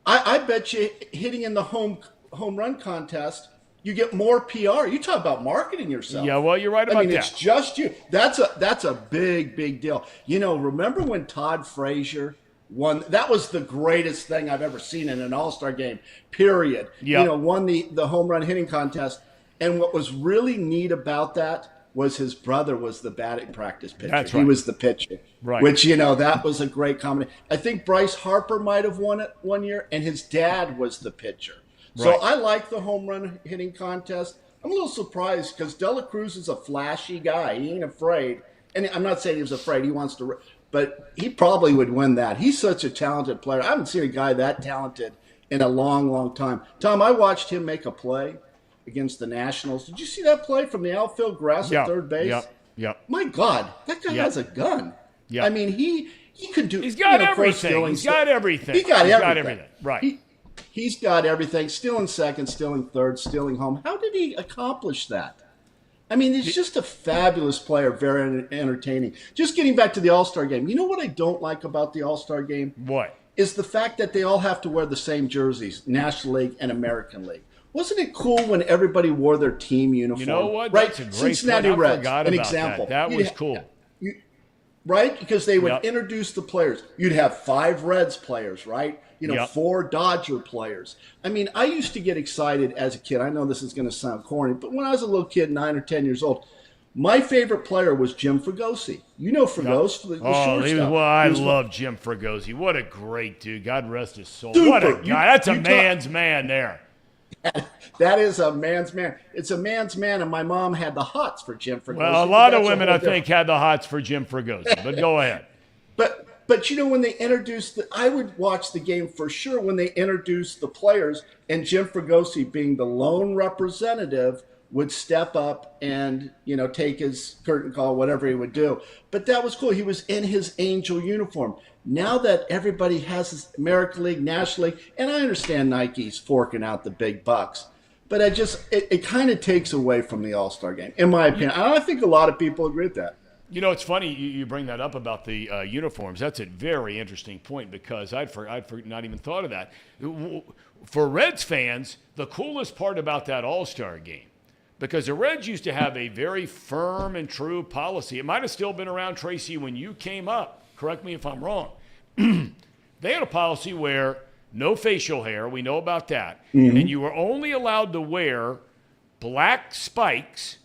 Speaker 10: I bet you hitting in the home run contest, you get more PR. You talk about marketing yourself.
Speaker 1: Yeah, well, you're right about that.
Speaker 10: It's just you. That's a big deal. You know, remember when Todd Frazier won? That was the greatest thing I've ever seen in an All-Star game, period. Yep. You know, won the home run hitting contest. And what was really neat about that was his brother was the batting practice pitcher.
Speaker 1: That's right.
Speaker 10: He was the pitcher.
Speaker 1: Right.
Speaker 10: Which, you know, that was a great combination. I think Bryce Harper might have won it one year, and his dad was the pitcher. So I like the home run hitting contest. I'm a little surprised because De La Cruz is a flashy guy. He ain't afraid. And I'm not saying he was afraid. He wants to, but he probably would win that. He's such a talented player. I haven't seen a guy that talented in a long time. Tom, I watched him make a play against the Nationals. Did you see that play from the outfield grass at third base?
Speaker 1: Yep.
Speaker 10: My God, that guy has a gun.
Speaker 1: Yep.
Speaker 10: I mean, he could do.
Speaker 1: He's got everything. He's got everything.
Speaker 10: He's got everything.
Speaker 1: Right.
Speaker 10: He's got everything. Stealing second, stealing third, stealing home. How did he accomplish that? I mean, he's just a fabulous player, very entertaining. Just getting back to the All-Star game. You know what I don't like about the All-Star game?
Speaker 1: What?
Speaker 10: Is the fact that they all have to wear the same jerseys, National League and American League. Wasn't it cool when everybody wore their team uniform?
Speaker 1: You know what?
Speaker 10: Right?
Speaker 1: That's a great
Speaker 10: Cincinnati
Speaker 1: point.
Speaker 10: Reds,
Speaker 1: I forgot
Speaker 10: an
Speaker 1: about
Speaker 10: example.
Speaker 1: That was cool.
Speaker 10: right? Because they would
Speaker 1: Yep.
Speaker 10: introduce the players. You'd have 5 Reds players, right?
Speaker 1: Yep.
Speaker 10: 4 Dodger players. I mean, I used to get excited as a kid. I know this is going to sound corny, but when I was a little kid, 9 or 10 years old, my favorite player was Jim Fregosi. You know Fregosi, the shortstop.
Speaker 1: I love Jim Fregosi. What a great dude. God rest his soul.
Speaker 10: Super.
Speaker 1: What a guy. That's a man's man there.
Speaker 10: That is a man's man. It's a man's man, and my mom had the hots for Jim Fregosi.
Speaker 1: Well, a lot of women, I think, had the hots for Jim Fregosi. But go ahead.
Speaker 10: But when they introduced I would watch the game for sure when they introduced the players, and Jim Fregosi, being the lone representative, would step up and take his curtain call, whatever he would do. But that was cool. He was in his Angel uniform. Now that everybody has this American League, National League, and I understand Nike's forking out the big bucks, but it kind of takes away from the All-Star game, in my opinion. I think a lot of people agree with that.
Speaker 1: It's funny you bring that up about the uniforms. That's a very interesting point because I'd not even thought of that. For Reds fans, the coolest part about that All-Star game, because the Reds used to have a very firm and true policy. It might have still been around, Tracy, when you came up. Correct me if I'm wrong. They had a policy where no facial hair. We know about that.
Speaker 10: Mm-hmm.
Speaker 1: And you were only allowed to wear black spikes,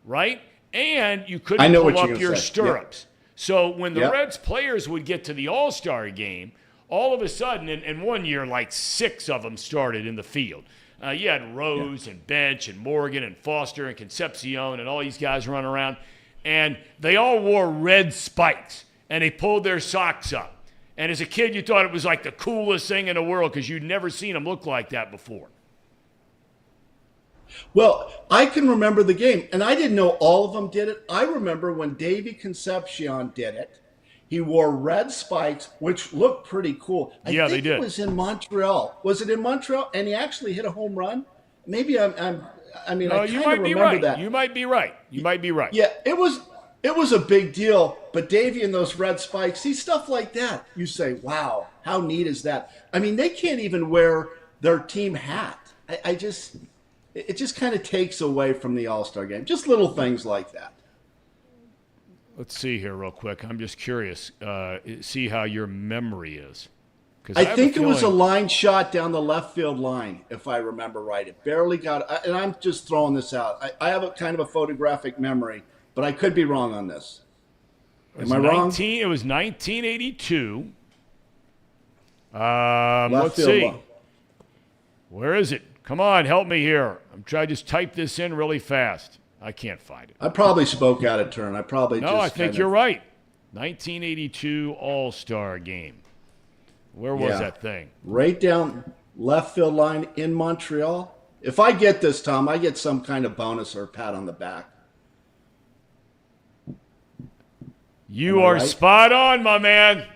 Speaker 1: right? And you couldn't pull up your stirrups. Yep. So when the Reds players would get to the All-Star game, all of a sudden, and one year like 6 of them started in the field. You had Rose and Bench and Morgan and Foster and Concepcion and all these guys running around. And they all wore red spikes, and they pulled their socks up. And as a kid, you thought it was like the coolest thing in the world because you'd never seen them look like that before.
Speaker 10: Well, I can remember the game, and I didn't know all of them did it. I remember when Davy Concepcion did it. He wore red spikes, which looked pretty cool. I think
Speaker 1: they did.
Speaker 10: It was in Montreal. Was it in Montreal? And he actually hit a home run? Maybe I kind of remember that.
Speaker 1: You might be right.
Speaker 10: Yeah, it was a big deal. But Davy and those red spikes, see, stuff like that. You say, wow, how neat is that? I mean, they can't even wear their team hat. It just kind of takes away from the All-Star game. Just little things like that.
Speaker 1: Let's see here real quick. I'm just curious. See how your memory is.
Speaker 10: I think it was a line shot down the left field line, if I remember right. It barely got – and I'm just throwing this out. I have a kind of a photographic memory, but I could be wrong on this. Am I wrong?
Speaker 1: It was 1982.
Speaker 10: Left
Speaker 1: let's
Speaker 10: field
Speaker 1: see.
Speaker 10: line.
Speaker 1: Where is it? Come on, help me here. I'm trying to just type this in really fast. I can't find it.
Speaker 10: I probably spoke out of turn.
Speaker 1: I think you're right. 1982 All-Star Game. Where was that thing?
Speaker 10: Right down left field line in Montreal. If I get this, Tom, I get some kind of bonus or a pat on the back.
Speaker 1: You are spot on, my man.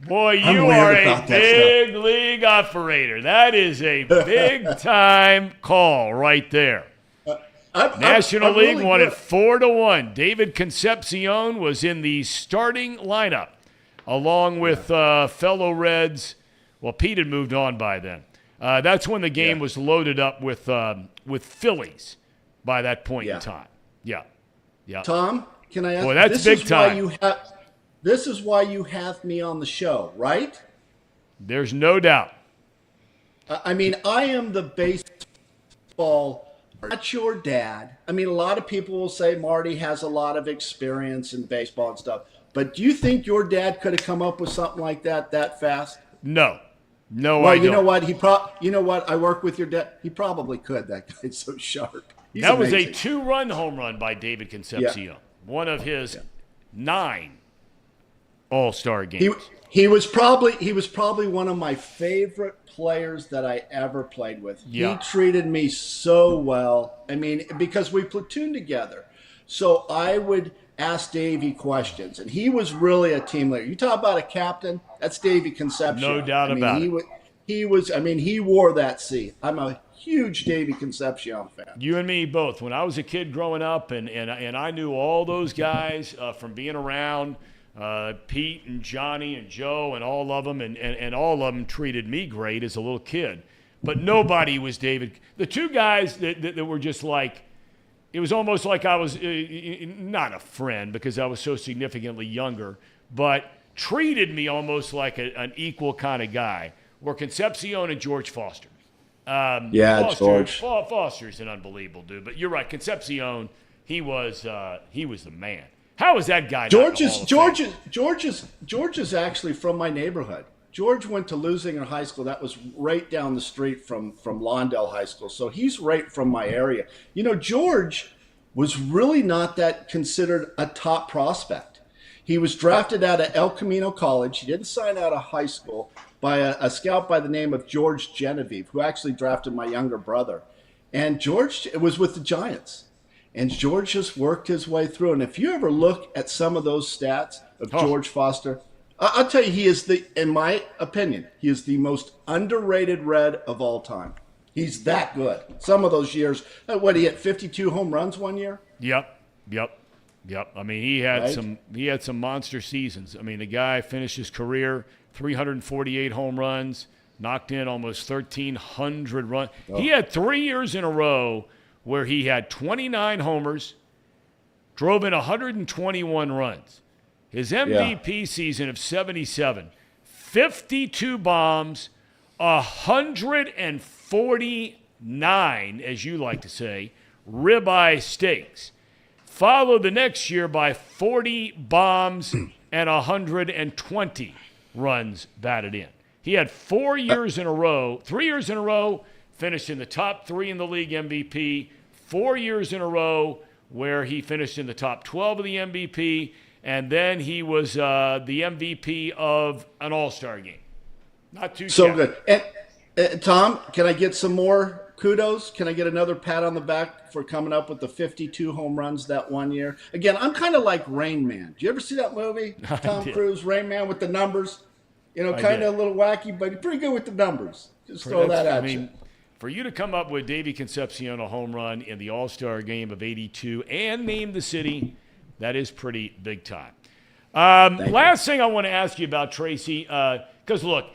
Speaker 1: Boy, you are a big league operator. That is a big-time call right there. National League really won it 4-1. David Concepcion was in the starting lineup, along with fellow Reds. Well, Pete had moved on by then. That's when the game was loaded up with Phillies by that point in time. Yeah.
Speaker 10: Tom, can I ask?
Speaker 1: Boy, that's big time.
Speaker 10: This is why you have me on the show, right?
Speaker 1: There's no doubt.
Speaker 10: I mean, I am the baseball, not your dad. I mean, a lot of people will say Marty has a lot of experience in baseball and stuff. But do you think your dad could have come up with something like that fast?
Speaker 1: No.
Speaker 10: Well, you know what? You know what? I work with your dad. He probably could. That guy's so sharp.
Speaker 1: That was a 2-run home run by David Concepcion. One of his 9 All-Star games.
Speaker 10: He was probably one of my favorite players that I ever played with.
Speaker 1: Yeah.
Speaker 10: He treated me so well. I mean, because we platooned together. So I would ask Davey questions, and he was really a team leader. You talk about a captain, that's Davey Concepcion.
Speaker 1: No doubt about it.
Speaker 10: He wore that C. I'm a huge Davey Concepcion fan.
Speaker 1: You and me both. When I was a kid growing up, and I knew all those guys from being around, Pete and Johnny and Joe and all of them, and all of them treated me great as a little kid. But nobody was David. The two guys that were just like, it was almost like I was not a friend because I was so significantly younger, but treated me almost like an equal kind of guy, were Concepcion and George Foster.
Speaker 10: George.
Speaker 1: Foster's an unbelievable dude, but you're right. Concepcion, he was the man. How is that guy?
Speaker 10: George is actually from my neighborhood. George went to Lusinger High School. That was right down the street from Lawndale High School. So he's right from my area. You know, George was really not that considered a top prospect. He was drafted out of El Camino College. He didn't sign out of high school by a scout by the name of George Genevieve, who actually drafted my younger brother. And George was with the Giants. And George just worked his way through. And if you ever look at some of those stats of George Foster, I'll tell you, he is in my opinion, he is the most underrated Red of all time. He's that good. Some of those years, he hit 52 home runs one year?
Speaker 1: Yep. I mean, he had some monster seasons. I mean, the guy finished his career 348 home runs, knocked in almost 1,300 runs. Oh. He had 3 years in a row where he had 29 homers, drove in 121 runs. His MVP season of 77, 52 bombs, 149, as you like to say, ribeye steaks. Followed the next year by 40 bombs and 120 runs batted in. He had 3 years in a row, finished in the top 3 in the league MVP, 4 years in a row where he finished in the top 12 of the MVP, and then he was the MVP of an All Star Game. Not too
Speaker 10: so
Speaker 1: shabby.
Speaker 10: Good. And Tom, can I get some more kudos? Can I get another pat on the back for coming up with the 52 home runs that one year? Again, I'm kind of like Rain Man. Did you ever see that movie? Tom Cruise, Rain Man, with the numbers. You know, kind of a little wacky, but he's pretty good with the numbers. Just throw that at you.
Speaker 1: For you to come up with Davey Concepcion a home run in the All Star Game of '82 and name the city, that is pretty big time. Last thing I want to ask you about, Tracy, because look,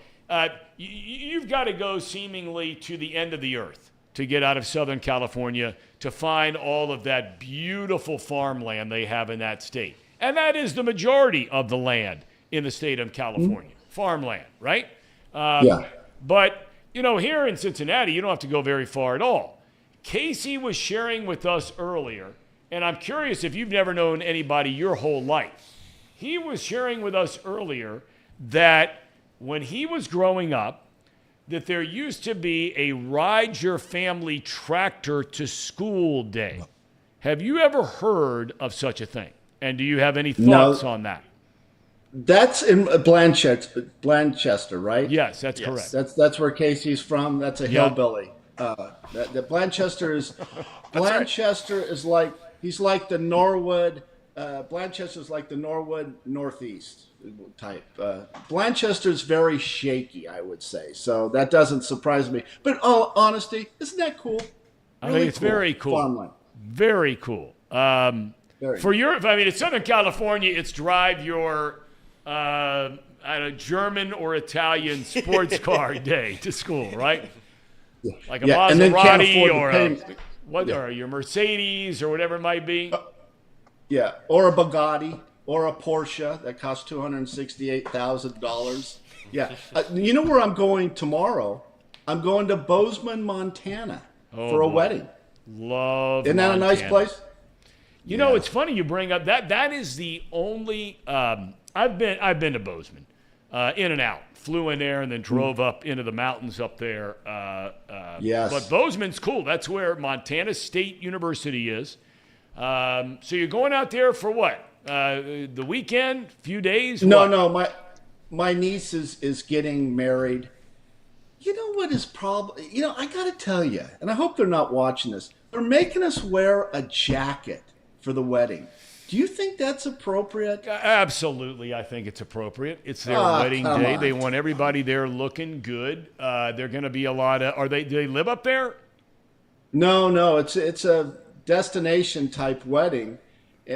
Speaker 1: you've got to go seemingly to the end of the earth to get out of Southern California to find all of that beautiful farmland they have in that state. And that is the majority of the land in the state of California, farmland, right?
Speaker 10: Yeah.
Speaker 1: But, you know, here in Cincinnati, you don't have to go very far at all. Casey was sharing with us earlier, and I'm curious if you've never known anybody your whole life. He was sharing with us earlier that when he was growing up, that there used to be a Ride Your Family Tractor to School Day. Have you ever heard of such a thing? And do you have any thoughts on that?
Speaker 10: That's in Blanchester, right?
Speaker 1: Yes, that's correct.
Speaker 10: That's where Casey's from. That's a hillbilly. The Blanchester is like, he's like the Norwood. Blanchester's like the Norwood Northeast type. Blanchester's very shaky, I would say. So that doesn't surprise me. But in all honesty, isn't that cool?
Speaker 1: I think it's very cool.
Speaker 10: Farmland.
Speaker 1: Very cool. In Southern California, it's drive your German or Italian sports car day to school, right?
Speaker 10: Yeah.
Speaker 1: Like a Maserati or your Mercedes or whatever it might be.
Speaker 10: Yeah, or a Bugatti or a Porsche that costs $268,000. Yeah, you know where I'm going tomorrow? I'm going to Bozeman, Montana for a wedding.
Speaker 1: Love.
Speaker 10: Isn't that
Speaker 1: Montana.
Speaker 10: a nice place?
Speaker 1: You know, it's funny you bring up that. That is the only. I've been to Bozeman, in and out. Flew in there and then drove up into the mountains up there.
Speaker 10: Yes.
Speaker 1: But Bozeman's cool. That's where Montana State University is. So you're going out there for what? The weekend? Few days?
Speaker 10: No. My niece is getting married. You know what is probably? You know, I got to tell you, and I hope they're not watching this. They're making us wear a jacket for the wedding. Do you think that's appropriate?
Speaker 1: Absolutely, I think it's appropriate. It's their wedding day. They want everybody there looking good. They're going to be a lot of. Do they live up there? No. It's
Speaker 10: a destination type wedding.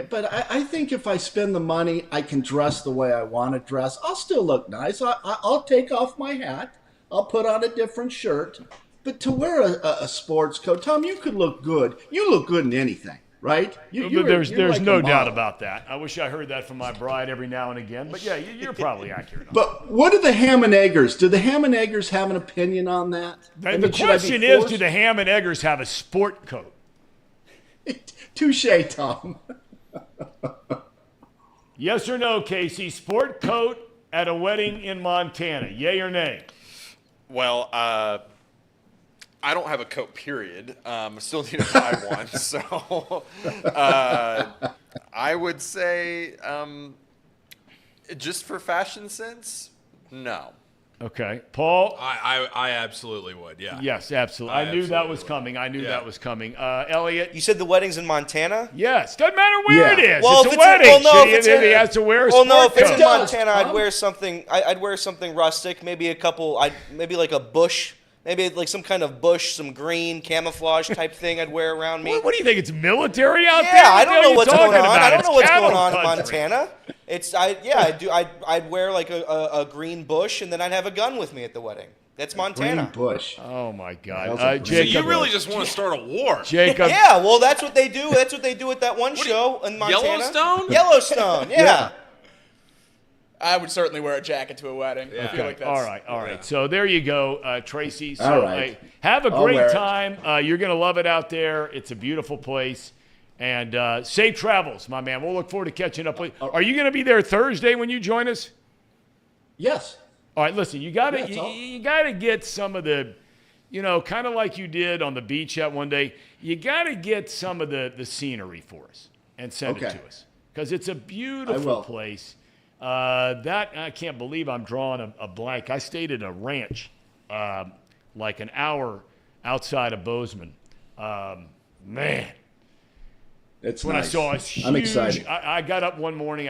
Speaker 10: But I think if I spend the money, I can dress the way I want to dress. I'll still look nice. I'll take off my hat. I'll put on a different shirt. But to wear a sports coat, Tom, you could look good. You look good in anything, right?
Speaker 1: There's
Speaker 10: you're like
Speaker 1: no
Speaker 10: a
Speaker 1: doubt
Speaker 10: model.
Speaker 1: about that. I wish I heard that from my bride every now and again. But yeah, you're probably accurate.
Speaker 10: But what do the ham and eggers? Do the ham and eggers have an opinion on that? I
Speaker 1: The
Speaker 10: mean, should I be
Speaker 1: question is,
Speaker 10: forced?
Speaker 1: do the ham and eggers have a sport coat?
Speaker 10: Touche, Tom.
Speaker 1: Yes or no, Casey? Sport coat at a wedding in Montana? Yay or nay?
Speaker 2: Well, I don't have a coat, period. I still need to buy one. So I would say, just for fashion sense, no.
Speaker 1: Okay. Paul?
Speaker 3: I absolutely would, yeah.
Speaker 1: Yes, absolutely. I knew that was coming. I knew
Speaker 3: Yeah.
Speaker 1: that was coming. Elliot?
Speaker 7: You said the wedding's in Montana?
Speaker 1: Yes. Doesn't matter where it is.
Speaker 7: Well,
Speaker 1: it's
Speaker 7: if
Speaker 1: a wedding.
Speaker 7: well, no,
Speaker 1: He
Speaker 7: if it's in,
Speaker 1: has to wear a
Speaker 7: well, no,
Speaker 1: sport
Speaker 7: if it's
Speaker 1: coat.
Speaker 7: in Montana, I'd wear something. I'd wear something rustic. Maybe a couple. Maybe like a bush. Maybe like some kind of bush, some green camouflage type thing. I'd wear around me.
Speaker 1: What do you think? It's military out there?
Speaker 7: Yeah, I
Speaker 1: What the
Speaker 7: don't
Speaker 1: hell
Speaker 7: know
Speaker 1: are you
Speaker 7: what's
Speaker 1: talking
Speaker 7: going on.
Speaker 1: about?
Speaker 7: I don't
Speaker 1: It's
Speaker 7: know what's
Speaker 1: cattle
Speaker 7: going on in
Speaker 1: country.
Speaker 7: Montana. I'd wear like a green bush, and then I'd have a gun with me at the wedding. That's Montana.
Speaker 10: Green bush.
Speaker 1: Oh my God,
Speaker 10: That was a
Speaker 3: So
Speaker 1: Jacob!
Speaker 3: you really just want to start a war.
Speaker 1: Jacob,
Speaker 7: Yeah, well, that's what they do. That's what they do at that one show in Montana.
Speaker 3: Yellowstone?
Speaker 7: Yellowstone, yeah.
Speaker 8: I would certainly wear a jacket to a wedding. I feel like that's
Speaker 1: all right. So there you go, Tracy. So
Speaker 10: All right.
Speaker 1: have a
Speaker 10: I'll wear
Speaker 1: great
Speaker 10: it.
Speaker 1: time. You're gonna love it out there. It's a beautiful place. And safe travels, my man. We'll look forward to catching up with you. Are you going to be there Thursday when you join us?
Speaker 10: Yes.
Speaker 1: All right, listen, you got to
Speaker 10: Yeah, Tom.
Speaker 1: you got to get some of the, kind of like you did on the beach that one day. You got to get some of the scenery for us and send it
Speaker 10: Okay.
Speaker 1: to us because it's a
Speaker 10: I
Speaker 1: beautiful
Speaker 10: will.
Speaker 1: place. That I can't believe I'm drawing a blank. I stayed at a ranch like an hour outside of Bozeman. Man.
Speaker 10: It's
Speaker 1: When
Speaker 10: nice.
Speaker 1: I saw it's huge.
Speaker 10: I'm excited.
Speaker 1: I got up one morning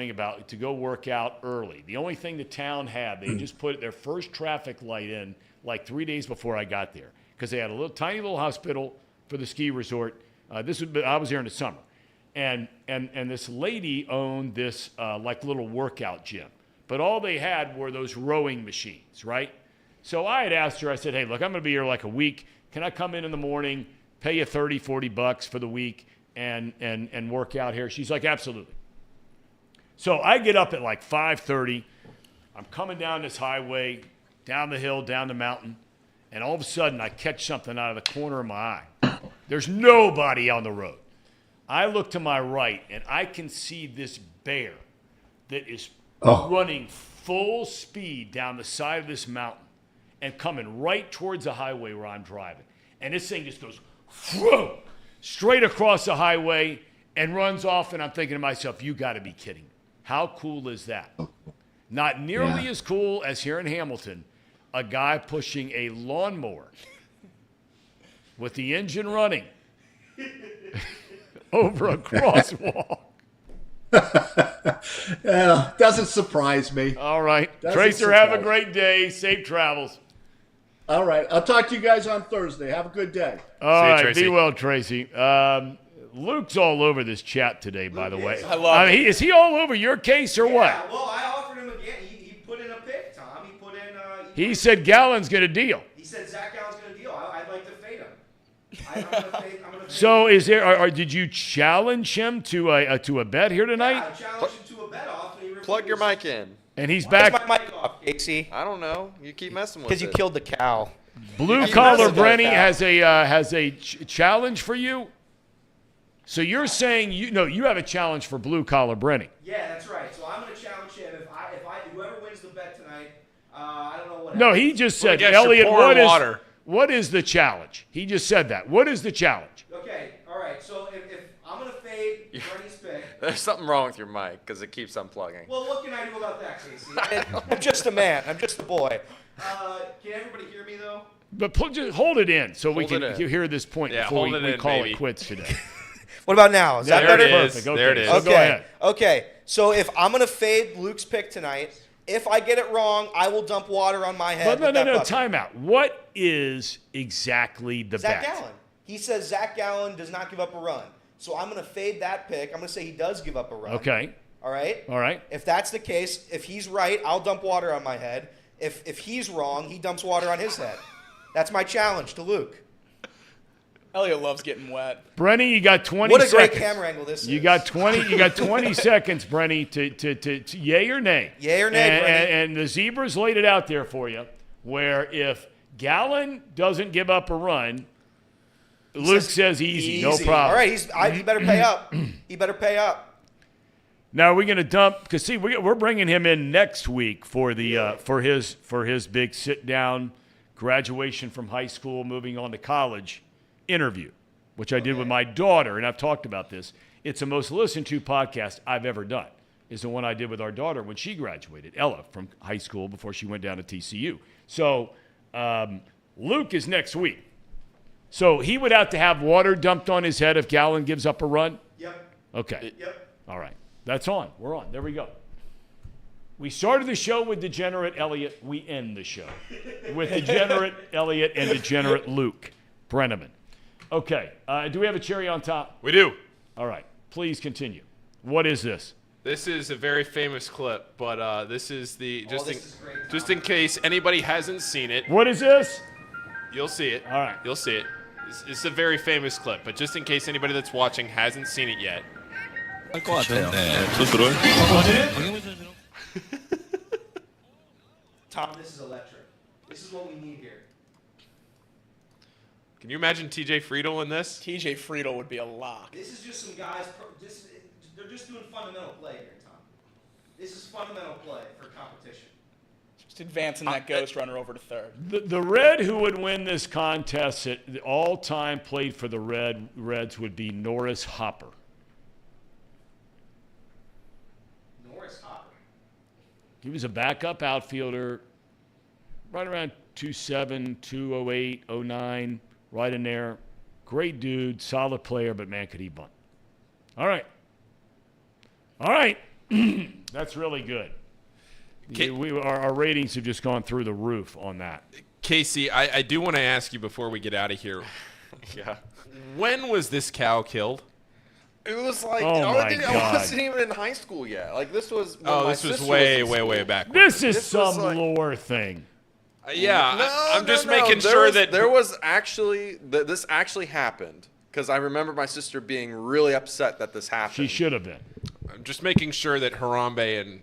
Speaker 1: about to go work out early. The only thing the town had, they just put their first traffic light in like 3 days before I got there because they had a tiny little hospital for the ski resort. I was there in the summer, and this lady owned this like little workout gym, but all they had were those rowing machines, right? So I had asked her. I said, "Hey, look, I'm going to be here like a week. Can I come in the morning, pay you $30-$40 for the week?" And work out here? She's like, absolutely. So I get up at like 5:30. I'm coming down this highway, down the hill, down the mountain, and all of a sudden I catch something out of the corner of my eye. There's nobody on the road. I look to my right, and I can see this bear that is running full speed down the side of this mountain and coming right towards the highway where I'm driving. And this thing just goes, whoa, straight across the highway and runs off, and I'm thinking to myself, you got to be kidding me. How cool is that? Not nearly as cool as here in Hamilton, a guy pushing a lawnmower with the engine running over a crosswalk.
Speaker 10: Doesn't surprise me.
Speaker 1: All right.
Speaker 10: Doesn't
Speaker 1: Tracer, have a
Speaker 10: surprise.
Speaker 1: great day. Safe travels.
Speaker 10: All right. I'll talk to you guys on Thursday. Have a good day.
Speaker 1: All
Speaker 3: See you,
Speaker 1: right,
Speaker 3: Tracy.
Speaker 1: be well, Tracy. Luke's all over this chat today, by the way.
Speaker 8: I love it.
Speaker 1: Is he all over your case or what?
Speaker 7: Yeah, well, I offered him again. He put in a pick, Tom. He put in.
Speaker 1: He said Gallen's going to deal.
Speaker 7: He said Zach Gallen's going to deal. I'd like to fade him. I'm going to fade him.
Speaker 1: So is there? Or did you challenge him to a bet here tonight?
Speaker 7: I challenged him to a bet off. And he
Speaker 2: Plug your
Speaker 7: refused.
Speaker 2: mic in.
Speaker 1: And he's
Speaker 7: Why is
Speaker 1: back.
Speaker 7: my mic off, Casey?
Speaker 2: I don't know. You keep messing with it.
Speaker 7: Because you killed the cow.
Speaker 1: Blue
Speaker 2: He
Speaker 1: Collar
Speaker 2: messed with
Speaker 1: Brenny
Speaker 2: that.
Speaker 1: has a challenge for you. So you're saying you have a challenge for Blue Collar Brenny.
Speaker 7: Yeah, that's right. So I'm going to challenge him. If whoever wins the bet tonight, I don't know what.
Speaker 1: No, he just
Speaker 3: Well, I
Speaker 1: said,
Speaker 3: guess you're
Speaker 1: Elliot,
Speaker 3: pouring water.
Speaker 1: what is the challenge? He just said that. What is the challenge?
Speaker 7: Okay, all right. So if I'm going to fade Brenny's pick.
Speaker 2: There's something wrong with your mic because it keeps unplugging.
Speaker 7: Well, what can I do about that, Casey? I'm just a man. I'm just a boy. Can everybody hear me though?
Speaker 1: But just hold it in so we
Speaker 2: Hold
Speaker 1: can
Speaker 2: it in.
Speaker 1: hear this point
Speaker 3: Yeah,
Speaker 1: before
Speaker 3: hold it
Speaker 1: we
Speaker 3: in,
Speaker 1: call
Speaker 3: baby.
Speaker 1: it quits today.
Speaker 7: What about now? Is that
Speaker 3: There
Speaker 7: better?
Speaker 3: it is.
Speaker 1: Perfect. Okay.
Speaker 3: There it is.
Speaker 1: So go ahead.
Speaker 7: Okay. So if I'm gonna fade Luke's pick tonight, if I get it wrong, I will dump water on my head.
Speaker 1: But
Speaker 7: with that bucket.
Speaker 1: time out. What is exactly the
Speaker 7: Zach
Speaker 1: bet?
Speaker 7: Gallen. He says Zach Gallen does not give up a run. So I'm gonna fade that pick. I'm gonna say he does give up a run.
Speaker 1: Okay.
Speaker 7: All right.
Speaker 1: All right.
Speaker 7: If that's the case, if he's right, I'll dump water on my head. If he's wrong, he dumps water on his head. That's my challenge to Luke.
Speaker 8: Elliot loves getting wet.
Speaker 1: Brenny, you got 20
Speaker 7: What a
Speaker 1: seconds.
Speaker 7: great camera angle this is.
Speaker 1: You got 20 seconds, Brenny, to yay or nay.
Speaker 7: Yay or nay, Brenny.
Speaker 1: And the Zebras laid it out there for you, where if Gallen doesn't give up a run, Luke says easy, no problem.
Speaker 7: All right, he better pay up. He better pay up.
Speaker 1: Now, are we going to dump? Because, see, we're bringing him in next week for the for his big sit-down graduation from high school, moving on to college interview, which I did with my daughter, and I've talked about this. It's the most listened to podcast I've ever done, is the one I did with our daughter when she graduated, Ella, from high school before she went down to TCU. So Luke is next week. So he would have to have water dumped on his head if Gallen gives up a run?
Speaker 7: Yep.
Speaker 1: Okay.
Speaker 7: Yep.
Speaker 1: All right. That's on. We're on. There we go. We started the show with Degenerate Elliot. We end the show with Degenerate Elliot and Degenerate Luke Brenneman. Okay. Do we have a cherry on top?
Speaker 3: We do.
Speaker 1: All right. Please continue. What is this?
Speaker 3: This is a very famous clip, but this is the
Speaker 7: this is great,
Speaker 3: just in case anybody hasn't seen it.
Speaker 1: What is this?
Speaker 3: You'll see it.
Speaker 1: All right.
Speaker 3: You'll see it. It's a very famous clip, but just in case anybody that's watching hasn't seen it yet.
Speaker 7: Tom, this is electric. This is what we need here.
Speaker 3: Can you imagine TJ Friedel in this?
Speaker 8: TJ Friedel would be a lock.
Speaker 7: This is just some guys. They're just doing fundamental play here, Tom. This is fundamental play for competition.
Speaker 8: Just advancing that ghost runner over to third.
Speaker 1: The Red who would win this contest at the all-time played for the Reds would be Norris Hopper.
Speaker 7: Norris Hopper.
Speaker 1: He was a backup outfielder, right around 2.7, 2.08, 2.09, right in there. Great dude, solid player, but man, could he bunt. All right. That's really good. Our ratings have just gone through the roof on that.
Speaker 3: Casey, I do want to ask you before we get out of here.
Speaker 2: Yeah.
Speaker 3: When was this cow killed?
Speaker 2: It was like,
Speaker 1: God.
Speaker 2: I wasn't even in high school yet. Like, this was when my
Speaker 3: This was
Speaker 2: sister
Speaker 3: way,
Speaker 2: in
Speaker 3: way,
Speaker 2: school.
Speaker 3: way back.
Speaker 1: This is
Speaker 2: This
Speaker 1: some
Speaker 2: was like-
Speaker 1: lore thing.
Speaker 3: I'm just making
Speaker 2: There
Speaker 3: sure
Speaker 2: was-
Speaker 3: that
Speaker 2: there was actually this actually happened, because I remember my sister being really upset that this happened.
Speaker 1: She should have been.
Speaker 3: I'm just making sure that Harambe and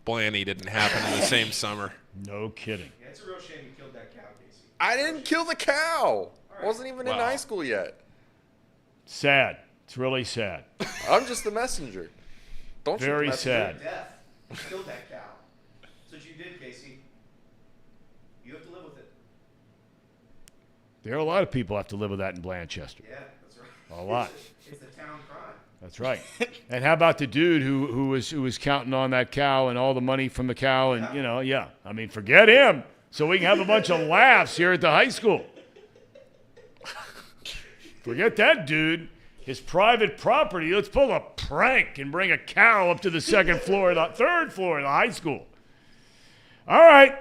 Speaker 3: Blaney didn't happen in the same summer.
Speaker 1: No kidding.
Speaker 7: Yeah, it's a real shame you killed that cow, Casey.
Speaker 2: I didn't kill the cow. I wasn't even in
Speaker 3: Wow.
Speaker 2: high school yet.
Speaker 1: Sad. It's really sad.
Speaker 2: I'm just the messenger. Don't shoot the
Speaker 1: Very
Speaker 2: messenger.
Speaker 1: sad.
Speaker 7: Death. You killed that cow. That's what you did, Casey. You have to live with it.
Speaker 1: There are a lot of people who have to live with that in Blanchester.
Speaker 7: Yeah, that's right.
Speaker 1: A lot.
Speaker 7: It's the town crime.
Speaker 1: That's right. And how about the dude who was counting on that cow and all the money from the cow and, I mean, forget him so we can have a bunch of laughs here at the high school. Forget that dude. His private property. Let's pull a prank and bring a cow up to the third floor of the high school. All right.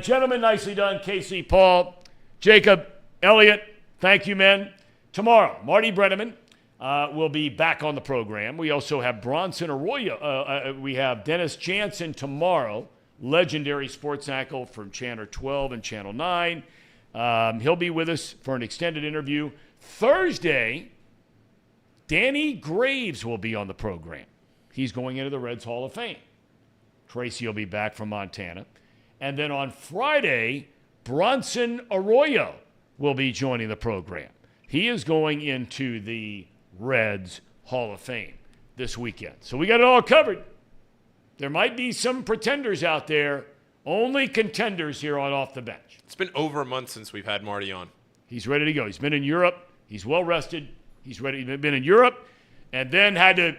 Speaker 1: Gentlemen, nicely done. Casey, Paul, Jacob, Elliot, thank you, men. Tomorrow, Marty Brenneman will be back on the program. We also have Bronson Arroyo. We have Dennis Jansen tomorrow, legendary sports anchor from Channel 12 and Channel 9. He'll be with us for an extended interview. Thursday, Danny Graves will be on the program. He's going into the Reds Hall of Fame. Tracy will be back from Montana. And then on Friday, Bronson Arroyo will be joining the program. He is going into the Reds Hall of Fame this weekend. So we got it all covered. There might be some pretenders out there, only contenders here on Off the Bench.
Speaker 3: It's been over a month since we've had Marty on.
Speaker 1: He's ready to go. He's been in Europe. He's well rested. He's ready. He's been in Europe and then had to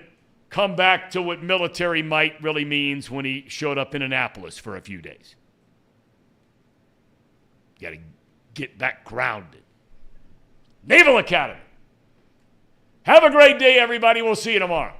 Speaker 1: come back to what military might really means when he showed up in Annapolis for a few days. Got to get back grounded. Naval Academy. Have a great day, everybody. We'll see you tomorrow.